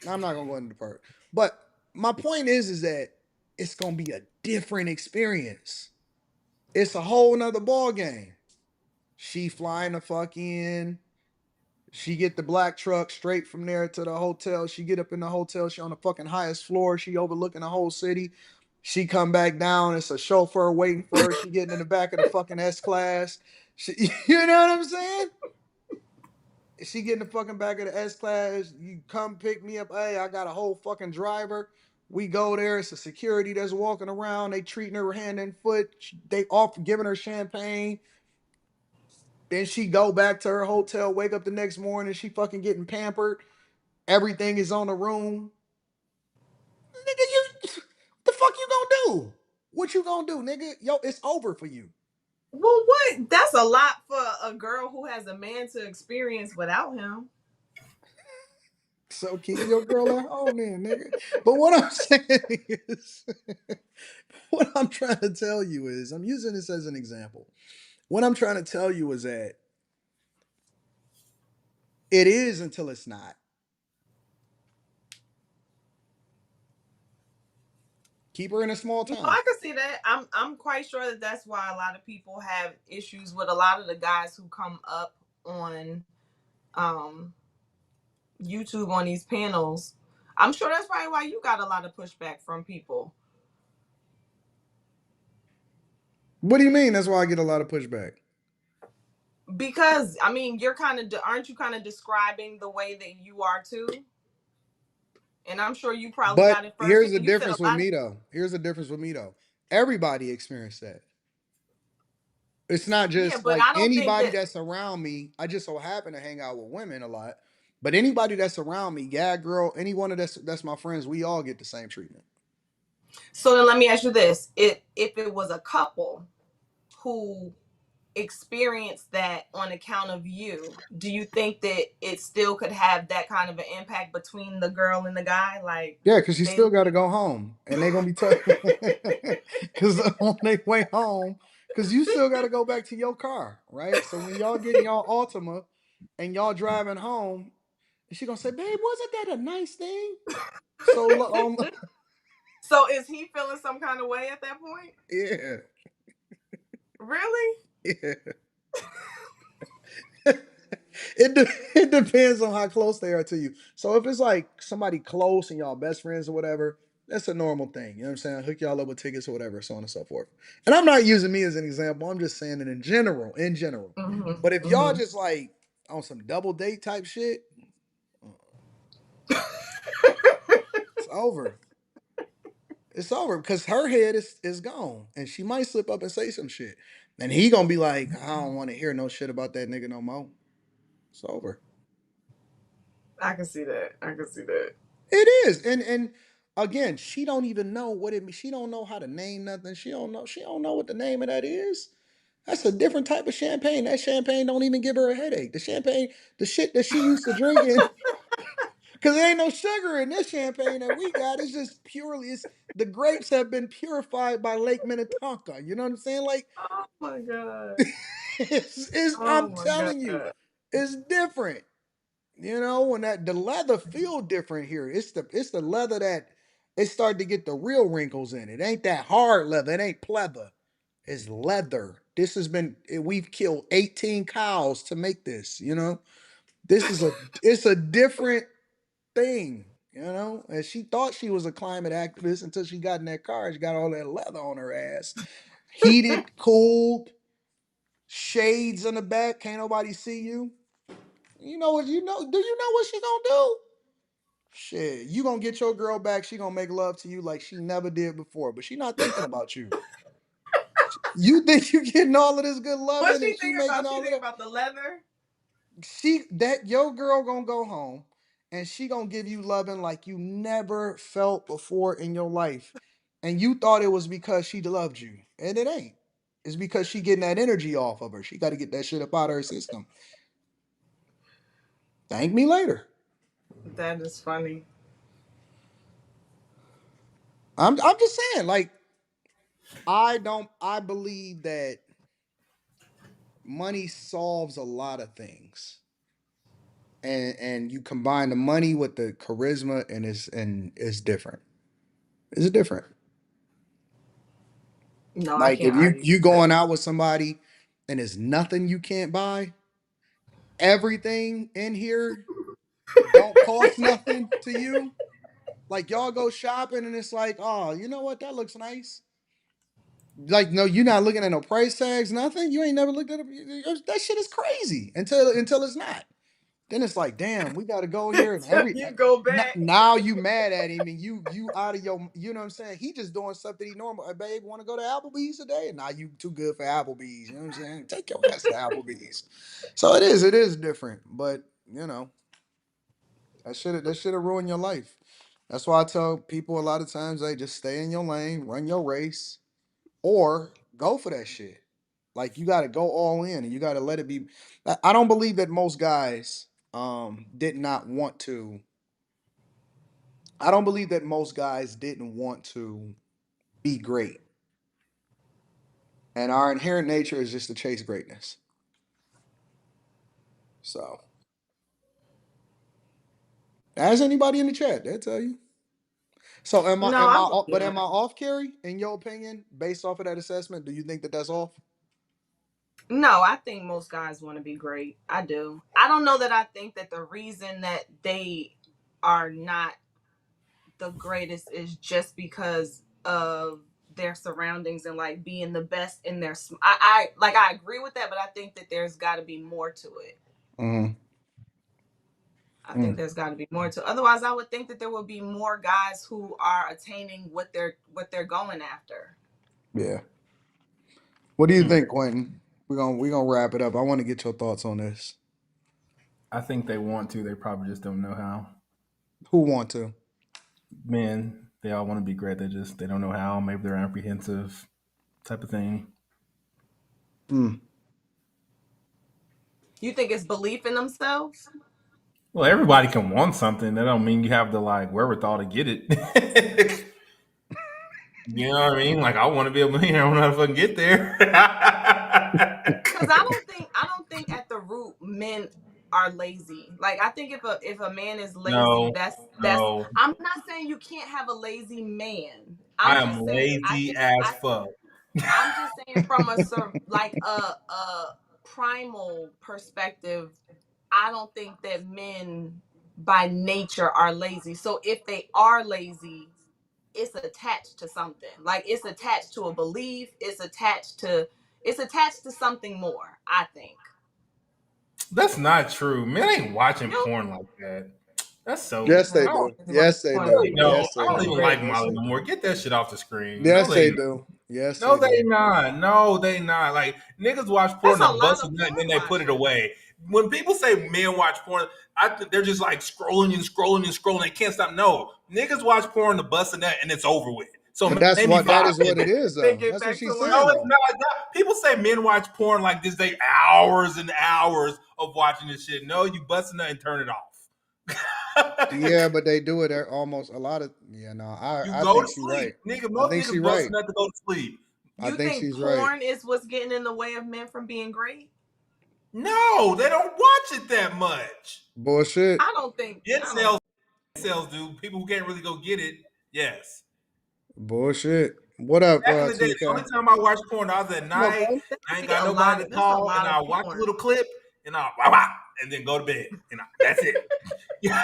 I'm not gonna go into the part, but my point is that it's gonna be a different experience. It's a whole nother ball game. She flying the fuck in. She get the black truck straight from there to the hotel. She get up in the hotel. She on the fucking highest floor. She overlooking the whole city. She come back down. It's a chauffeur waiting for her. She getting in the back of the fucking S-Class. You know what I'm saying? She get in the fucking back of the S class. You come pick me up. Hey, I got a whole fucking driver. We go there. It's a security that's walking around. They treating her hand and foot. They off giving her champagne. Then she go back to her hotel. Wake up the next morning. She fucking getting pampered. Everything is on the room. Nigga, what the fuck you gonna do? What you gonna do, nigga? Yo, it's over for you. Well, what? That's a lot for a girl who has a man to experience without him. So keep your girl at home then, nigga. But what I'm saying is, what I'm trying to tell you is, I'm using this as an example. What I'm trying to tell you is that it is until it's not. Keep her in a small No, town. I can see that. I'm quite sure that that's why a lot of people have issues with a lot of the guys who come up on um YouTube on these panels. I'm sure that's probably why you got a lot of pushback from people. What do you mean? That's why I get a lot of pushback. Because I mean, aren't you kind of describing the way that you are too? And I'm sure you probably But got it first. here's the You said a difference with lot of me though. Here's the difference with me though. Everybody experienced that. It's not yeah, just but like I don't think anybody that. that's around me. I just so happen to hang out with women a lot. But anybody that's around me, yeah, girl, any one of that's my friends, we all get the same treatment. So then let me ask you this: if it was a couple who experienced that on account of you, do you think that it still could have that kind of an impact between the girl and the guy? Like Yeah, because you they, still got to go home, and they gonna be tough. Because on their way home, because you still got to go back to your car, right? So when y'all getting y'all Altima, and y'all driving home, she gonna say, "Babe, wasn't that a nice thing?" So so is he feeling some kind of way at that point? yeah, Really? yeah. It depends on how close they are to you. So if it's like somebody close and y'all best friends or whatever, that's a normal thing. You know what I'm saying? Hook y'all up with tickets or whatever, so on and so forth. And I'm not using me as an example. I'm just saying it in general. In general. But if y'all just like on some double date type shit, it's over. It's over because her head is gone, and she might slip up and say some shit, and he gonna be like, I don't want to hear no shit about that nigga no more. It's over. I can see that. I can see that. It is, and again, she don't even know what it means. She don't know how to name nothing. She don't know. She don't know what the name of that is. That's a different type of champagne. That champagne don't even give her a headache. The champagne, the shit that she used to drinking, because there ain't no sugar in this champagne that we got. It's just purely. It's the grapes have been purified by Lake Minnetonka. You know what I'm saying? Like, Oh my god. Oh I'm my telling you, god. it's different. You know, when the leather feel different here. It's the leather that it started to get the real wrinkles in it. Ain't that hard leather. It ain't pleather. It's leather. This has been we've killed 18 cows to make this, you know? This is it's a different thing, you know? And she thought she was a climate activist until she got in that car. She got all that leather on her ass. Heated, cooled, shades in the back, can't nobody see you. You know what you know? Do you know what she gonna do? Shit, you gonna get your girl back. She gonna make love to you like she never did before, but she not thinking about you. You think you getting all of this good What's loving she and she thinking making about? She all of thinking that. about the leather? Your girl gonna go home and she gonna give you loving like you never felt before in your life, and you thought it was because she loved you, and it ain't. It's because she getting that energy off of her. She got to get that shit up out of her system. Thank me later. That is funny. I'm just saying, like, I believe that money solves a lot of things. And you combine the money with the charisma and it's different. It's different. No, I Like if can't you argue you with that. going out with somebody and there's nothing you can't buy, everything in here don't cost nothing to you. Like y'all go shopping and it's like, oh, you know what? That looks nice. Like, no, you're not looking at no price tags, nothing. You ain't never looked at it. That shit is crazy until it's not. then it's like, damn, we got to go here and You go back. now you mad at him and you out of your, you know what I'm saying? He just doing stuff that he normal. Hey, babe, want to go to Applebee's today? And now you too good for Applebee's. You know what I'm saying? Take your ass to Applebee's. So it is different, but you know that should have ruined your life. That's why I tell people a lot of times, they just stay in your lane, run your race, or go for that shit. Like you got to go all in, and you got to let it be. I don't believe that most guys did not want to. I don't believe that most guys didn't want to be great, and our inherent nature is just to chase greatness. So, ask anybody in the chat, they'll tell you. So, am I? No, Am I? I would. But am I off, Carrie? In your opinion, based off of that assessment, do you think that that's off? No, I think most guys want to be great. I do. I don't know that I think that the reason that they are not the greatest is just because of their surroundings and like being the best in their. I agree with that, but I think that there's got to be more to it. Mm-hmm. I think there's got to be more to it. Otherwise, I would think that there would be more guys who are attaining what they're going after. Yeah. What do you think, Quentin? We're gonna wrap it up. I want to get your thoughts on this. I think they want to. They probably just don't know how. Who want to? Men, they all want to be great. They don't know how. Maybe they're apprehensive, type of thing. You think it's belief in themselves? Well, everybody can want something. That don't mean you have the like wherewithal to get it. You know what I mean? Like I want to be a millionaire. I don't know how to fucking get there. Because I don't think at the root men are lazy. Like I think if a man is lazy, No, that's no. I'm not saying you can't have a lazy man. I I'm am just saying lazy as fuck. I'm just saying from a primal perspective, I don't think that men by nature are lazy. So if they are lazy, it's attached to something. Like it's attached to a belief. It's attached to something more, I think. That's not true. Men ain't watching porn like that. That's so. Yes, they I don't, do. Yes, they do. no, Yes, I they don't do. even like Yes, Molly they no do. more. Get that shit off the screen. Yes, they do. Yes, No, they they do. not. No, they not. Like niggas watch porn That's a to lot bust a of nut and then porn they put it away. When people say men watch porn, I think they're just like scrolling and scrolling and scrolling. They can't stop. No, niggas watch porn to bust a nut and it's over with. So But that's maybe what that 5 is what it minutes. is though. That's what she's saying No, it's though. not. People say men watch porn like this. They hours and hours of watching this shit. No, you bust a nut and turn it off. Yeah, but they do it almost a lot of. Yeah, no, You I go think to she's right. sleep, nigga. I Most think she's niggas bust right. a nut to go to sleep. I You think think she's right. porn is what's getting in the way of men from being great? No, they don't watch it that much. Bullshit. I don't think. Sales do. People who can't really go get it, yes. Bullshit. What up, Back in the day, the only 2K? time I watched porn, I was at night. I ain't got nobody to call, and I watch a little clip, and I and then go to bed, and that's it. Yep.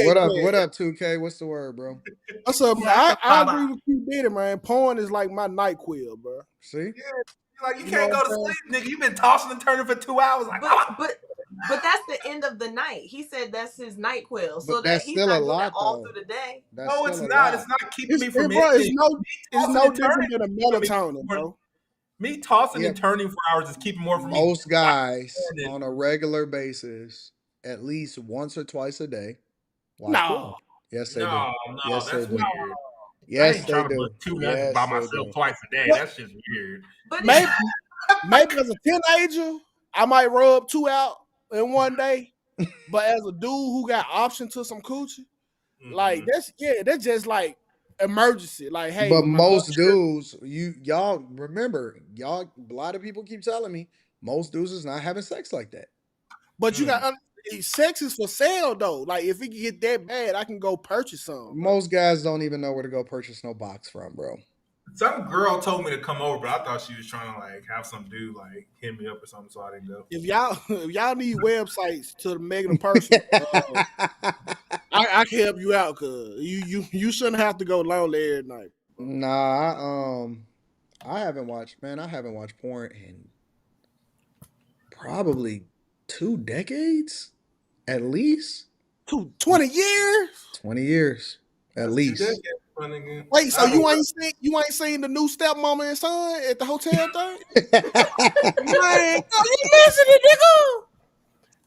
What up? What up, 2K? What's the word, bro? What's up, man? I agree with you, Diddy, man. Porn is like my NyQuil, bro. See? Yeah, like you can't go to sleep, nigga. You've been tossing and turning for 2 hours, like. But that's the end of the night. He said that's his NyQuil, so But that that's he's still a not doing that lot, all though. through the day. No, it's not. It's not keeping me from bro, anything. it's no different than a melatonin, bro. Me tossing Yeah. and turning for hours is keeping more from me. Most guys on a regular basis, at least once or twice a day, watch porn. Yes, they do. No, Yes, they that's do. weird. Yes, I ain't they trying to do. put 2 nuts Yes, by they myself do. twice a day. What? That's just weird. But maybe as a teenager, I might rub 2 out in one day. But as a dude who got option to some coochie, like that's just like emergency. Like, hey, But my butt most dudes, y'all remember, a lot of people keep telling me most dudes is not having sex like that. But you got sex is for sale though. Like if it get that bad, I can go purchase some. Most guys don't even know where to go purchase no box from, bro. Some girl told me to come over, but I thought she was trying to like have some dude like hit me up or something, so I didn't go. If y'all need websites to make it a person, I can help you out because you shouldn't have to go lonely every night. Nah, I haven't watched porn in probably 2 decades? At least? 20 years? 20 years. At least. Wait, so you ain't seen the new stepmama and son at the hotel thing? Man, you listening, nigga?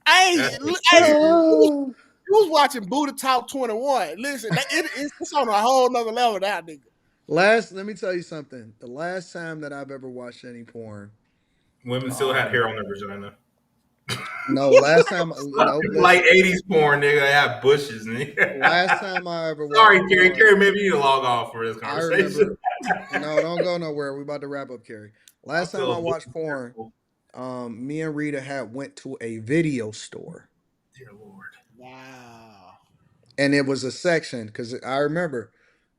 Hey, you was watching Buddha Talk 21. Listen, it's on a whole nother level now, nigga. Let me tell you something. The last time that I've ever watched any porn, women still had hair on their vagina. no, last time, like 80s porn, nigga, they have bushes. Nigga. Last time I ever watched Sorry, porn, Carrie, maybe you need to log off for this I conversation. remember. No, don't go nowhere. We about to wrap up, Carrie. Last time I watched porn, me and Rita had went to a video store. Dear Lord. Wow. And it was a section because I remember.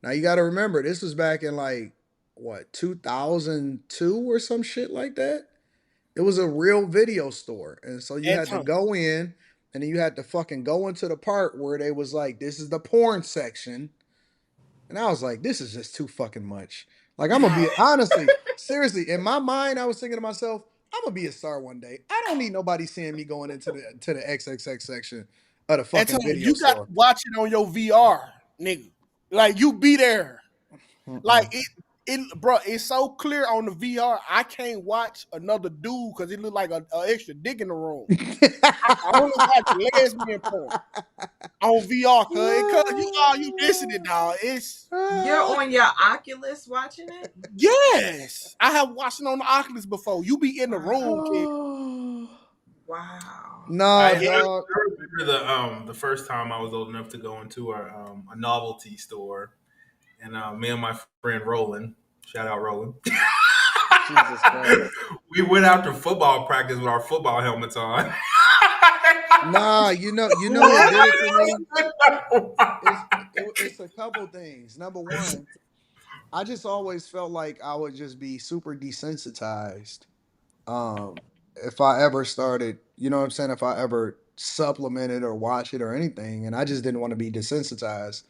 Now you got to remember, this was back in like what 2002 or some shit like that. It was a real video store, and so you had to go in, and then you had to fucking go into the part where they was like, "This is the porn section," and I was like, "This is just too fucking much." Like I'm gonna be honestly, seriously, in my mind, I was thinking to myself, "I'm gonna be a star one day. I don't need nobody seeing me going into the XXX section of the fucking video you store." got to watch it on your VR, nigga. Like you be there. Like bro, it's so clear on the VR. I can't watch another dude because it look like an extra dick in the room. I only watch lesbian porn on VR because you missing it, dog. You're on your Oculus watching it. Yes, I have watched it on the Oculus before. You be in the room, kid. Wow. No, dog. I remember the first time I was old enough to go into a novelty store, and me and my friend Roland, shout out Roland, Jesus Christ. we went out to football practice with our football helmets on. Nah, you know what did it for me? It's a couple things. Number one, I just always felt like I would just be super desensitized. If I ever started, you know what I'm saying? If I ever supplemented or watch it or anything, and I just didn't want to be desensitized.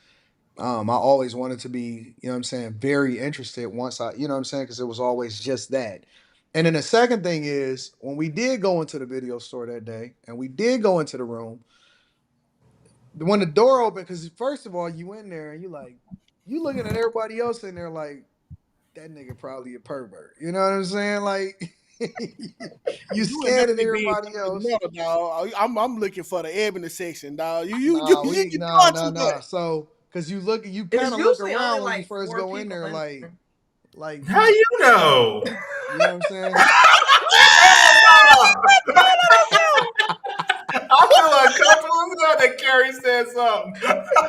I always wanted to be, you know what I'm saying, very interested once you know what I'm saying, because it was always just that. And then the second thing is when we did go into the video store that day and we did go into the room, when the door opened, because first of all, you in there and you looking at everybody else in there like, that nigga probably a pervert. You know what I'm saying? Like, you scared of everybody else. Dog. I'm looking for the ebony section, dog. No. So, because you kind of look around when you first go in there, like how you know? You know what I'm saying? I feel uncomfortable that Carrie said something.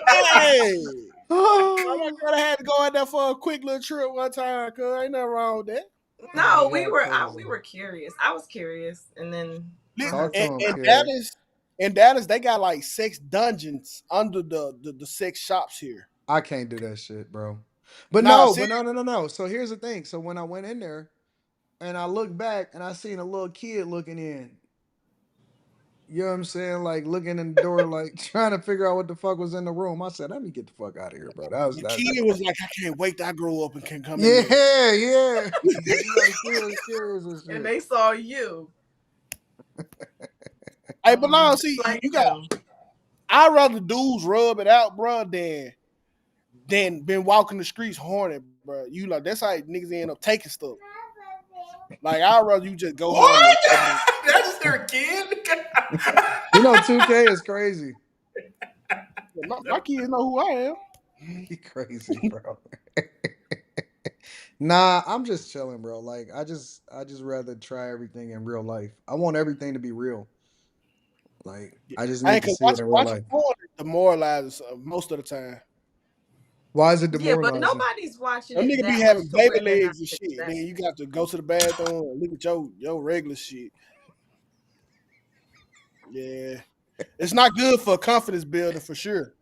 Hey, my girl had to go in there for a quick little trip one time. Cause ain't nothing wrong with that. No, we were curious. I was curious, and then in Dallas, they got like sex dungeons under the sex shops here. I can't do that shit, bro. But no. So here's the thing. So when I went in there and I looked back and I seen a little kid looking in. You know what I'm saying? Like looking in the door, like trying to figure out what the fuck was in the room. I said, let me get the fuck out of here, bro. The kid was like, I can't wait till I grow up and can come in. Yeah. And they saw you. Hey, but now see, you got. I'd rather dudes rub it out, bro, than been walking the streets horny, bro. You like that's how niggas end up taking stuff. Like I'd rather you just go home. That's their kid. You know, 2K is crazy. My kids know who I am. You crazy, bro. Nah, I'm just chilling, bro. Like I just rather try everything in real life. I want everything to be real. Like I just need to see it in real life. Demoralizes most of the time. Why is it demoralizing? Yeah, but nobody's watching. Them niggas be having baby legs and shit. Then you got to go to the bathroom and look at your regular shit. Yeah, it's not good for a confidence builder for sure.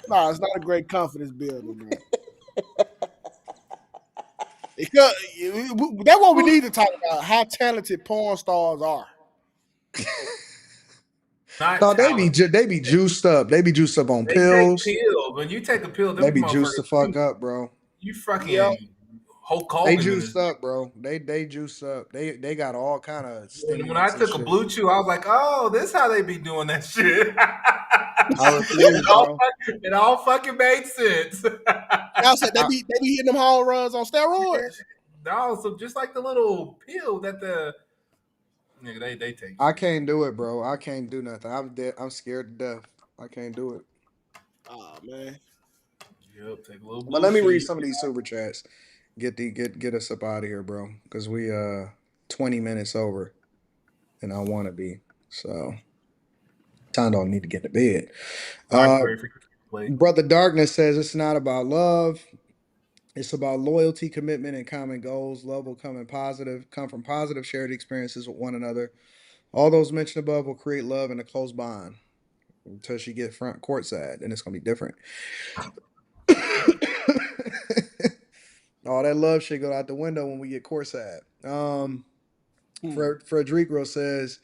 Nah, it's not a great confidence builder, man. That's what we need to talk about. How talented porn stars are. Not No, talented. they be juiced up. They be juiced up on They take pills. pills. When you take a pill, They them be juiced the motherfuckers, fuck up, bro. you Yep. fucking Hulk They Hogan in this. juiced up, bro. They juiced up. They got all kind of When I stimulants and took a shit. blue chew, I was like, oh, this how they be doing that shit. I refuse, bro. It all fucking made sense. Y'all said they be hitting them home runs on steroids. No, so just like the little pill that the nigga they take. I can't do it, bro. I can't do nothing. I'm dead. I'm scared to death. I can't do it. Oh man. Yep, take a little But blue let me read chew. some of these super chats. Get us up out of here, bro. Because we 20 minutes over, and I want to be. So time don't need to get to bed. Brother Darkness says it's not about love. It's about loyalty, commitment, and common goals. Love will come from positive shared experiences with one another. All those mentioned above will create love and a close bond until she get front court side, and it's gonna be different. All that love shit go out the window when we get courtside. Frederico says,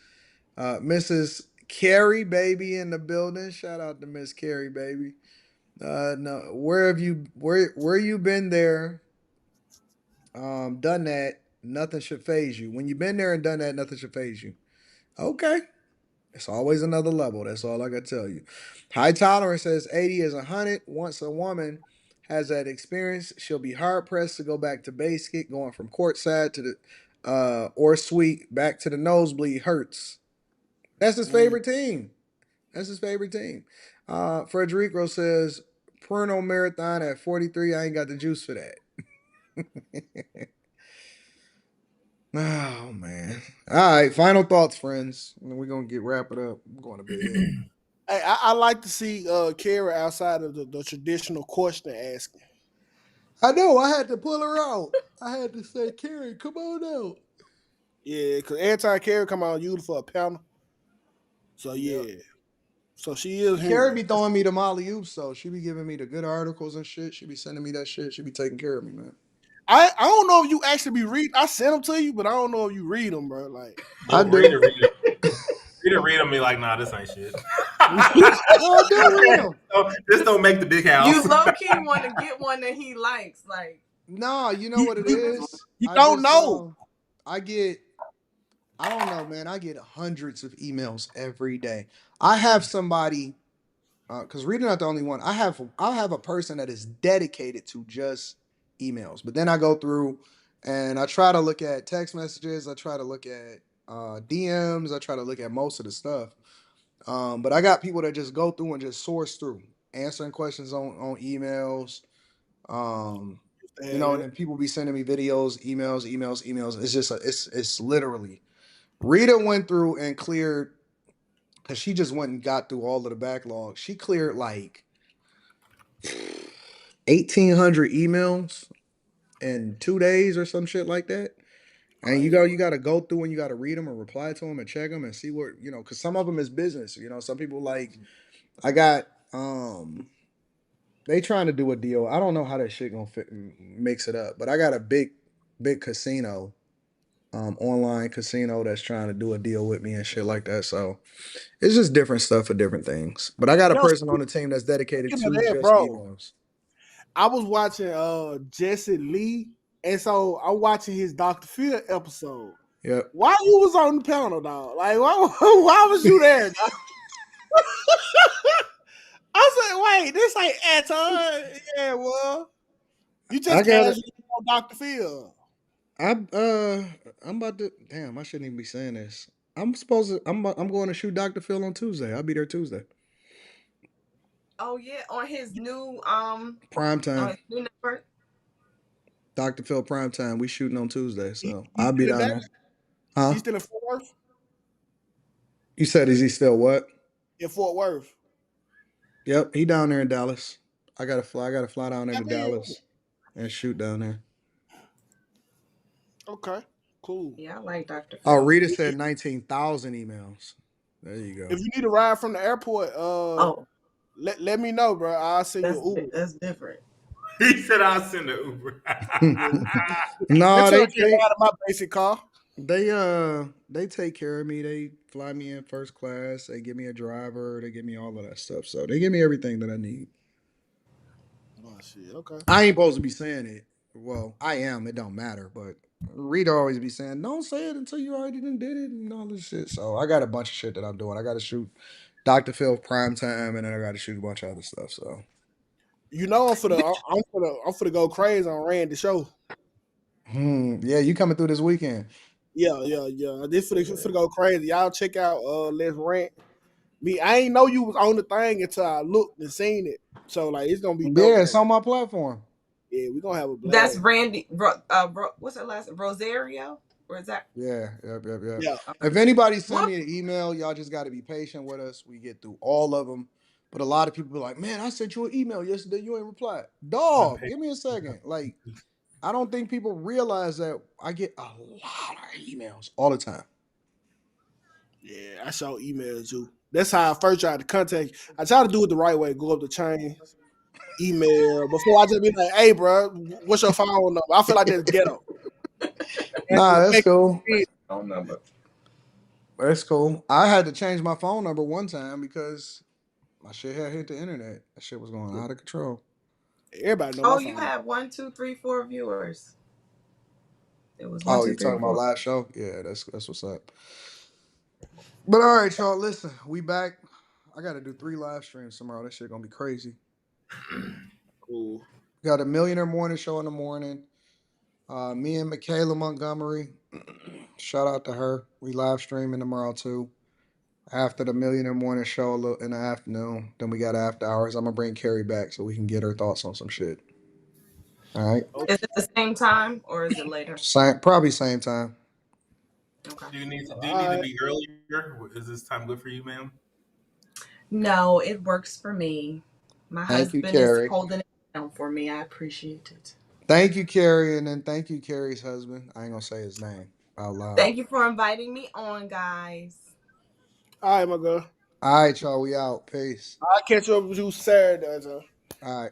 Mrs. Carrie baby in the building. Shout out to Miss Carrie baby. No, where you been there? Done that. Nothing should phase you. When you've been there and done that, nothing should phase you. Okay. It's always another level. That's all I can tell you. High Tolerance says 80 is 100. Once a woman has that experience, she'll be hard pressed to go back to basic. Going from courtside to the or suite back to the nosebleed hurts. That's his favorite team. That's his favorite team. Frederico says Porno marathon at 43. I ain't got the juice for that. Oh man. All right. Final thoughts, friends. And then we're gonna wrap it up. I'm going to bed. Hey, I like to see Kara outside of the traditional question asking. I know. I had to pull her out. I had to say, Carrie, come on out. Yeah, because every time Kara come on, you for a panel. So yeah. So she is here. Carrie be throwing me the Molly Oop, so she be giving me the good articles and shit. She be sending me that shit. She be taking care of me, man. I don't know if you actually be reading. I sent them to you, but I don't know if you read them, bro. Like I do. Read them. Be like, nah, this ain't shit. I do read them. This don't make the big house. You low key want to get one that he likes, like. No, you know what it is. You don't know. I don't know, man. I get hundreds of emails every day. I have somebody, because reading not the only one. I have a person that is dedicated to just emails. But then I go through and I try to look at text messages. I try to look at DMs. I try to look at most of the stuff. But I got people that just go through and just source through, answering questions on emails. And then people be sending me videos, emails. It's just it's literally. Rita went through and cleared, because she just went and got through all of the backlog. She cleared like 1,800 emails in 2 days or some shit like that. And you got to go through and you got to read them and reply to them and check them and see what, because some of them is business. Some people like, I got, they trying to do a deal. I don't know how that shit gonna mix it up, but I got a big casino, online casino that's trying to do a deal with me and shit like that. So it's just different stuff for different things. But I got a person on the team that's dedicated to just emails. I was watching Jesse Lee, and so I'm watching his Dr. Phil episode. Yep. Why you was on the panel, dog? Like why was you there, dog? I said, wait, this ain't Anton. Yeah, well, you just casually on Dr. Phil. I'm about to. Damn, I shouldn't even be saying this. I'm going to shoot Dr. Phil on Tuesday. I'll be there Tuesday. Oh yeah, on his new Primetime. New network. Dr. Phil Primetime. We shooting on Tuesday, so I'll be down there. Huh? He's still in Fort Worth? You said, is he still what? In Fort Worth. Yep, he down there in Dallas. I gotta fly down there to Dallas and shoot down there. Okay, cool. Yeah, I like Dr. Oh, Rita said 19,000 emails. There you go. If you need a ride from the airport, let me know, bro. I'll send you an Uber. That's different. He said I'll send an Uber. No, they out of my basic car. They take care of me. They fly me in first class. They give me a driver. They give me all of that stuff. So they give me everything that I need. Oh shit. Okay. I ain't supposed to be saying it. Well, I am. It don't matter. But Rita always be saying, "Don't say it until you already done did it and all this shit." So I got a bunch of shit that I'm doing. I got to shoot Dr. Phil prime time, and then I got to shoot a bunch of other stuff. So You know I'm for the go crazy on Randy show. yeah, you coming through this weekend? Yeah. This for the go crazy. Y'all check out Let's Rant. Me, I ain't know you was on the thing until I looked and seen it. So like it's gonna be dope. Yeah, it's on my platform. Yeah, we gonna have a That's blast. Randy. What's her last? Rosario, or is that? Yeah. Yeah. If anybody send me an email, y'all just got to be patient with us. We get through all of them. But a lot of people be like, "Man, I sent you an email yesterday. You ain't replied." Dog, give me a second. Like, I don't think people realize that I get a lot of emails all the time. Yeah, I saw emails too. That's how I first tried to contact you. I try to do it the right way. Go up the chain, email before I just be like, "Hey, bro, what's your phone number?" I feel like that's ghetto. Nah, that's cool. Phone number. That's cool. I had to change my phone number one time because my shit had hit the internet. That shit was going out of control. Everybody know Oh, my you phone. had 1, 2, 3, 4 viewers. It was one, Oh, two, you three, talking about four. last show? Yeah, that's what's up. But all right, y'all. Listen, we back. I got to do 3 live streams tomorrow. That shit gonna be crazy. Cool. Got a Millionaire Morning Show in the morning. Me and Michaela Montgomery. Shout out to her. We live streaming tomorrow too. After the Millionaire Morning Show, a little in the afternoon. Then we got after hours. I'm gonna bring Carrie back so we can get her thoughts on some shit. All right. Is it the same time or is it later? Probably same time. Okay. Do you need to be earlier? Is this time good for you, ma'am? No, it works for me. My Thank you, husband is Carrie. holding it down for me. I appreciate it. Thank you, Carrie, and then thank you, Carrie's husband. I ain't gonna say his name out loud. Thank you for inviting me on, guys. All right, my girl. All right, y'all. We out. Peace. I'll catch up with you Saturday. All right.